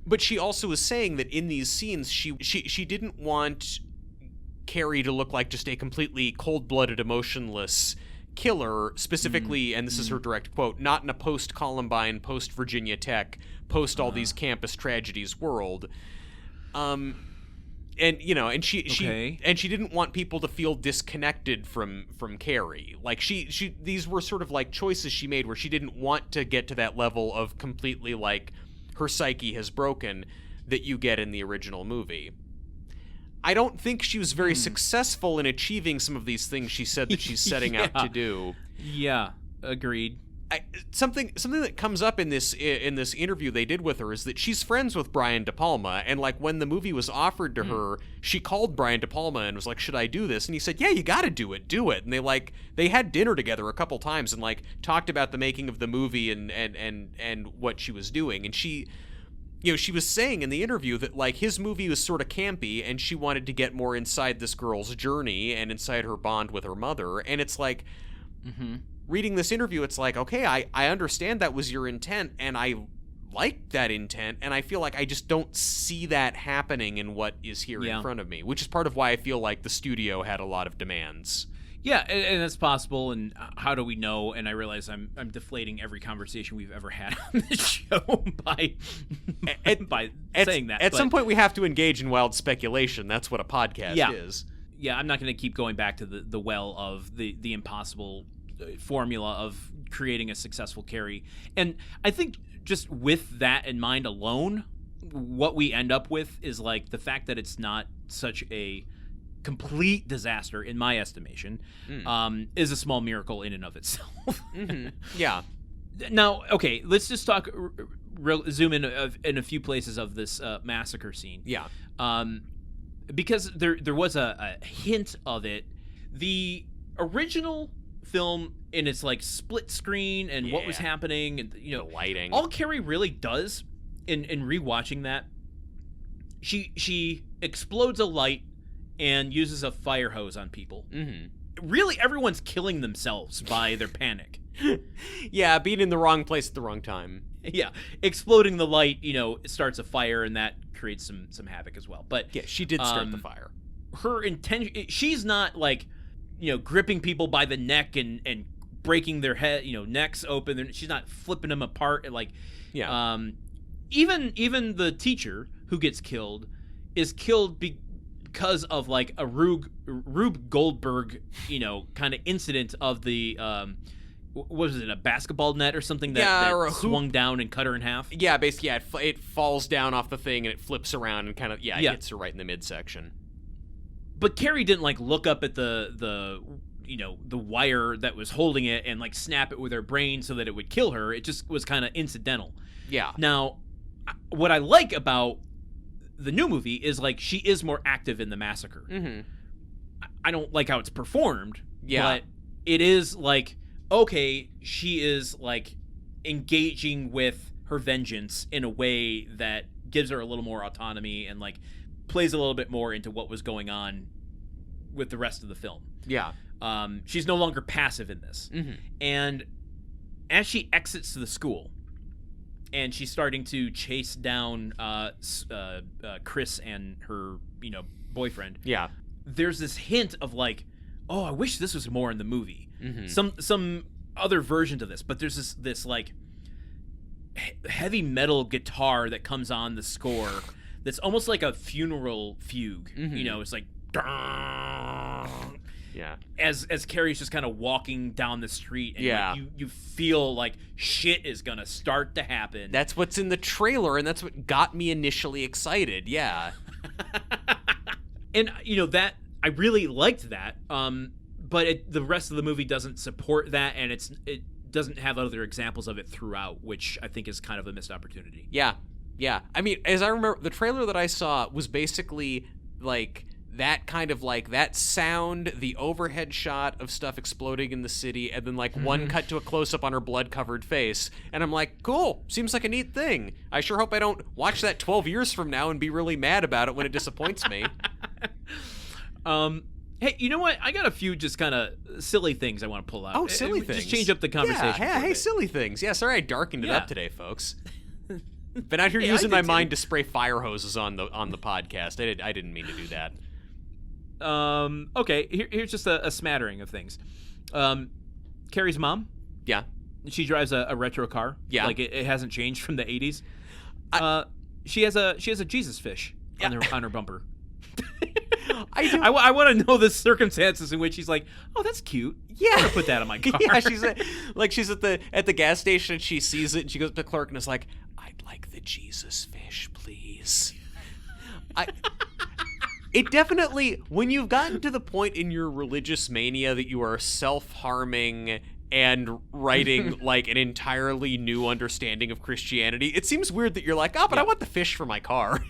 [SPEAKER 3] But she also was saying that in these scenes, she didn't want Carrie to look like just a completely cold-blooded, emotionless killer, specifically, and this is her direct quote, not in a post-Columbine, post-Virginia Tech, post-all these campus tragedies world. And, you know, and she didn't want people to feel disconnected from Carrie. Like, these were sort of like choices she made where she didn't want to get to that level of completely, like, her psyche has broken that you get in the original movie. I don't think she was very successful in achieving some of these things she said that she's setting out to do.
[SPEAKER 2] Yeah, agreed.
[SPEAKER 3] Something that comes up in this interview they did with her is that she's friends with Brian De Palma, and like when the movie was offered to her, she called Brian De Palma and was like, "Should I do this?" And he said, "Yeah, you got to do it. And they had dinner together a couple times and like talked about the making of the movie and what she was doing. And she, you know, she was saying in the interview that like his movie was sort of campy and she wanted to get more inside this girl's journey and inside her bond with her mother. And it's like, reading this interview, it's like, okay, I understand that was your intent, and I like that intent, and I feel like I just don't see that happening in what is here in front of me, which is part of why I feel like the studio had a lot of demands.
[SPEAKER 2] Yeah, and that's possible, and how do we know? And I realize I'm deflating every conversation we've ever had on this show by saying that.
[SPEAKER 3] At some point, we have to engage in wild speculation. That's what a podcast is.
[SPEAKER 2] Yeah, I'm not going to keep going back to the well of the impossible formula of creating a successful Carrie. And I think just with that in mind alone, what we end up with is like the fact that it's not such a complete disaster, in my estimation, is a small miracle in and of itself.
[SPEAKER 3] Yeah.
[SPEAKER 2] Now, okay, let's just talk, zoom in a few places of this massacre scene.
[SPEAKER 3] Yeah.
[SPEAKER 2] Because there was a hint of it. The original film in its like split screen and what was happening, and you know,
[SPEAKER 3] the lighting. All
[SPEAKER 2] Carrie really does in rewatching that, she explodes a light and uses a fire hose on people. Really, everyone's killing themselves by their panic.
[SPEAKER 3] Yeah, being in the wrong place at the wrong time.
[SPEAKER 2] Yeah, exploding the light, you know, starts a fire, and that creates some havoc as well. But
[SPEAKER 3] yeah, she did start the fire.
[SPEAKER 2] Her intention, she's not like, you know, gripping people by the neck and breaking their head, you know, necks open. She's not flipping them apart. Like, even the teacher who gets killed is killed because of like a Rube Goldberg, you know, kind of incident of the what was it, a basketball net or something that swung down and cut her in half? Yeah,
[SPEAKER 3] basically, it falls down off the thing and it flips around and kind of hits her right in the midsection.
[SPEAKER 2] But Carrie didn't like look up at the you know, the wire that was holding it and like snap it with her brain so that it would kill her. It just was kind of incidental.
[SPEAKER 3] Yeah.
[SPEAKER 2] Now, what I like about the new movie is like she is more active in the massacre. I don't like how it's performed. But it is like, okay, she is like engaging with her vengeance in a way that gives her a little more autonomy and like plays a little bit more into what was going on with the rest of the film.
[SPEAKER 3] Yeah.
[SPEAKER 2] She's no longer passive in this. And as she exits the school and she's starting to chase down Chris and her, you know, boyfriend.
[SPEAKER 3] Yeah.
[SPEAKER 2] There's this hint of like, oh, I wish this was more in the movie. Some other version to this, but there's this like heavy metal guitar that comes on the score that's almost like a funeral fugue. You know, it's like as Carrie's just kind of walking down the street, and like, you feel like shit is gonna start to happen.
[SPEAKER 3] That's what's in the trailer, and that's what got me initially excited.
[SPEAKER 2] And you know, that I really liked that, but the rest of the movie doesn't support that, and it doesn't have other examples of it throughout, which I think is kind of a missed opportunity.
[SPEAKER 3] Yeah. I mean, as I remember, the trailer that I saw was basically like that kind of like that sound, the overhead shot of stuff exploding in the city, and then like one cut to a close-up on her blood-covered face. And I'm like, cool, seems like a neat thing. I sure hope I don't watch that 12 years from now and be really mad about it when it disappoints me.
[SPEAKER 2] Hey, you know what? I got a few just kind of silly things I want to pull out.
[SPEAKER 3] Oh, silly things.
[SPEAKER 2] Just change up the conversation.
[SPEAKER 3] Yeah, hey, silly things. Yeah, sorry I darkened it up today, folks. Been out here
[SPEAKER 2] Hey,
[SPEAKER 3] using
[SPEAKER 2] I
[SPEAKER 3] my
[SPEAKER 2] did
[SPEAKER 3] mind to spray fire hoses on the podcast. I didn't mean to do that.
[SPEAKER 2] Okay, here's just a smattering of things. Carrie's mom.
[SPEAKER 3] Yeah.
[SPEAKER 2] She drives a retro car.
[SPEAKER 3] Yeah.
[SPEAKER 2] Like it hasn't changed from the 80s. She has a Jesus fish on her bumper. I want to know the circumstances in which he's like, oh, that's cute.
[SPEAKER 3] Yeah,
[SPEAKER 2] I'm gonna put that on my car.
[SPEAKER 3] Yeah, she's at the gas station and she sees it and she goes to the clerk and is like, I'd like the Jesus fish, please. It definitely, when you've gotten to the point in your religious mania that you are self-harming and writing like an entirely new understanding of Christianity, it seems weird that you're like, oh, but I want the fish for my car.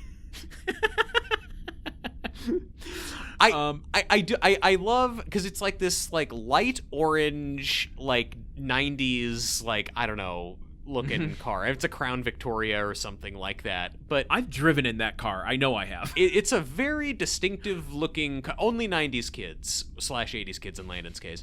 [SPEAKER 3] I love, because it's like this like light orange like 90s like, I don't know, looking car. It's a Crown Victoria or something like that. But
[SPEAKER 2] I've driven in that car. I know I have.
[SPEAKER 3] It's a very distinctive looking, only 90s kids / 80s kids in Landon's case.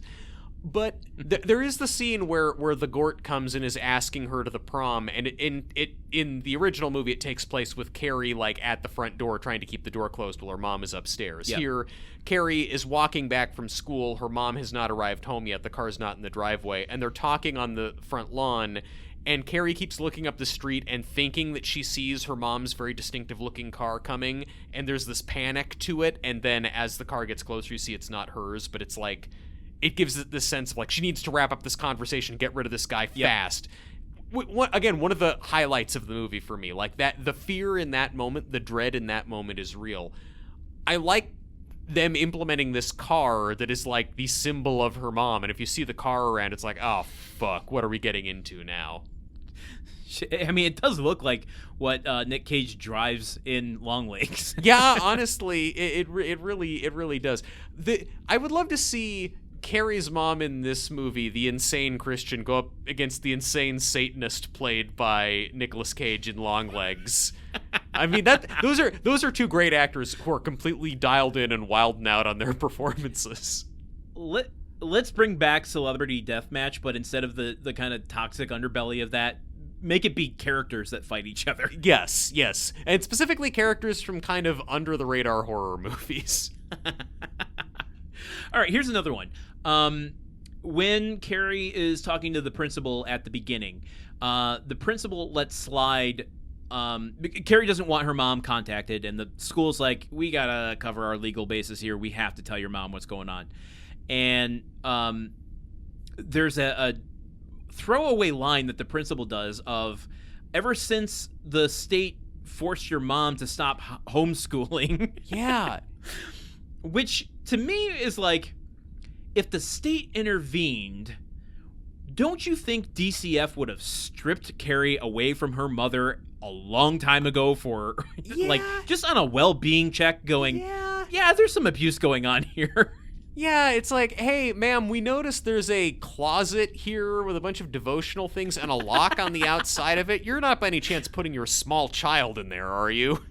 [SPEAKER 3] But there is the scene where the Gort comes and is asking her to the prom, and in the original movie it takes place with Carrie like at the front door trying to keep the door closed while her mom is upstairs. Yep. Here, Carrie is walking back from school. Her mom has not arrived home yet. The car's not in the driveway, and they're talking on the front lawn. And Carrie keeps looking up the street and thinking that she sees her mom's very distinctive-looking car coming, and there's this panic to it, and then as the car gets closer, you see it's not hers, but it's like, it gives it this sense of like, she needs to wrap up this conversation, get rid of this guy fast. Again, one of the highlights of the movie for me, like that, the fear in that moment, the dread in that moment is real. I like them implementing this car that is like the symbol of her mom, and if you see the car around, it's like, oh fuck, what are we getting into now?
[SPEAKER 2] I mean, it does look like what Nick Cage drives in Long Legs.
[SPEAKER 3] Yeah, honestly, it really does. I would love to see Carrie's mom in this movie, the insane Christian, go up against the insane Satanist played by Nicolas Cage in Long Legs. I mean, those are two great actors who are completely dialed in and wilding out on their performances.
[SPEAKER 2] Let's bring back Celebrity Deathmatch, but instead of the kind of toxic underbelly of that, make it be characters that fight each other.
[SPEAKER 3] Yes, and specifically characters from kind of under the radar horror movies.
[SPEAKER 2] All right, here's another one. When Carrie is talking to the principal at the beginning, the principal lets slide. Carrie doesn't want her mom contacted, and the school's like, we gotta cover our legal basis here. We have to tell your mom what's going on. And there's a throwaway line that the principal does of, ever since the state forced your mom to stop homeschooling.
[SPEAKER 3] Yeah.
[SPEAKER 2] Which, to me, is like, if the state intervened, don't you think DCF would have stripped Carrie away from her mother a long time ago for, like, just on a well-being check going, yeah, there's some abuse going on here.
[SPEAKER 3] Yeah, it's like, hey, ma'am, we noticed there's a closet here with a bunch of devotional things and a lock on the outside of it. You're not by any chance putting your small child in there, are you?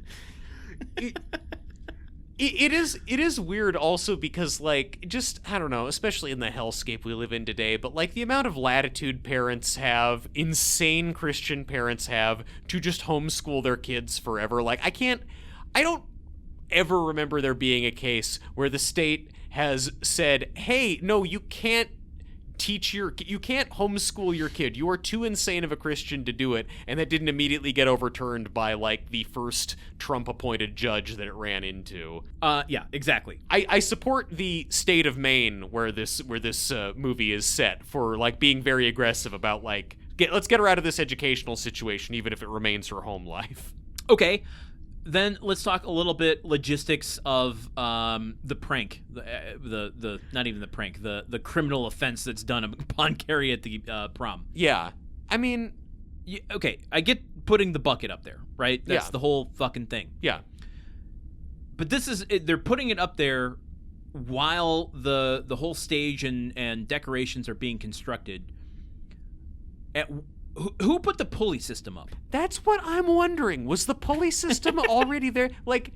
[SPEAKER 3] It is weird also because, like, just, I don't know, especially in the hellscape we live in today, but, like, the amount of latitude parents have, insane Christian parents have, to just homeschool their kids forever. Like, I don't ever remember there being a case where the state has said, hey, no, you can't homeschool your kid. You are too insane of a Christian to do it. And that didn't immediately get overturned by, like, the first Trump-appointed judge that it ran into.
[SPEAKER 2] Yeah, exactly.
[SPEAKER 3] I support the state of Maine where this movie is set for, like, being very aggressive about, like, let's get her out of this educational situation, even if it remains her home life.
[SPEAKER 2] Okay. Then let's talk a little bit logistics of the prank, the not even the prank, the criminal offense that's done upon Carrie at the prom.
[SPEAKER 3] Yeah. I mean,
[SPEAKER 2] okay, I get putting the bucket up there, right? That's the whole fucking thing.
[SPEAKER 3] Yeah.
[SPEAKER 2] But they're putting it up there while the whole stage and decorations are being constructed. Who put the pulley system up?
[SPEAKER 3] That's what I'm wondering. Was the pulley system already there? Like,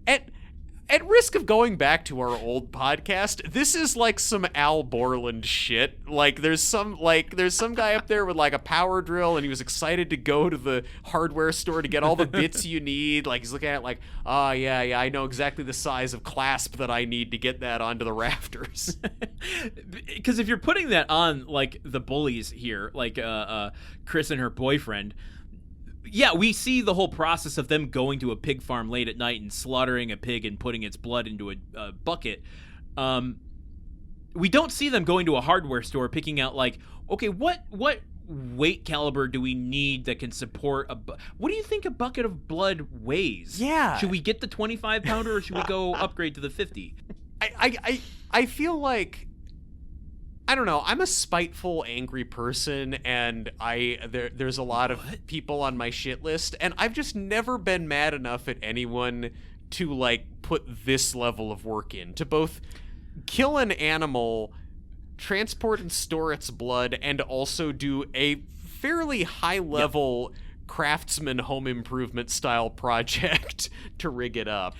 [SPEAKER 3] at risk of going back to our old podcast, this is like some Al Borland shit. Like, there's some guy up there with like a power drill, and he was excited to go to the hardware store to get all the bits you need. Like, he's looking at it like, oh yeah, I know exactly the size of clasp that I need to get that onto the rafters.
[SPEAKER 2] Because if you're putting that on like the bullies here, like Chris and her boyfriend. Yeah, we see the whole process of them going to a pig farm late at night and slaughtering a pig and putting its blood into a bucket. We don't see them going to a hardware store picking out like, okay, what weight caliber do we need that can support what do you think a bucket of blood weighs?
[SPEAKER 3] Yeah.
[SPEAKER 2] Should we get the 25-pounder or should we go upgrade to the 50?
[SPEAKER 3] I feel like, I don't know. I'm a spiteful, angry person, and there's a lot of people on my shit list, and I've just never been mad enough at anyone to like put this level of work in to both kill an animal, transport and store its blood, and also do a fairly high-level craftsman home improvement style project to rig it up.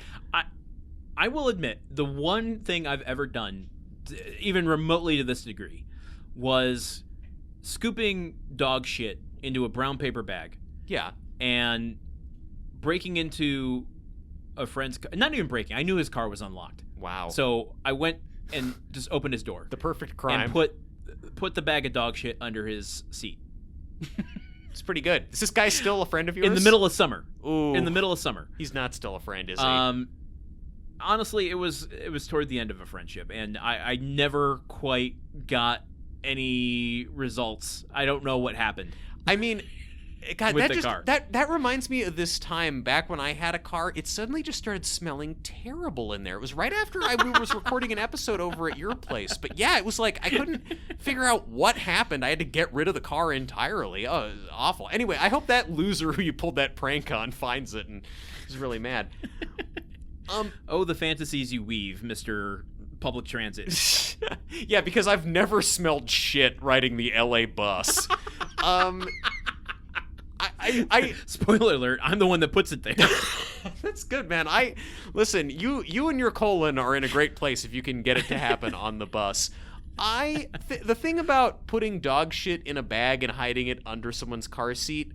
[SPEAKER 2] I will admit, the one thing I've ever done, even remotely to this degree, was scooping dog shit into a brown paper bag.
[SPEAKER 3] Yeah.
[SPEAKER 2] And breaking into a friend's car. Not even breaking. I knew his car was unlocked.
[SPEAKER 3] Wow.
[SPEAKER 2] So I went and just opened his door.
[SPEAKER 3] The perfect crime.
[SPEAKER 2] And put the bag of dog shit under his seat.
[SPEAKER 3] It's pretty good. Is this guy still a friend of yours?
[SPEAKER 2] In the middle of summer.
[SPEAKER 3] Ooh.
[SPEAKER 2] In the middle of summer.
[SPEAKER 3] He's not still a friend, is he?
[SPEAKER 2] Honestly, it was toward the end of a friendship, and I never quite got any results. I don't know what happened.
[SPEAKER 3] I mean, God,
[SPEAKER 2] with the car.
[SPEAKER 3] that reminds me of this time back when I had a car. It suddenly just started smelling terrible in there. It was right after we was recording an episode over at your place. But yeah, it was like I couldn't figure out what happened. I had to get rid of the car entirely. Oh, it was awful. Anyway, I hope that loser who you pulled that prank on finds it and is really mad.
[SPEAKER 2] The fantasies you weave, Mr. Public Transit.
[SPEAKER 3] Yeah, because I've never smelled shit riding the LA bus. I
[SPEAKER 2] Spoiler alert, I'm the one that puts it there.
[SPEAKER 3] That's good, man. Listen, you and your colon are in a great place if you can get it to happen on the bus. The thing about putting dog shit in a bag and hiding it under someone's car seat,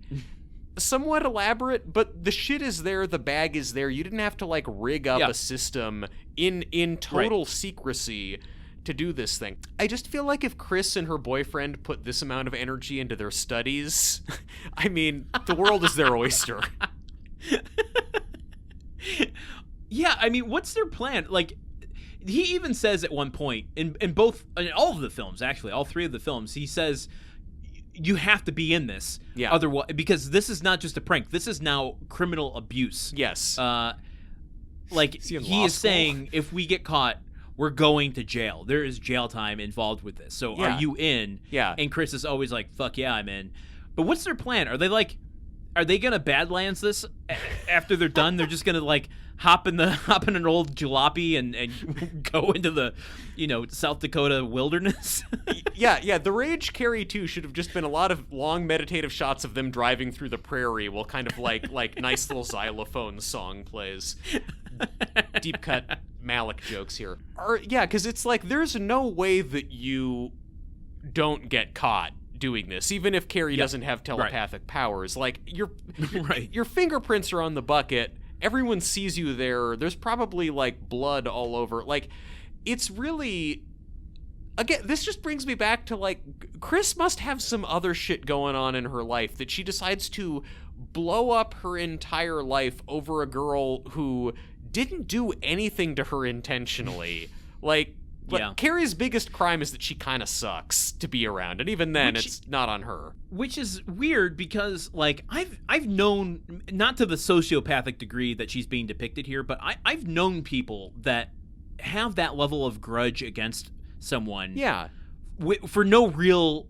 [SPEAKER 3] somewhat elaborate, but the shit is there, the bag is there. You didn't have to like rig up a system in total secrecy to do this thing. I just feel like if Chris and her boyfriend put this amount of energy into their studies, I mean, the world is their oyster.
[SPEAKER 2] Yeah, I mean, what's their plan? Like, he even says at one point in all of the films, actually, all three of the films, he says, you have to be in this.
[SPEAKER 3] Yeah.
[SPEAKER 2] Otherwise, because this is not just a prank. This is now criminal abuse.
[SPEAKER 3] Yes.
[SPEAKER 2] Like, he is saying, if we get caught, we're going to jail. There is jail time involved with this. So are you in?
[SPEAKER 3] Yeah.
[SPEAKER 2] And Chris is always like, fuck yeah, I'm in. But what's their plan? Are they going to Badlands this after they're done? They're just going to like hop in an old jalopy and go into the, South Dakota wilderness?
[SPEAKER 3] Yeah. The Rage Carrie 2 should have just been a lot of long meditative shots of them driving through the prairie while kind of like nice little xylophone song plays. Deep cut Malik jokes here. Because it's like there's no way that you don't get caught doing this, even if Carrie doesn't have telepathic powers. Like your fingerprints are on the bucket. Everyone sees you there. There's probably like blood all over. Like, it's really, again, this just brings me back to like Chris must have some other shit going on in her life that she decides to blow up her entire life over a girl who didn't do anything to her intentionally. Like But Carrie's biggest crime is that she kind of sucks to be around, and even then, it's not on her.
[SPEAKER 2] Which is weird because, like, I've known, not to the sociopathic degree that she's being depicted here, but I've known people that have that level of grudge against someone.
[SPEAKER 3] Yeah.
[SPEAKER 2] For no real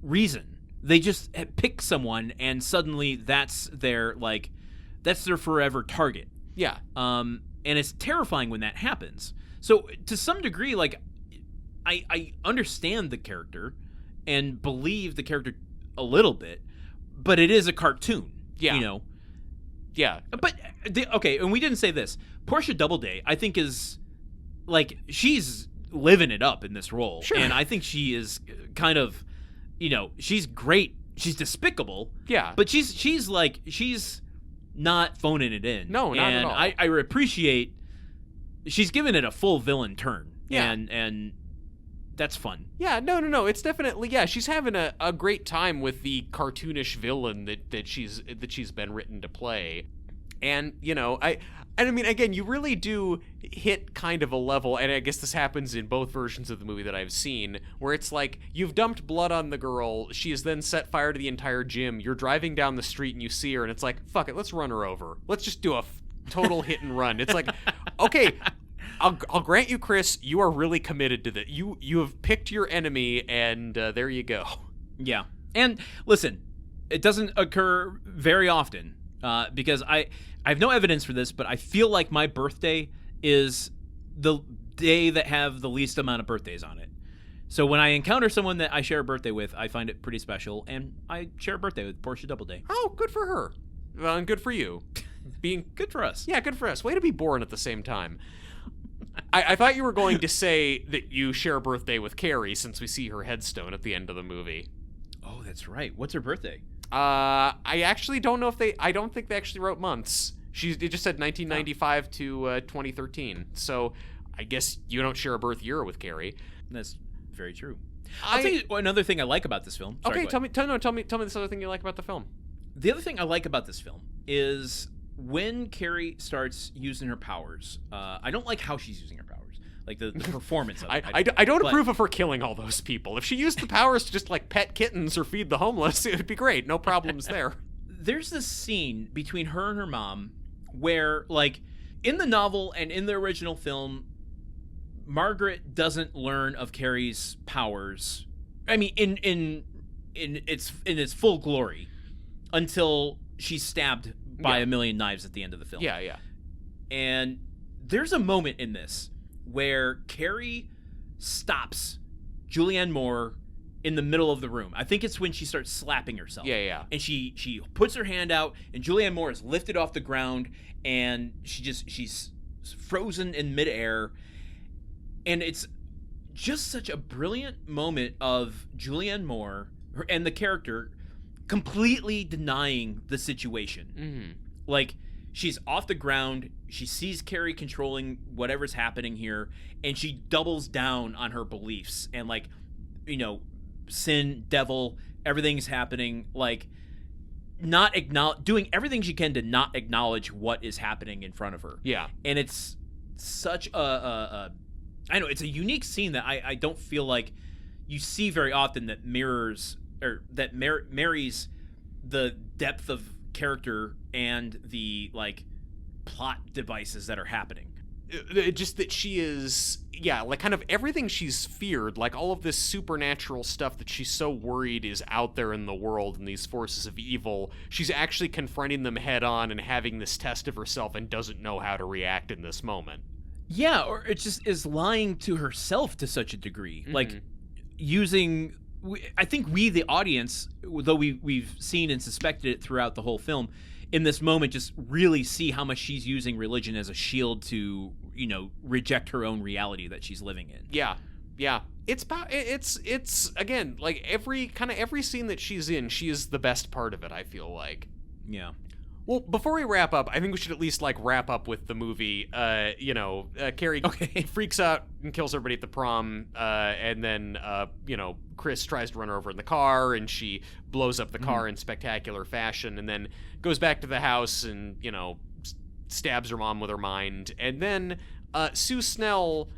[SPEAKER 2] reason. They just pick someone, and suddenly that's their forever target.
[SPEAKER 3] Yeah.
[SPEAKER 2] And it's terrifying when that happens. So to some degree, like, I understand the character and believe the character a little bit, but it is a cartoon.
[SPEAKER 3] Yeah.
[SPEAKER 2] You know?
[SPEAKER 3] Yeah.
[SPEAKER 2] But, okay, and we didn't say this. Portia Doubleday, I think, is, like, she's living it up in this role.
[SPEAKER 3] Sure.
[SPEAKER 2] And I think she is kind of, you know, she's great. She's despicable.
[SPEAKER 3] Yeah.
[SPEAKER 2] But she's not phoning it in.
[SPEAKER 3] No, not at all.
[SPEAKER 2] And I appreciate she's given it a full villain turn.
[SPEAKER 3] Yeah.
[SPEAKER 2] And that's fun.
[SPEAKER 3] Yeah, no. It's definitely, she's having a great time with the cartoonish villain that she's been written to play. And, you know, I mean, again, you really do hit kind of a level, and I guess this happens in both versions of the movie that I've seen, where it's like, you've dumped blood on the girl, she has then set fire to the entire gym, you're driving down the street and you see her, and it's like, fuck it, let's run her over. Let's just do a total hit and run. It's like, okay, I'll grant you, Chris, you are really committed to that. You have picked your enemy, and there you go.
[SPEAKER 2] Yeah. And listen, it doesn't occur very often, because I have no evidence for this, but I feel like my birthday is the day that have the least amount of birthdays on it. So when I encounter someone that I share a birthday with, I find it pretty special, and I share a birthday with Portia Doubleday.
[SPEAKER 3] Oh, good for her. Well, and good for you.
[SPEAKER 2] Being good for us.
[SPEAKER 3] Yeah, good for us. Way to be born at the same time. I thought you were going to say that you share a birthday with Carrie, since we see her headstone at the end of the movie.
[SPEAKER 2] Oh, that's right. What's her birthday?
[SPEAKER 3] I actually don't know I don't think they actually wrote months. It just said 1995 to 2013. So I guess you don't share a birth year with Carrie.
[SPEAKER 2] That's very true. I'll tell you another thing I like about this film. Sorry,
[SPEAKER 3] okay, tell me this other thing you like about the film.
[SPEAKER 2] The other thing I like about this film is when Carrie starts using her powers. I don't like how she's using her powers. Like the performance of it.
[SPEAKER 3] I don't approve of her killing all those people. If she used the powers to just like pet kittens or feed the homeless, it would be great. No problems there.
[SPEAKER 2] There's this scene between her and her mom where, like, in the novel and in the original film, Margaret doesn't learn of Carrie's powers. I mean, in its full glory until she's stabbed by a million knives at the end of the film.
[SPEAKER 3] Yeah.
[SPEAKER 2] And there's a moment in this where Carrie stops Julianne Moore in the middle of the room. I think it's when she starts slapping herself.
[SPEAKER 3] Yeah.
[SPEAKER 2] And she puts her hand out, and Julianne Moore is lifted off the ground, and she's frozen in midair. And it's just such a brilliant moment of Julianne Moore and the character completely denying the situation.
[SPEAKER 3] Mm-hmm.
[SPEAKER 2] Like, she's off the ground, she sees Carrie controlling whatever's happening here, and she doubles down on her beliefs and, like, you know, sin, devil, everything's happening, like, not doing everything she can to not acknowledge what is happening in front of her.
[SPEAKER 3] Yeah.
[SPEAKER 2] And it's such I know, it's a unique scene that I don't feel like you see very often that mirrors, or that marries the depth of character and the, like, plot devices that are happening.
[SPEAKER 3] Just that she is, like, kind of everything she's feared, like all of this supernatural stuff that she's so worried is out there in the world and these forces of evil, she's actually confronting them head on and having this test of herself and doesn't know how to react in this moment.
[SPEAKER 2] Yeah, or it just is lying to herself to such a degree. Mm-hmm. Like, using... I think we, the audience, though we've seen and suspected it throughout the whole film, in this moment just really see how much she's using religion as a shield to, you know, reject her own reality that she's living in.
[SPEAKER 3] Yeah. It's again, like, every scene that she's in, she is the best part of it, I feel like.
[SPEAKER 2] Yeah.
[SPEAKER 3] Well, before we wrap up, I think we should at least, like, wrap up with the movie. Carrie freaks out and kills everybody at the prom, and then, Chris tries to run her over in the car, and she blows up the car in spectacular fashion, and then goes back to the house and, stabs her mom with her mind. And then Sue Snell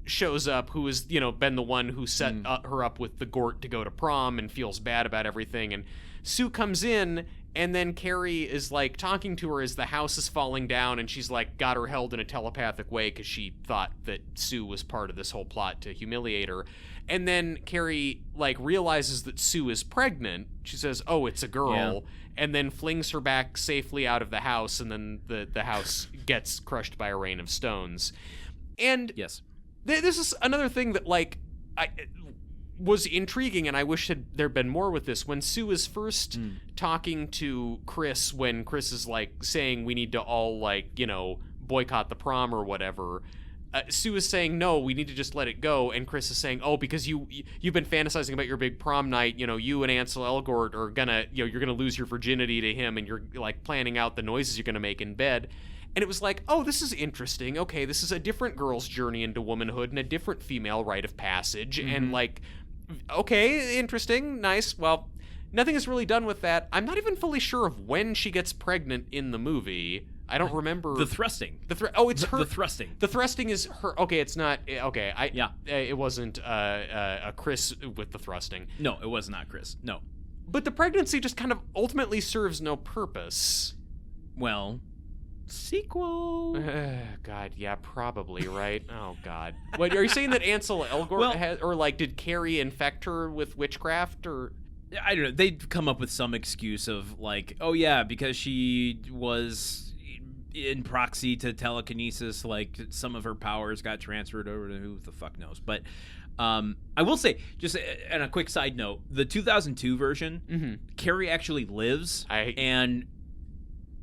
[SPEAKER 3] shows up, who has, been the one who set her up with the Gort to go to prom and feels bad about everything. And Sue comes in, and then Carrie is, like, talking to her as the house is falling down, and she's, like, got her held in a telepathic way because she thought that Sue was part of this whole plot to humiliate her. And then Carrie, like, realizes that Sue is pregnant. She says, oh, it's a girl, and then flings her back safely out of the house, and then the house gets crushed by a rain of stones. And
[SPEAKER 2] yes.
[SPEAKER 3] This is another thing that, like, was intriguing, and I wish there'd been more with this. When Sue is first talking to Chris, when Chris is, like, saying we need to all, like, boycott the prom or whatever, Sue is saying, no, we need to just let it go. And Chris is saying, oh, because you've been fantasizing about your big prom night, you and Ansel Elgort are gonna, you're gonna lose your virginity to him, and you're, like, planning out the noises you're gonna make in bed. And it was like, oh, this is interesting. Okay, this is a different girl's journey into womanhood and a different female rite of passage. And, like, okay, interesting, nice. Well, nothing is really done with that. I'm not even fully sure of when she gets pregnant in the movie. I don't remember.
[SPEAKER 2] The thrusting.
[SPEAKER 3] It's her.
[SPEAKER 2] The thrusting.
[SPEAKER 3] The thrusting is her. Okay, it's not. Okay, it wasn't a Chris with the thrusting.
[SPEAKER 2] No, it was not Chris. No.
[SPEAKER 3] But the pregnancy just kind of ultimately serves no purpose.
[SPEAKER 2] Well, sequel.
[SPEAKER 3] God, yeah, probably, right? Oh, God. What, are you saying that Ansel Elgort has, or, like, did Carrie infect her with witchcraft, or?
[SPEAKER 2] I don't know. They'd come up with some excuse of, like, oh, yeah, because she was in proxy to telekinesis, like, some of her powers got transferred over to who the fuck knows. But I will say, just on a quick side note, the 2002 version, Carrie actually lives, and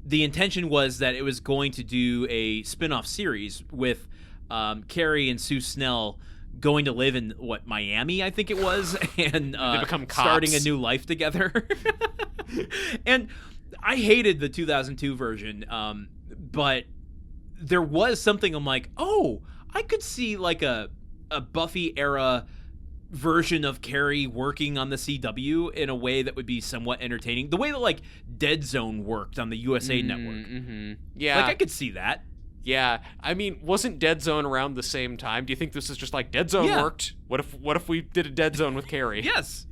[SPEAKER 2] the intention was that it was going to do a spin-off series with Carrie and Sue Snell going to live in, Miami, I think it was, and
[SPEAKER 3] they become cops,
[SPEAKER 2] starting a new life together. And I hated the 2002 version, but there was something I'm like, oh, I could see, like, a Buffy-era version of Carrie working on the CW in a way that would be somewhat entertaining. The way that, like, Dead Zone worked on the USA Network.
[SPEAKER 3] Yeah.
[SPEAKER 2] Like, I could see that.
[SPEAKER 3] Yeah. I mean, wasn't Dead Zone around the same time? Do you think this is just like Dead Zone worked? What if we did a Dead Zone with Carrie?
[SPEAKER 2] Yes.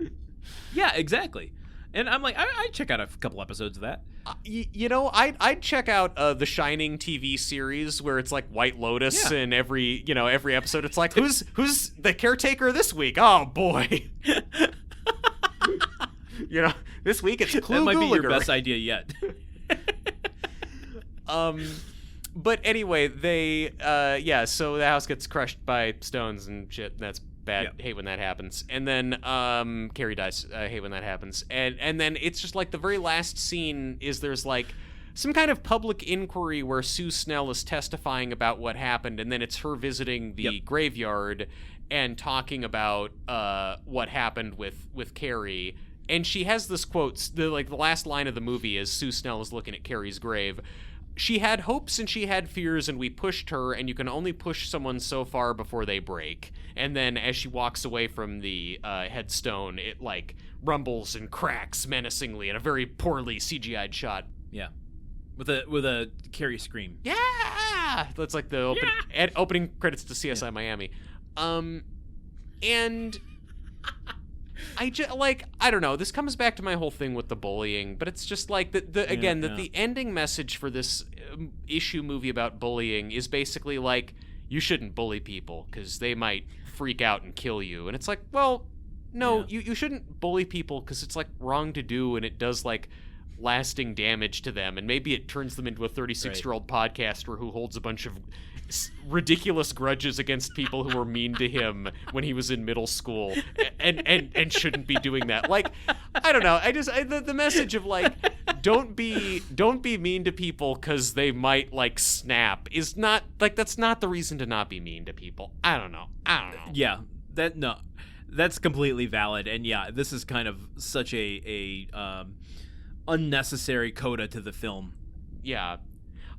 [SPEAKER 2] Yeah, exactly. And I'm like, I'd check out a couple episodes of that.
[SPEAKER 3] I'd check out the Shining TV series where it's like White Lotus, and every episode it's like, who's the caretaker this week? Oh boy. This week it's Clue.
[SPEAKER 2] That might
[SPEAKER 3] Gulager.
[SPEAKER 2] be your best idea yet.
[SPEAKER 3] But anyway, they so the house gets crushed by stones and shit. That's bad. Yep. Hate when that happens. And then Carrie dies. I hate when that happens. And then it's just like the very last scene is there's like some kind of public inquiry where Sue Snell is testifying about what happened, and then it's her visiting the graveyard and talking about what happened with Carrie. And she has this quote, the last line of the movie is Sue Snell is looking at Carrie's grave. She had hopes and she had fears, and we pushed her, and you can only push someone so far before they break. And then as she walks away from the headstone, it, like, rumbles and cracks menacingly in a very poorly CGI'd shot.
[SPEAKER 2] Yeah. With a Carrie scream.
[SPEAKER 3] Yeah! That's like the opening credits to CSI Miami. And I don't know. This comes back to my whole thing with the bullying, but it's just like the ending message for this issue movie about bullying is basically like, you shouldn't bully people because they might freak out and kill you. And it's like, well, no, you shouldn't bully people because it's like wrong to do, and it does like lasting damage to them, and maybe it turns them into a 36-year-old podcaster who holds a bunch of ridiculous grudges against people who were mean to him when he was in middle school, and shouldn't be doing that. Like, I don't know. The message of like, don't be mean to people because they might like snap is not like, that's not the reason to not be mean to people. I don't know.
[SPEAKER 2] Yeah, that's completely valid. And yeah, this is kind of such a unnecessary coda to the film.
[SPEAKER 3] Yeah,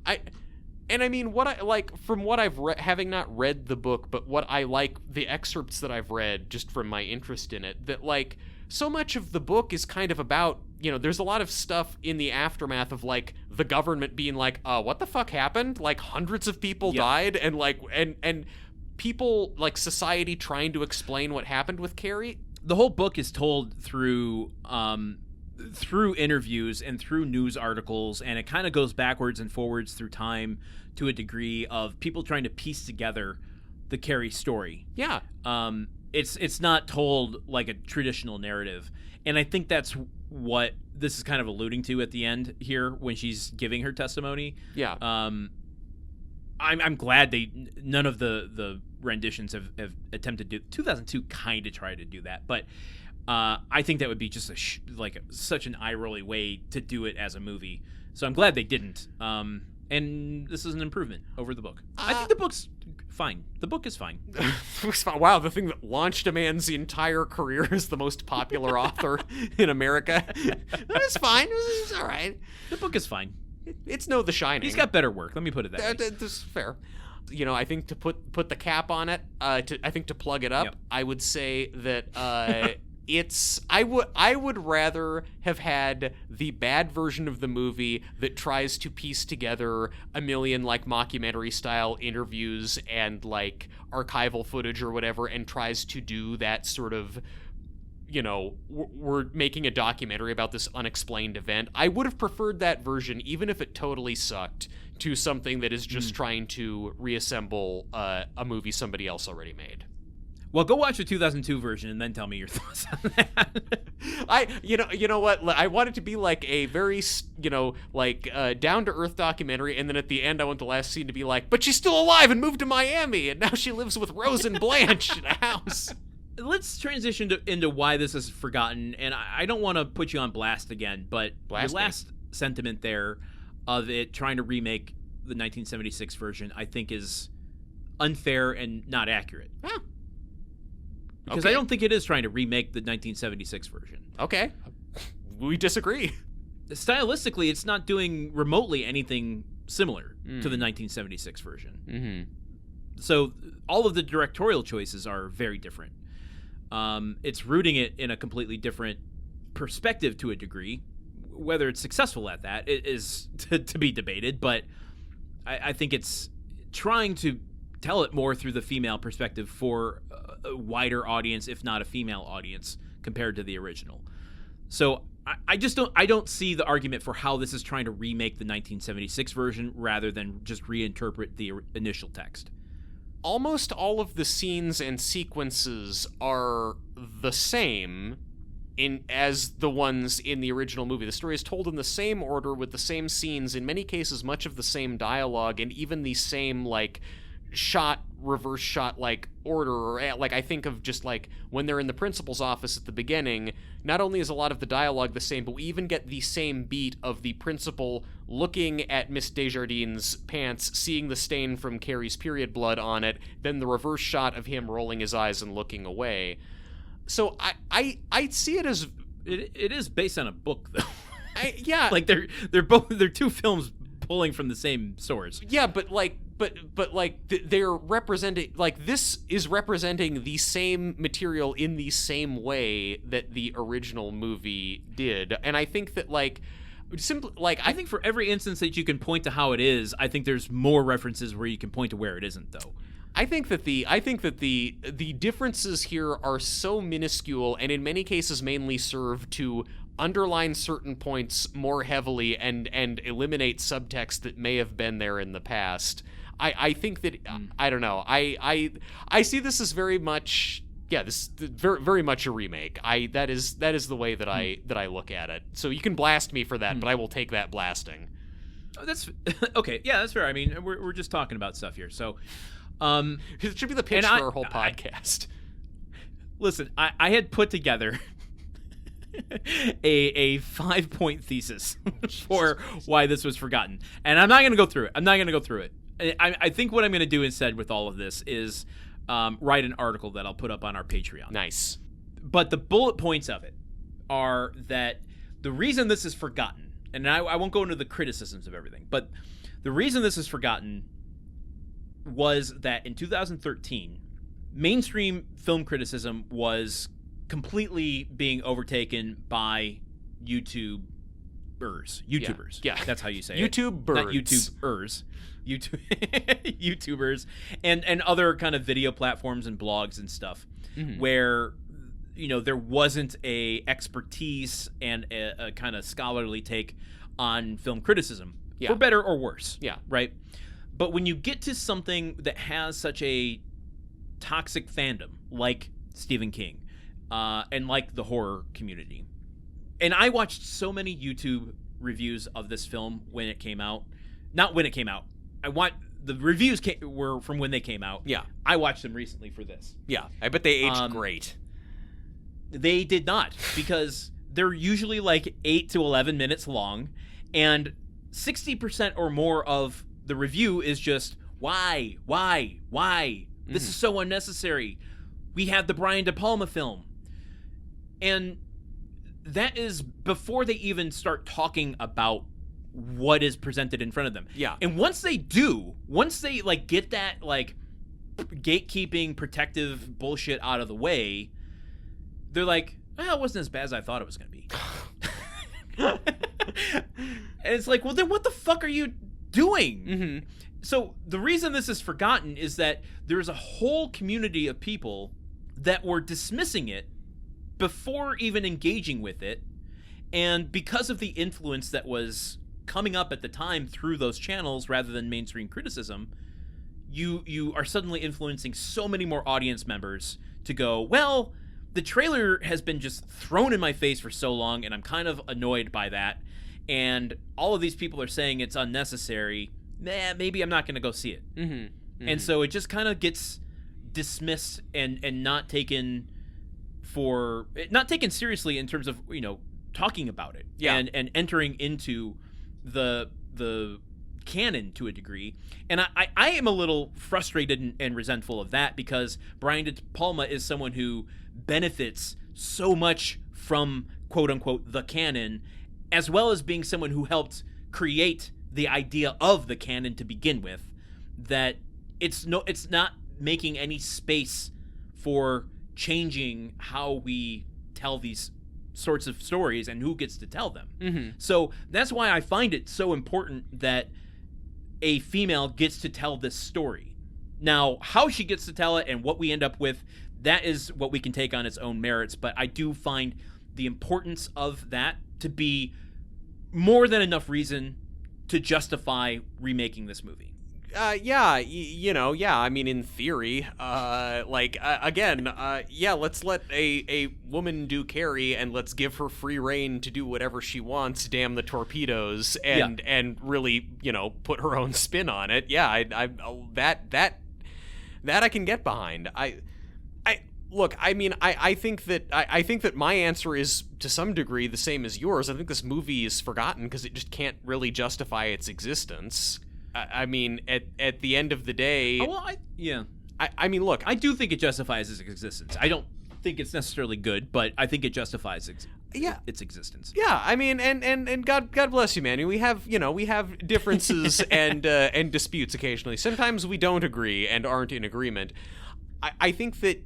[SPEAKER 3] I mean, what I like from what I've having not read the book, but what I like the excerpts that I've read just from my interest in it, that like so much of the book is kind of about, there's a lot of stuff in the aftermath of like the government being like, what the fuck happened? Like hundreds of people died, and like and people, like society, trying to explain what happened with Carrie?
[SPEAKER 2] The whole book is told through interviews and through news articles, and it kind of goes backwards and forwards through time to a degree of people trying to piece together the Carrie story.
[SPEAKER 3] Yeah.
[SPEAKER 2] It's not told like a traditional narrative, and I think that's what this is kind of alluding to at the end here when she's giving her testimony.
[SPEAKER 3] Yeah.
[SPEAKER 2] I'm glad none of the renditions have attempted to do. 2002 kind of tried to do that, but I think that would be just such an eye-rolly way to do it as a movie. So I'm glad they didn't. And this is an improvement over the book. I think the book's fine. The book is fine.
[SPEAKER 3] Wow, the thing that launched a man's entire career as the most popular author in America. It's fine. It's all right.
[SPEAKER 2] The book is fine.
[SPEAKER 3] It's no The Shining.
[SPEAKER 2] He's got better work. Let me put it that way.
[SPEAKER 3] That's fair. You know, I think to put the cap on it, I think to plug it up,
[SPEAKER 2] Yep.
[SPEAKER 3] I would say that I would rather have had the bad version of the movie that tries to piece together a million like mockumentary style interviews and like archival footage or whatever, and tries to do that sort of, you know, we're making a documentary about this unexplained event. I would have preferred that version, even if it totally sucked, to something that is just trying to reassemble a movie somebody else already made.
[SPEAKER 2] Well, go watch the 2002 version and then tell me your thoughts on that.
[SPEAKER 3] You know what? I want it to be like a very, down to earth documentary, and then at the end, I want the last scene to be like, but she's still alive and moved to Miami, and now she lives with Rose and Blanche in a house.
[SPEAKER 2] Let's transition into why this is forgotten, and I don't want to put you on blast again, but your last sentiment there of it trying to remake the 1976 version, I think is unfair and not accurate.
[SPEAKER 3] Huh.
[SPEAKER 2] Because
[SPEAKER 3] Okay.
[SPEAKER 2] I don't think it is trying to remake the 1976 version.
[SPEAKER 3] Okay. We disagree.
[SPEAKER 2] Stylistically, it's not doing remotely anything similar to the 1976 version.
[SPEAKER 3] Mm-hmm.
[SPEAKER 2] So all of the directorial choices are very different. It's rooting it in a completely different perspective to a degree. Whether it's successful at that is to be debated, but I think it's trying to tell it more through the female perspective for a wider audience, if not a female audience, compared to the original. So I don't see the argument for how this is trying to remake the 1976 version rather than just reinterpret the initial text.
[SPEAKER 3] Almost all of the scenes and sequences are the same as the ones in the original movie. The story is told in the same order with the same scenes, in many cases much of the same dialogue, and even the same like reverse shot like order, or like I think of just like when they're in the principal's office at the beginning, not only is a lot of the dialogue the same, but we even get the same beat of the principal looking at Miss Desjardins' pants, seeing the stain from Carrie's period blood on it, then the reverse shot of him rolling his eyes and looking away. So I see it as
[SPEAKER 2] it is based on a book though.
[SPEAKER 3] Yeah,
[SPEAKER 2] like they're two films pulling from the same source.
[SPEAKER 3] Yeah, but they're representing, like, this is representing the same material in the same way that the original movie did, and I think that like simply like
[SPEAKER 2] I think for every instance that you can point to how it is, I think there's more references where you can point to where it isn't though.
[SPEAKER 3] I think that the differences here are so minuscule, and in many cases mainly serve to underline certain points more heavily and eliminate subtext that may have been there in the past. I think that I don't know. I see this as very much very much a remake. That is the way that I look at it. So you can blast me for that, but I will take that blasting.
[SPEAKER 2] Oh, that's okay. Yeah, that's fair. I mean, we're just talking about stuff here. So
[SPEAKER 3] it should be the pitch for our whole podcast.
[SPEAKER 2] Listen, I had put together a 5-point thesis for why this was forgotten, and I'm not going to go through it. I think what I'm going to do instead with all of this is write an article that I'll put up on our Patreon.
[SPEAKER 3] Nice.
[SPEAKER 2] But the bullet points of it are that the reason this is forgotten, and I won't go into the criticisms of everything, but the reason this is forgotten was that in 2013, mainstream film criticism was completely being overtaken by YouTube YouTubers.
[SPEAKER 3] Yeah.
[SPEAKER 2] That's how you say
[SPEAKER 3] YouTube
[SPEAKER 2] it. Not
[SPEAKER 3] birds.
[SPEAKER 2] YouTubers. YouTubers and other kind of video platforms and blogs and stuff where there wasn't a expertise and a kind of scholarly take on film criticism, for better or worse.
[SPEAKER 3] Yeah.
[SPEAKER 2] Right? But when you get to something that has such a toxic fandom like Stephen King and like the horror community, and I watched so many YouTube reviews of this film when it came out. Not when it came out. The reviews were from when they came out.
[SPEAKER 3] Yeah.
[SPEAKER 2] I watched them recently for this.
[SPEAKER 3] Yeah. I bet they aged great.
[SPEAKER 2] They did not, because they're usually like 8 to 11 minutes long, and 60% or more of the review is just, why? This is so unnecessary. We had the Brian De Palma film. And that is before they even start talking about what is presented in front of them.
[SPEAKER 3] Yeah.
[SPEAKER 2] And once they like get that like gatekeeping protective bullshit out of the way, they're like, well, it wasn't as bad as I thought it was going to be. And it's like, well, then what the fuck are you doing? So the reason this is forgotten is that there's a whole community of people that were dismissing it before even engaging with it. And because of the influence that was coming up at the time through those channels rather than mainstream criticism, you are suddenly influencing so many more audience members to go, well, the trailer has been just thrown in my face for so long, and I'm kind of annoyed by that. And all of these people are saying it's unnecessary. Maybe I'm not going to go see it. And so it just kind of gets dismissed and not taken seriously in terms of talking about it and entering into the canon to a degree. And I am a little frustrated and resentful of that, because Brian De Palma is someone who benefits so much from quote unquote the canon, as well as being someone who helped create the idea of the canon to begin with, that it's not making any space for changing how we tell these sorts of stories and who gets to tell them. So that's why I find it so important that a female gets to tell this story. Now, how she gets to tell it and what we end up with, that is what we can take on its own merits, but I do find the importance of that to be more than enough reason to justify remaking this movie.
[SPEAKER 3] I mean, in theory, let's let a woman do Carrie, and let's give her free reign to do whatever she wants, damn the torpedoes, and really, put her own spin on it. Yeah, that I can get behind. I think that my answer is to some degree the same as yours. I think this movie is forgotten because it just can't really justify its existence. I mean, at the end of the day... I
[SPEAKER 2] do think it justifies its existence. I don't think it's necessarily good, but I think it justifies its existence.
[SPEAKER 3] Yeah, I mean, and God bless you, man. We have differences and disputes occasionally. Sometimes we don't agree and aren't in agreement. I think that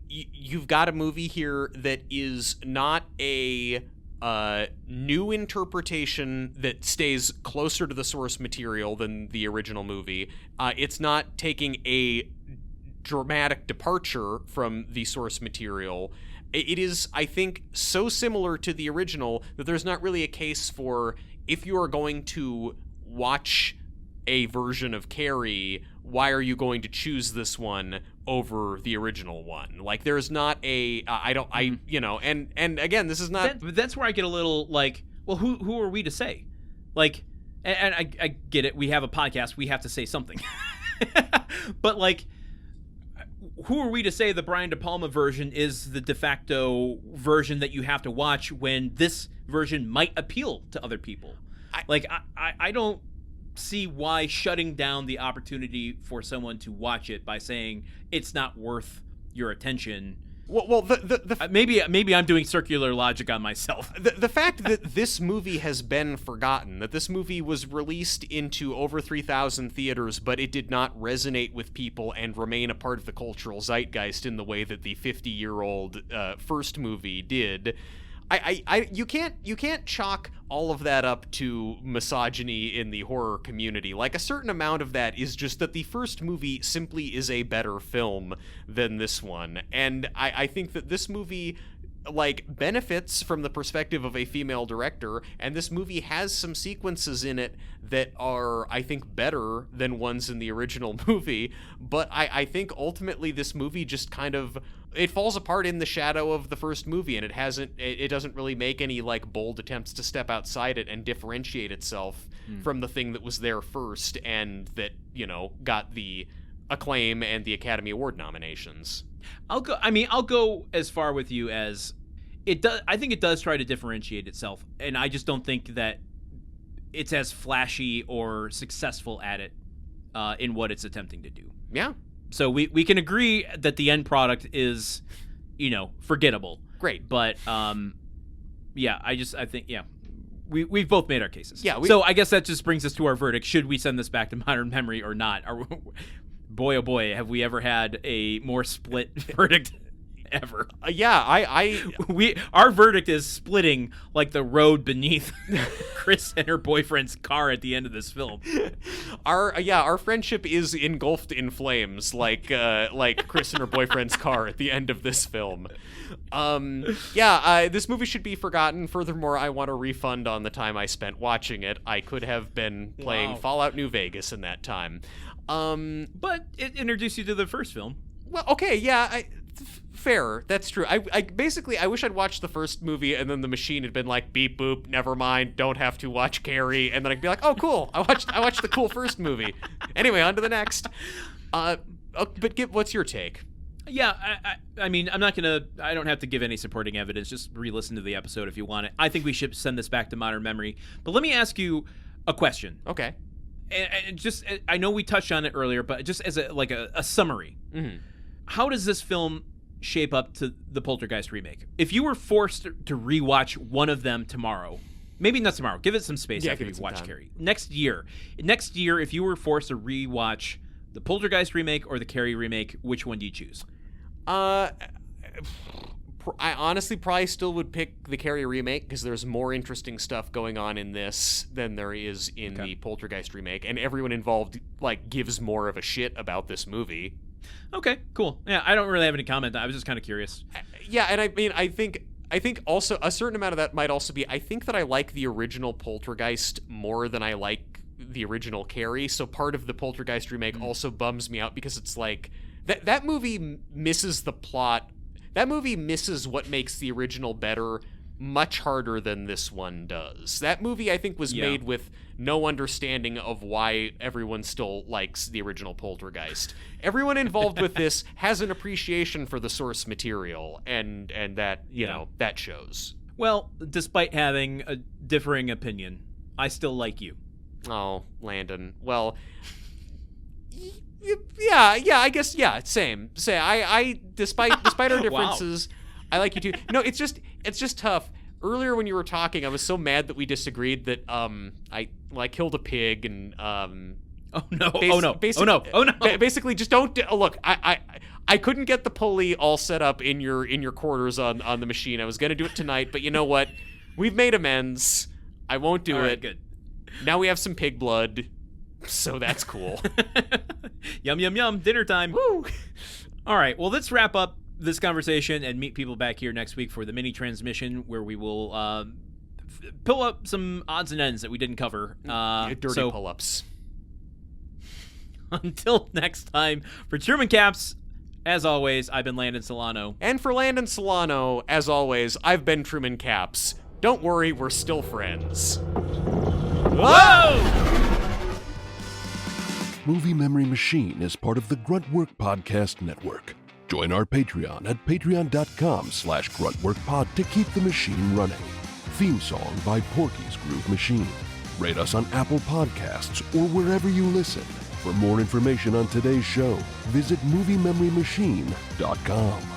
[SPEAKER 3] you've got a movie here that is not a new interpretation that stays closer to the source material than the original movie. It's not taking a dramatic departure from the source material. It is, I think, so similar to the original that there's not really a case for, if you are going to watch a version of Carrie, why are you going to choose this one over the original one? Like, there's not a and again, this is not
[SPEAKER 2] that's where I get a little like, well, who are we to say? Like, and I get it, we have a podcast, we have to say something. But like, who are we to say the Brian De Palma version is the de facto version that you have to watch when this version might appeal to other people? I don't see why shutting down the opportunity for someone to watch it by saying it's not worth your attention.
[SPEAKER 3] Well,
[SPEAKER 2] maybe I'm doing circular logic on myself.
[SPEAKER 3] The fact that this movie has been forgotten, that this movie was released into over 3,000 theaters, but it did not resonate with people and remain a part of the cultural zeitgeist in the way that the 50-year-old first movie did. you can't chalk all of that up to misogyny in the horror community. Like, a certain amount of that is just that the first movie simply is a better film than this one. And I think that this movie, like, benefits from the perspective of a female director, and this movie has some sequences in it that are, I think, better than ones in the original movie, but I think ultimately this movie just kind of, it falls apart in the shadow of the first movie, and it doesn't really make any, like, bold attempts to step outside it and differentiate itself from the thing that was there first and that, you know, got the acclaim and the Academy Award nominations.
[SPEAKER 2] I'll go as far with you as it does. I think it does try to differentiate itself, and I just don't think that it's as flashy or successful at it in what it's attempting to do.
[SPEAKER 3] Yeah.
[SPEAKER 2] So we can agree that the end product is, you know, forgettable.
[SPEAKER 3] Great.
[SPEAKER 2] But yeah, I think we've both made our cases.
[SPEAKER 3] Yeah.
[SPEAKER 2] So I guess that just brings us to our verdict. Should we send this back to modern memory or not? Boy, oh boy, have we ever had a more split verdict ever.
[SPEAKER 3] Our
[SPEAKER 2] verdict is splitting like the road beneath Chris and her boyfriend's car at the end of this film.
[SPEAKER 3] Our friendship is engulfed in flames like Chris and her boyfriend's car at the end of this film. This movie should be forgotten. Furthermore, I want a refund on the time I spent watching it. I could have been playing Fallout New Vegas in that time.
[SPEAKER 2] But it introduced you to the first film.
[SPEAKER 3] Well, okay, yeah, fair. That's true. I basically, I wish I'd watched the first movie and then the machine had been like, beep boop, never mind, don't have to watch Carrie, and then I'd be like, oh, cool, I watched the cool first movie. Anyway, on to the next. But what's your take?
[SPEAKER 2] Yeah, I mean, I don't have to give any supporting evidence. Just re-listen to the episode if you want it. I think we should send this back to modern memory. But let me ask you a question.
[SPEAKER 3] Okay.
[SPEAKER 2] And just, I know we touched on it earlier, but just as a summary.
[SPEAKER 3] Mm-hmm.
[SPEAKER 2] How does this film shape up to the Poltergeist remake? If you were forced to rewatch one of them tomorrow, maybe not tomorrow, give it some space after you've watched Carrie. Next year, if you were forced to rewatch the Poltergeist remake or the Carrie remake, which one do you choose?
[SPEAKER 3] I honestly probably still would pick the Carrie remake because there's more interesting stuff going on in this than there is in the Poltergeist remake, and everyone involved like gives more of a shit about this movie.
[SPEAKER 2] Okay, cool. Yeah, I don't really have any comment. I was just kind of curious.
[SPEAKER 3] Yeah, and I mean, I think also a certain amount of that might also be, I think that I like the original Poltergeist more than I like the original Carrie, so part of the Poltergeist remake also bums me out because it's like, that movie misses the plot. That movie misses what makes the original better much harder than this one does. That movie, I think, was made with no understanding of why everyone still likes the original Poltergeist. Everyone involved with this has an appreciation for the source material, and that, you know, that shows.
[SPEAKER 2] Well, despite having a differing opinion, I still like you.
[SPEAKER 3] Oh, Landon. Well, yeah, I guess, same. I despite our differences, I like you too. No, it's just tough. Earlier when you were talking, I was so mad that we disagreed that I killed a pig and basically just don't look. I couldn't get the pulley all set up in your quarters on the machine. I was gonna do it tonight, but you know what? We've made amends. I won't do it.
[SPEAKER 2] Good.
[SPEAKER 3] Now we have some pig blood, so that's cool.
[SPEAKER 2] Yum yum yum! Dinner time.
[SPEAKER 3] Woo!
[SPEAKER 2] All right. Well, let's wrap up this conversation and meet people back here next week for the mini transmission, where we will pull up some odds and ends that we didn't cover.
[SPEAKER 3] Dirty pull-ups.
[SPEAKER 2] Until next time, for Truman Caps, as always, I've been Landon Solano.
[SPEAKER 3] And for Landon Solano, as always, I've been Truman Caps. Don't worry, we're still friends.
[SPEAKER 2] Whoa!
[SPEAKER 1] Movie Memory Machine is part of the Gruntwork Podcast Network. Join our Patreon at patreon.com/gruntworkpod to keep the machine running. Theme song by Porky's Groove Machine. Rate us on Apple Podcasts or wherever you listen. For more information on today's show, visit MovieMemoryMachine.com.